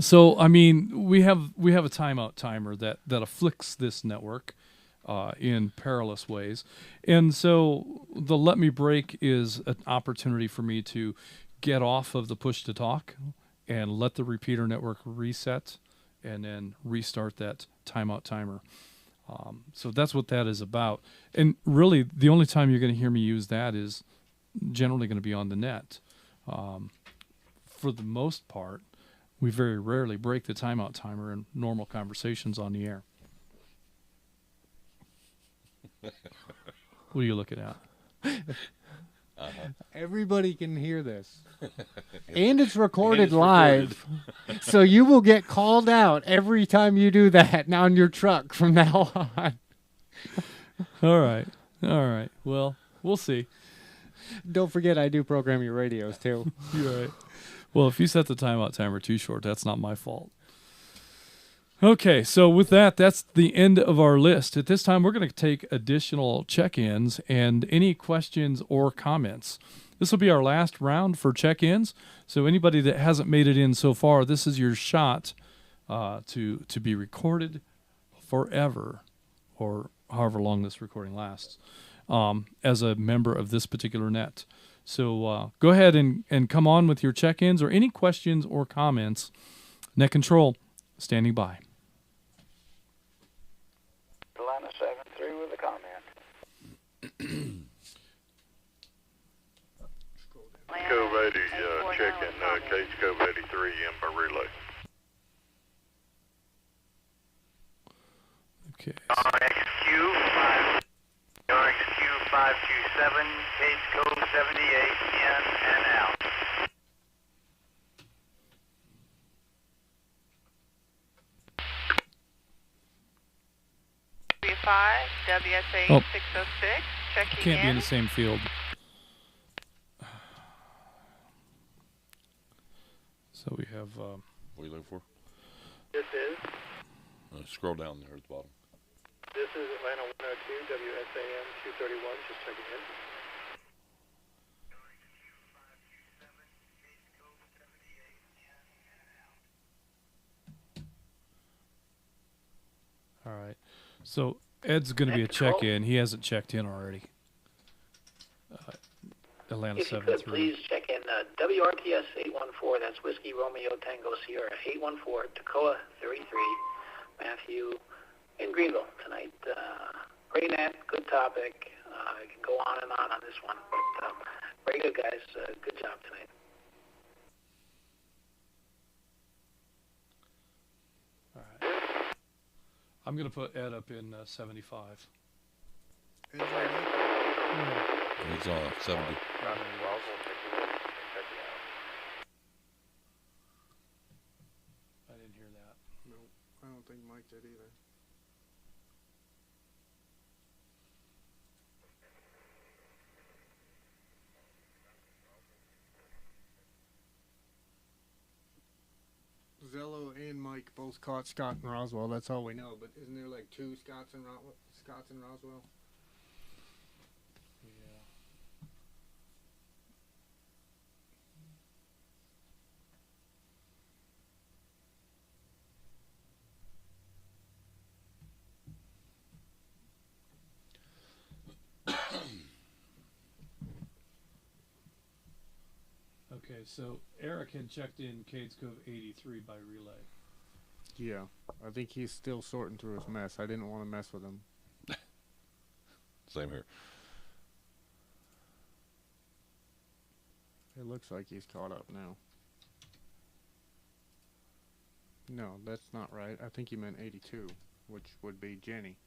S1: So, I mean, we have a timeout timer that afflicts this network in perilous ways. And so the let me break is an opportunity for me to get off of the push to talk and let the repeater network reset and then restart that timeout timer. So that's what that is about. And really, the only time you're going to hear me use that is generally going to be on the net. For the most part, we very rarely break the timeout timer in normal conversations on the air. What are you looking at?
S2: Everybody can hear this. And it's recorded live. So you will get called out every time you do that now on your truck from now on.
S1: All right. Well, we'll see.
S2: Don't forget I do program your radios too.
S1: You're right. Well, if you set the timeout timer too short, that's not my fault. Okay, so with that, that's the end of our list. At this time, we're going to take additional check-ins and any questions or comments. This will be our last round for check-ins. So anybody that hasn't made it in so far, this is your shot to be recorded forever, or however long this recording lasts, as a member of this particular net. So go ahead and come on with your check-ins or any questions or comments. Net Control, standing by.
S11: Atlanta 7-3 with a comment.
S20: Cove 80, checking Cage Cove 83 in by relay.
S1: Okay.
S11: RXQ 527, Cage Cove 78, in and out.
S16: 35, WSA
S1: Oh.
S16: 606, checking
S1: Can't be in
S16: in.
S1: the same field. So we have.
S3: What are you looking for?
S9: This is
S3: Scroll down there at the bottom.
S9: Atlanta 102, WSAM 231, just checking in.
S1: All right. So Ed's going to be a check-in. He hasn't checked in already. Atlanta
S11: If you
S1: 7-3.
S11: could please check in WRTS 814, that's Whiskey Romeo Tango Sierra 814, Tacoma 33, Matthew in Greenville tonight. Great net, good topic. I can go on and on this one, but very good, guys. Good job tonight.
S1: I'm going to put Ed up in 75.
S3: He's on 70.
S1: I didn't hear that.
S2: No, I don't think Mike did either. Zello and Mike both caught Scott and Roswell. That's all we know. But isn't there like two Scotts and Roswell?
S1: Okay, so Eric had checked in Cades Cove 83 by relay.
S2: Yeah, I think he's still sorting through his mess. I didn't want to mess with him.
S3: Same here.
S2: It looks like he's caught up now. No, that's not right. I think he meant 82, which would be Jenny.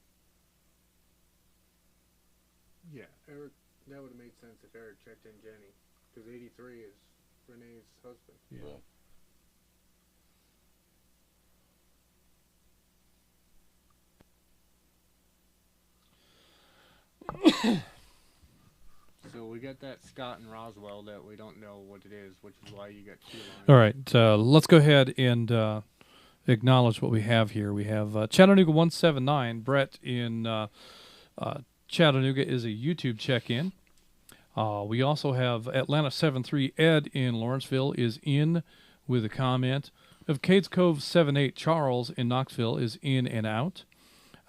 S2: Yeah, Eric, that would have made sense if Eric checked in Jenny, because 83 is Renee's husband.
S1: Yeah.
S2: So we got that Scott and Roswell that we don't know what it is, which is why you got two lines.
S1: All right, let's go ahead and acknowledge what we have here. We have Chattanooga 179. Brett in Chattanooga is a YouTube check-in. We also have Atlanta 73. Ed in Lawrenceville is in with a comment. Of Cades Cove 78, Charles in Knoxville is in and out.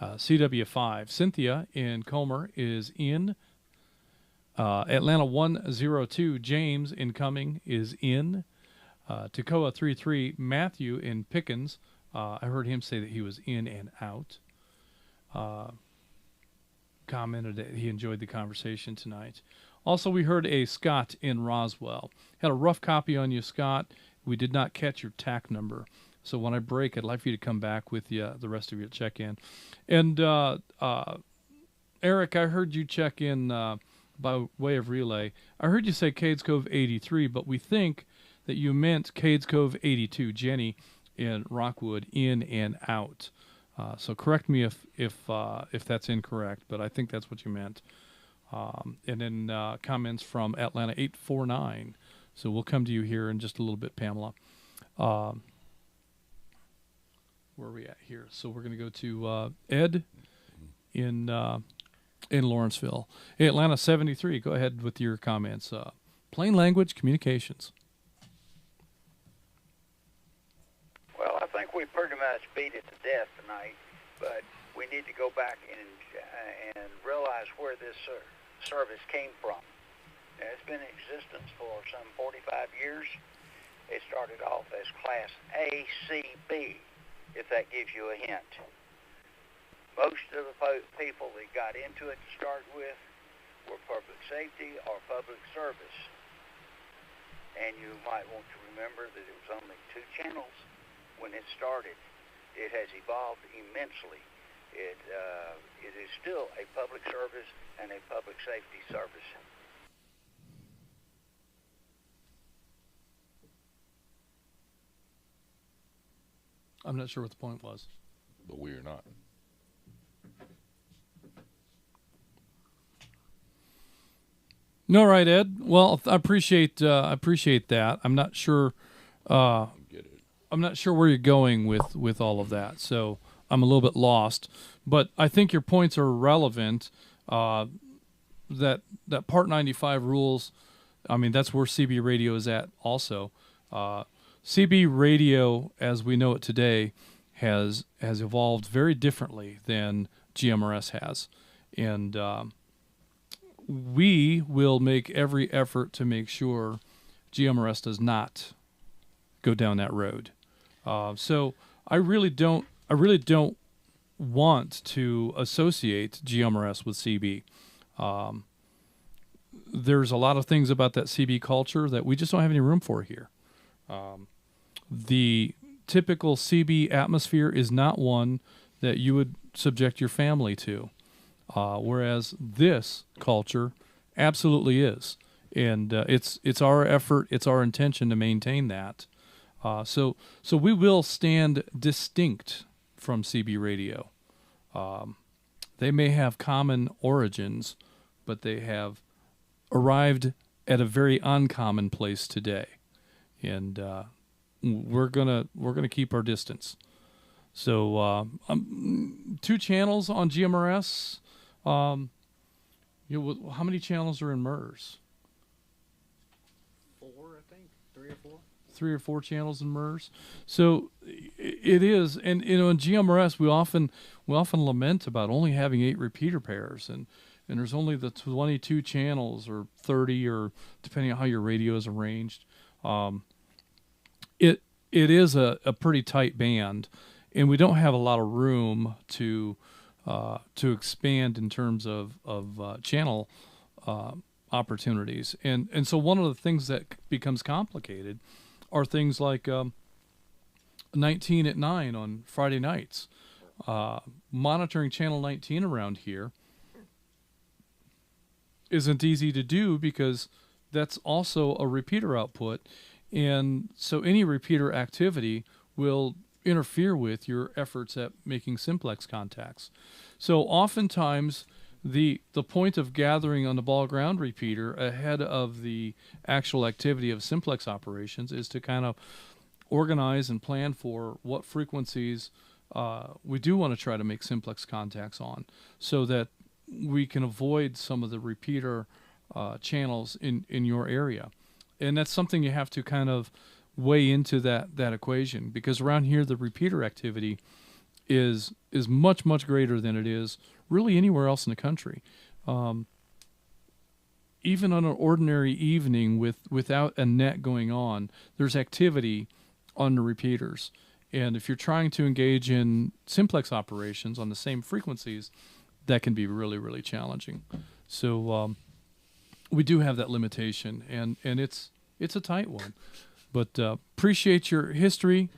S1: CW5. Cynthia in Comer is in. Atlanta 102, James incoming is in. Tacoma 33, Matthew in Pickens. I heard him say that he was in and out. Commented that he enjoyed the conversation tonight. Also, we heard a Scott in Roswell. Had a rough copy on you, Scott. We did not catch your TAC number. So when I break, I'd like for you to come back with the rest of your check-in. And Eric, I heard you check in by way of relay. I heard you say Cades Cove 83, but we think that you meant Cades Cove 82, Jenny in Rockwood, in and out. So correct me if that's incorrect, but I think that's what you meant. And then comments from Atlanta 849. So we'll come to you here in just a little bit, Pamela. Where are we at here? So we're going to go to Ed in Lawrenceville. Hey, Atlanta 73, go ahead with your comments. Plain language communications.
S11: Well, I think we pretty much beat it to death tonight. but we need to go back and realize where this service came from. Now, it's been in existence for some 45 years. It started off as Class ACB, if that gives you a hint. Most of the people that got into it to start with were public safety or public service. And you might want to remember that it was only 2 channels when it started. It has evolved immensely. It is still a public service and a public safety service.
S1: I'm not sure what the point was.
S3: But we are not.
S1: No, right, Ed. Well, I appreciate that. I'm not sure. I'm not sure where you're going with all of that, so I'm a little bit lost. But I think your points are relevant. That Part 95 rules. I mean, that's where CB radio is at. Also, CB radio, as we know it today, has evolved very differently than GMRS has, and we will make every effort to make sure GMRS does not go down that road. So I really don't want to associate GMRS with CB. There's a lot of things about that CB culture that we just don't have any room for here. The typical CB atmosphere is not one that you would subject your family to. Whereas this culture absolutely is, and it's our effort, it's our intention to maintain that. So we will stand distinct from CB radio. They may have common origins, but they have arrived at a very uncommon place today, and we're gonna keep our distance. So 2 channels on GMRS. How many channels are in MERS?
S2: 4, I think. 3 or 4.
S1: 3 or 4 channels in MERS. So it is, and in GMRS we often lament about only having 8 repeater pairs, and there's only the 22 channels or 30, or depending on how your radio is arranged. It is a pretty tight band, and we don't have a lot of room to expand in terms of channel opportunities, and so one of the things that becomes complicated are things like 19 at 9 on Friday nights. Monitoring channel 19 around here isn't easy to do because that's also a repeater output, and so any repeater activity will interfere with your efforts at making simplex contacts. So oftentimes the point of gathering on the ball ground repeater ahead of the actual activity of simplex operations is to kind of organize and plan for what frequencies we do want to try to make simplex contacts on, so that we can avoid some of the repeater channels in your area. And that's something you have to kind of weigh into that equation, because around here the repeater activity is much greater than it is really anywhere else in the country. Even on an ordinary evening without a net going on, there's activity on the repeaters, and if you're trying to engage in simplex operations on the same frequencies, that can be really challenging. So we do have that limitation, and it's a tight one. But appreciate your history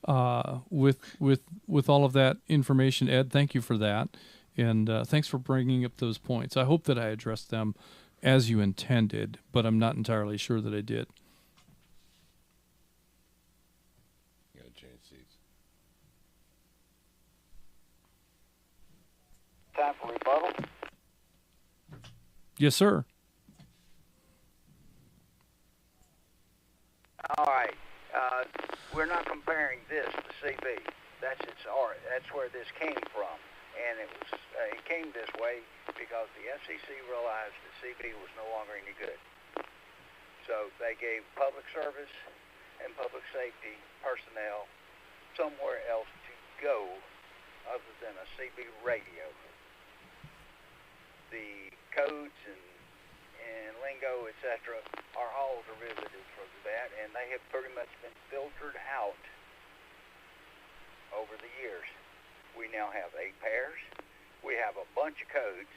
S1: with all of that information, Ed. Thank you for that, and thanks for bringing up those points. I hope that I addressed them as you intended, but I'm not entirely sure that I did.
S3: You gotta change seats.
S11: Time for rebuttal.
S1: Yes, sir.
S11: All right. We're not comparing this to CB. That's where this came from, and it came this way because the FCC realized that CB was no longer any good. So they gave public service and public safety personnel somewhere else to go other than a CB radio. The codes and lingo, etc., are all derivatives from that, and they have pretty much been filtered out over the years. We now have 8 pairs. We have a bunch of codes.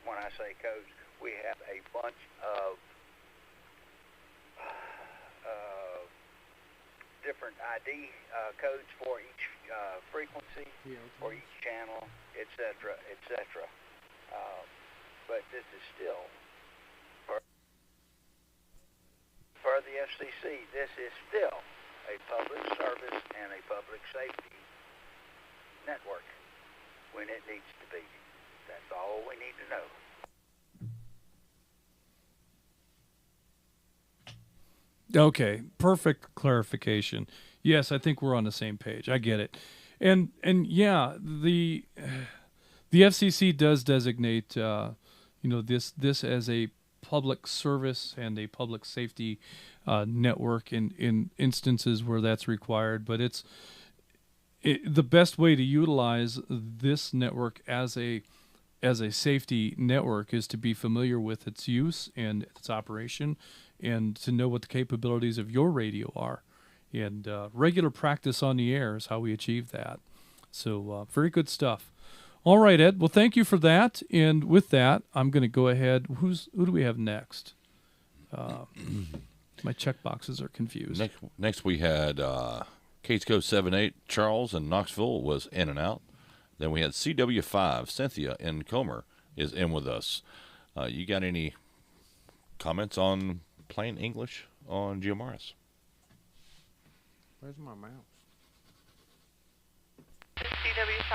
S11: When I say codes, we have a bunch of different ID codes for each frequency, for each channel, etc., etc. But this is still, for the FCC, this is still a public service and a public safety network when it needs to be. That's all we need to know.
S1: Okay, perfect clarification. Yes, I think we're on the same page. I get it. And yeah, the FCC does designate this as a public service and a public safety network in instances where that's required, but the best way to utilize this network as a safety network is to be familiar with its use and its operation, and to know what the capabilities of your radio are. And regular practice on the air is how we achieve that. So very good stuff. All right, Ed. Well, thank you for that. And with that, I'm going to go ahead. Who do we have next? My check boxes are confused.
S3: Next we had Case Code 78, Charles in Knoxville was in and out. Then we had CW5, Cynthia in Comer is in with us. You got any comments on plain English on GMRS?
S2: Where's my mouse?
S16: CW5.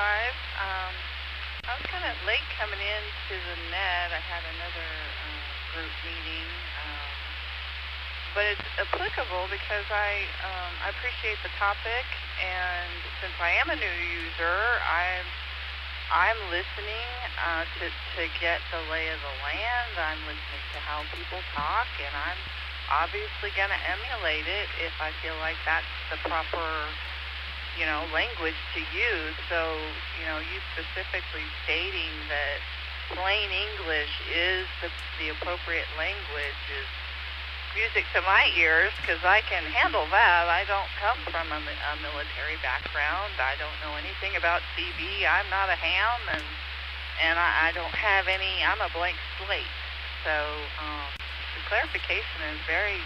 S16: I was kind of late coming into the net. I had another group meeting, but it's applicable because I appreciate the topic, and since I am a new user, I'm listening to get the lay of the land. I'm listening to how people talk, and I'm obviously going to emulate it if I feel like that's the proper, language to use. So, you specifically stating that plain English is the appropriate language is music to my ears, because I can handle that. I don't come from a military background. I don't know anything about CB. I'm not a ham, and I don't have any. I'm a blank slate. So the clarification is very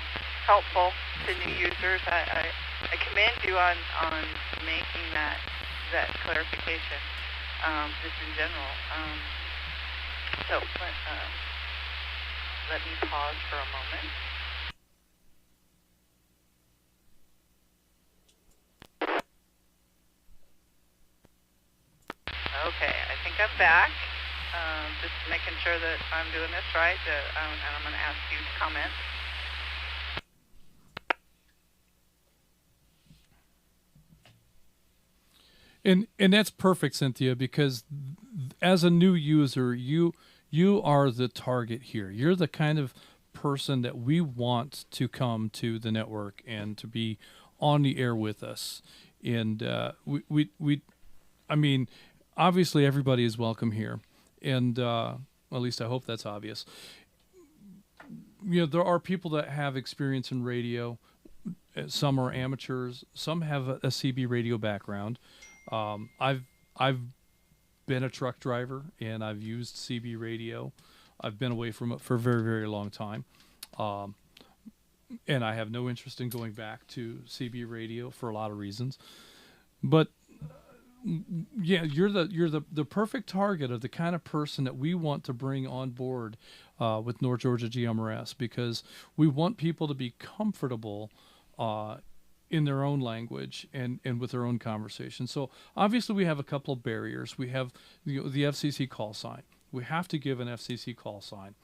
S16: helpful to new users. I commend you on making that clarification, just in general. So let me pause for a moment. Okay, I think I'm back. Just making sure that I'm doing this right, and I'm going to ask you to comment.
S1: And that's perfect, Cynthia, because as a new user, you are the target here. You're the kind of person that we want to come to the network and to be on the air with us. And I mean, obviously everybody is welcome here, and at least I hope that's obvious. There are people that have experience in radio. Some are amateurs. Some have a CB radio background. I've been a truck driver, and I've used CB radio. I've been away from it for a very, very long time, and I have no interest in going back to CB radio for a lot of reasons. But yeah, you're the perfect target of the kind of person that we want to bring on board with North Georgia GMRS, because we want people to be comfortable in their own language and with their own conversation. So obviously we have a couple of barriers. We have the FCC call sign. We have to give an FCC call sign.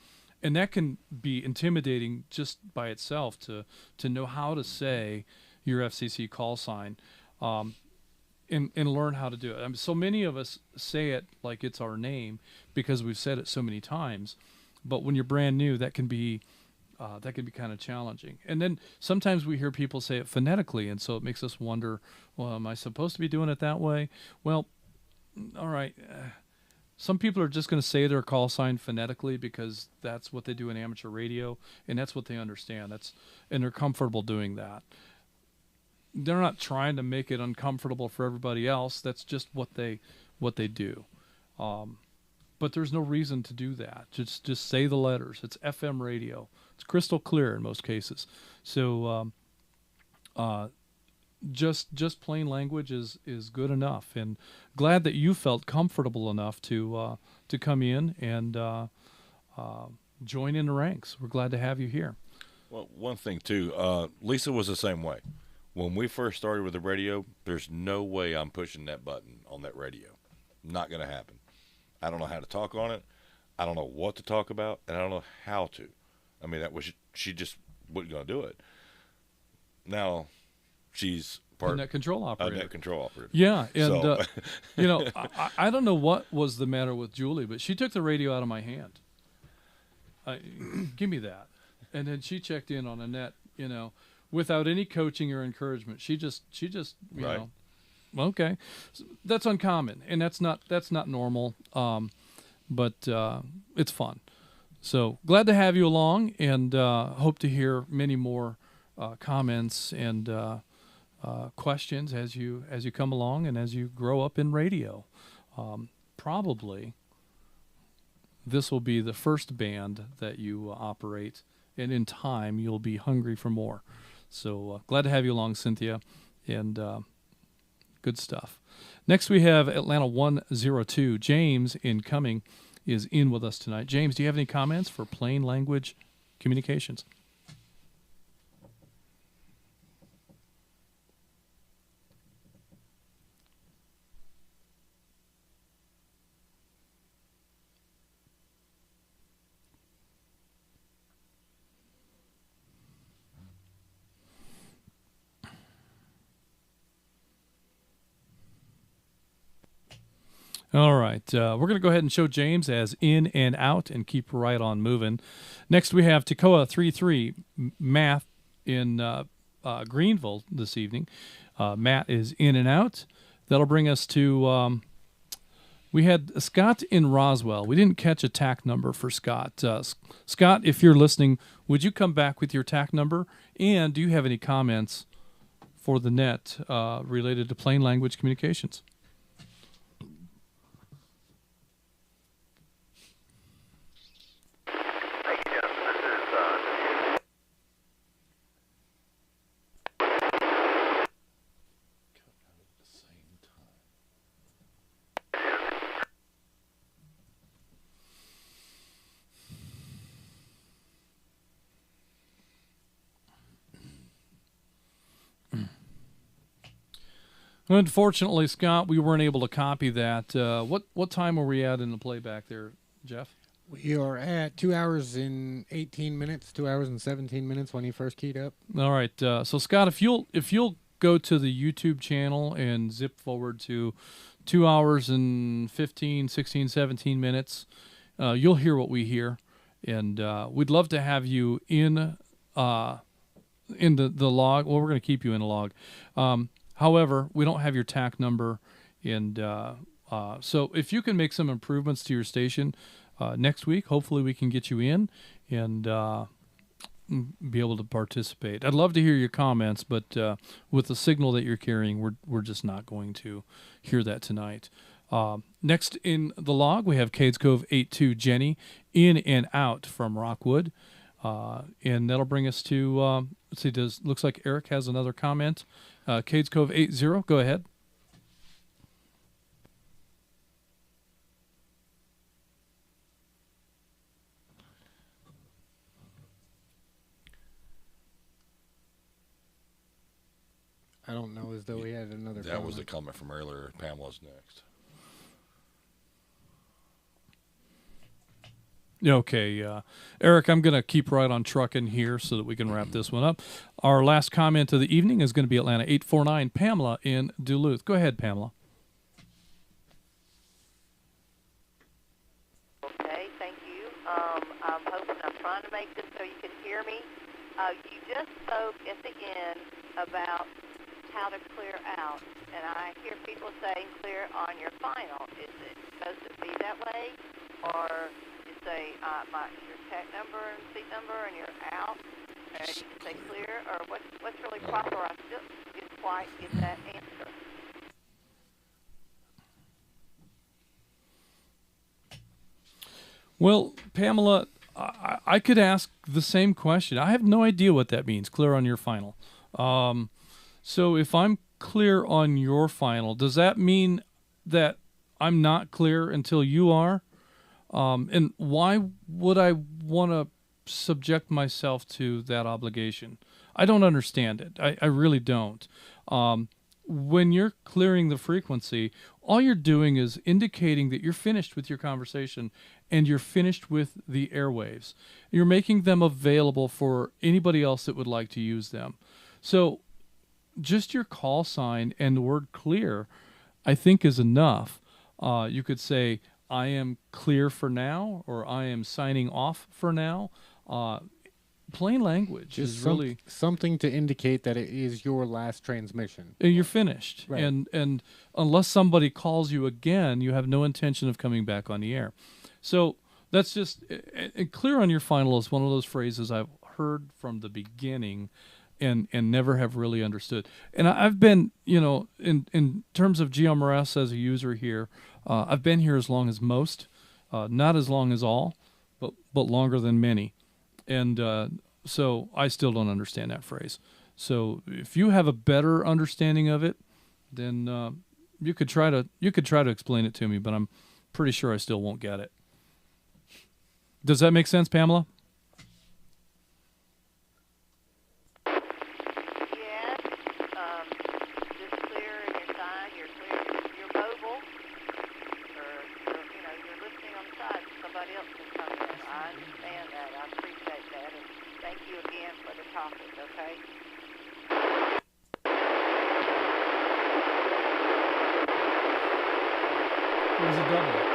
S1: And that can be intimidating just by itself to know how to say your FCC call sign and learn how to do it. I mean, so many of us say it like it's our name because we've said it so many times. But when you're brand new, that can be that can be kind of challenging. And then sometimes we hear people say it phonetically, and so it makes us wonder, well, am I supposed to be doing it that way? Well, all right. Some people are just going to say their call sign phonetically because that's what they do in amateur radio, and that's what they understand. And they're comfortable doing that. They're not trying to make it uncomfortable for everybody else. That's just what they do. But there's no reason to do that. Just say the letters. It's FM radio. It's crystal clear in most cases. So just plain language is good enough. And glad that you felt comfortable enough to come in and join in the ranks. We're glad to have you here.
S3: Well, one thing too, Lisa was the same way. When we first started with the radio, there's no way I'm pushing that button on that radio. Not going to happen. I don't know how to talk on it. I don't know what to talk about, and I don't know how to. I mean, she just wasn't going to do it. Now, she's part
S1: a net control operator.
S3: A net control operator.
S1: Yeah, and
S3: So.
S1: you know, I don't know what was the matter with Julie, but she took the radio out of my hand. Give me that, and then she checked in on a net. You know, without any coaching or encouragement, she just you
S3: Right.
S1: know. Okay, so that's uncommon, and that's not normal. But it's fun. So glad to have you along, and hope to hear many more comments and questions as you come along and as you grow up in radio. Probably this will be the first band that you operate, and in time you'll be hungry for more. So glad to have you along, Cynthia, and good stuff. Next we have Atlanta 102. James incoming is in with us tonight. James, do you have any comments for plain language communications? All right. We're going to go ahead and show James as in and out and keep right on moving. Next, we have Toccoa 33 Matt in Greenville this evening. Matt is in and out. That'll bring us to, we had Scott in Roswell. We didn't catch a TAC number for Scott. Scott, if you're listening, would you come back with your TAC number? And do you have any comments for the net related to plain language communications? Unfortunately, Scott, we weren't able to copy that. What time were we at in the playback there, Jeff?
S2: We are at 2 hours and 18 minutes, 2 hours and 17 minutes when he first keyed up.
S1: All right. So Scott, if you'll go to the YouTube channel and zip forward to 2 hours and 15, 16, 17 minutes, you'll hear what we hear, and we'd love to have you in the log. Well, we're going to keep you in the log. However, we don't have your TAC number, and so if you can make some improvements to your station next week, hopefully we can get you in and be able to participate. I'd love to hear your comments, but with the signal that you're carrying, we're just not going to hear that tonight. Next in the log, we have Cades Cove 82 Jenny in and out from Rockwood, and that'll bring us to let's see. Looks like Eric has another comment. Cades Cove 80, go ahead.
S2: I don't know as though we had another
S3: That was the comment from earlier. Pamela's next.
S1: Okay, Eric, I'm going to keep right on trucking here so that we can wrap this one up. Our last comment of the evening is going to be Atlanta 849, Pamela in Duluth. Go ahead, Pamela.
S16: Okay, thank you. I'm trying to make this so you can hear me. You just spoke at the end about how to clear out, and I hear people saying clear on your final. Is it supposed to be that way, or you say your tech number and seat number, and you're out, and you can say clear, or what's really proper? I still didn't quite get that answer.
S1: Well, Pamela, I could ask the same question. I have no idea what that means, clear on your final. So if I'm clear on your final, does that mean that I'm not clear until you are? And why would I want to subject myself to that obligation? I don't understand it. I really don't. When you're clearing the frequency, all you're doing is indicating that you're finished with your conversation and you're finished with the airwaves. You're making them available for anybody else that would like to use them. So just your call sign and the word clear, I think, is enough. You could say, I am clear for now, or I am signing off for now. Plain language is really
S2: something to indicate that it is your last transmission.
S1: You're finished.
S2: Right.
S1: And unless somebody calls you again, you have no intention of coming back on the air. So that's just clear on your final is one of those phrases I've heard from the beginning and never have really understood. And I've been, in terms of GMRS as a user here, I've been here as long as most, not as long as all, but longer than many. And so I still don't understand that phrase. So if you have a better understanding of it, then you could try to explain it to me, but I'm pretty sure I still won't get it. Does that make sense, Pamela?
S16: Yes. Just clear in your sign. You're clear. You're mobile, or you're listening on the side. Somebody else can come in. I understand that. I appreciate that, and thank you again for the topic. Okay.
S1: It was a double.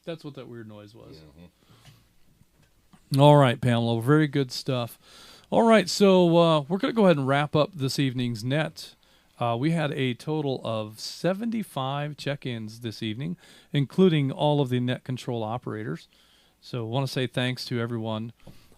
S1: That's what that weird noise was. All right, Pamela. Very good stuff. All right, so we're going to go ahead and wrap up this evening's net. We had a total of 75 check-ins this evening, including all of the net control operators. So I want to say thanks to everyone.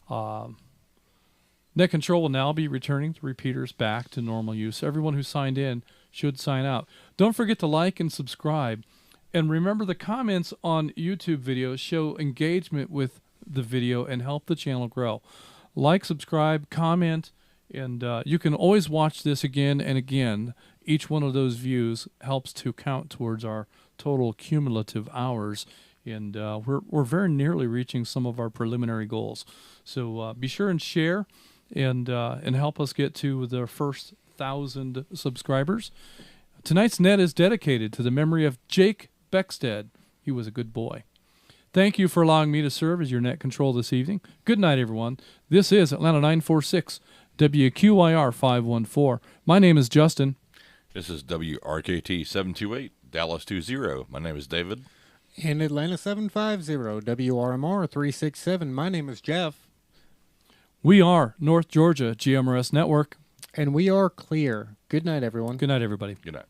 S1: Net control will now be returning the repeaters back to normal use. Everyone who signed in should sign out. Don't forget to like and subscribe. And remember, the comments on YouTube videos show engagement with the video and help the channel grow. Like, subscribe, comment, and you can always watch this again and again. Each one of those views helps to count towards our total cumulative hours, and we're very nearly reaching some of our preliminary goals. So be sure and share and help us get to the first 1,000 subscribers. Tonight's net is dedicated to the memory of Jake Beckstead. He was a good boy. Thank you for allowing me to serve as your net control this evening. Good night, everyone. This is Atlanta 946, WQIR 514. My name is Justin.
S3: This is WRKT 728, Dallas 20. My name is David.
S2: And Atlanta 750, WRMR 367. My name is Jeff.
S1: We are North Georgia GMRS Network.
S2: And we are clear. Good night, everyone.
S1: Good night, everybody.
S3: Good night.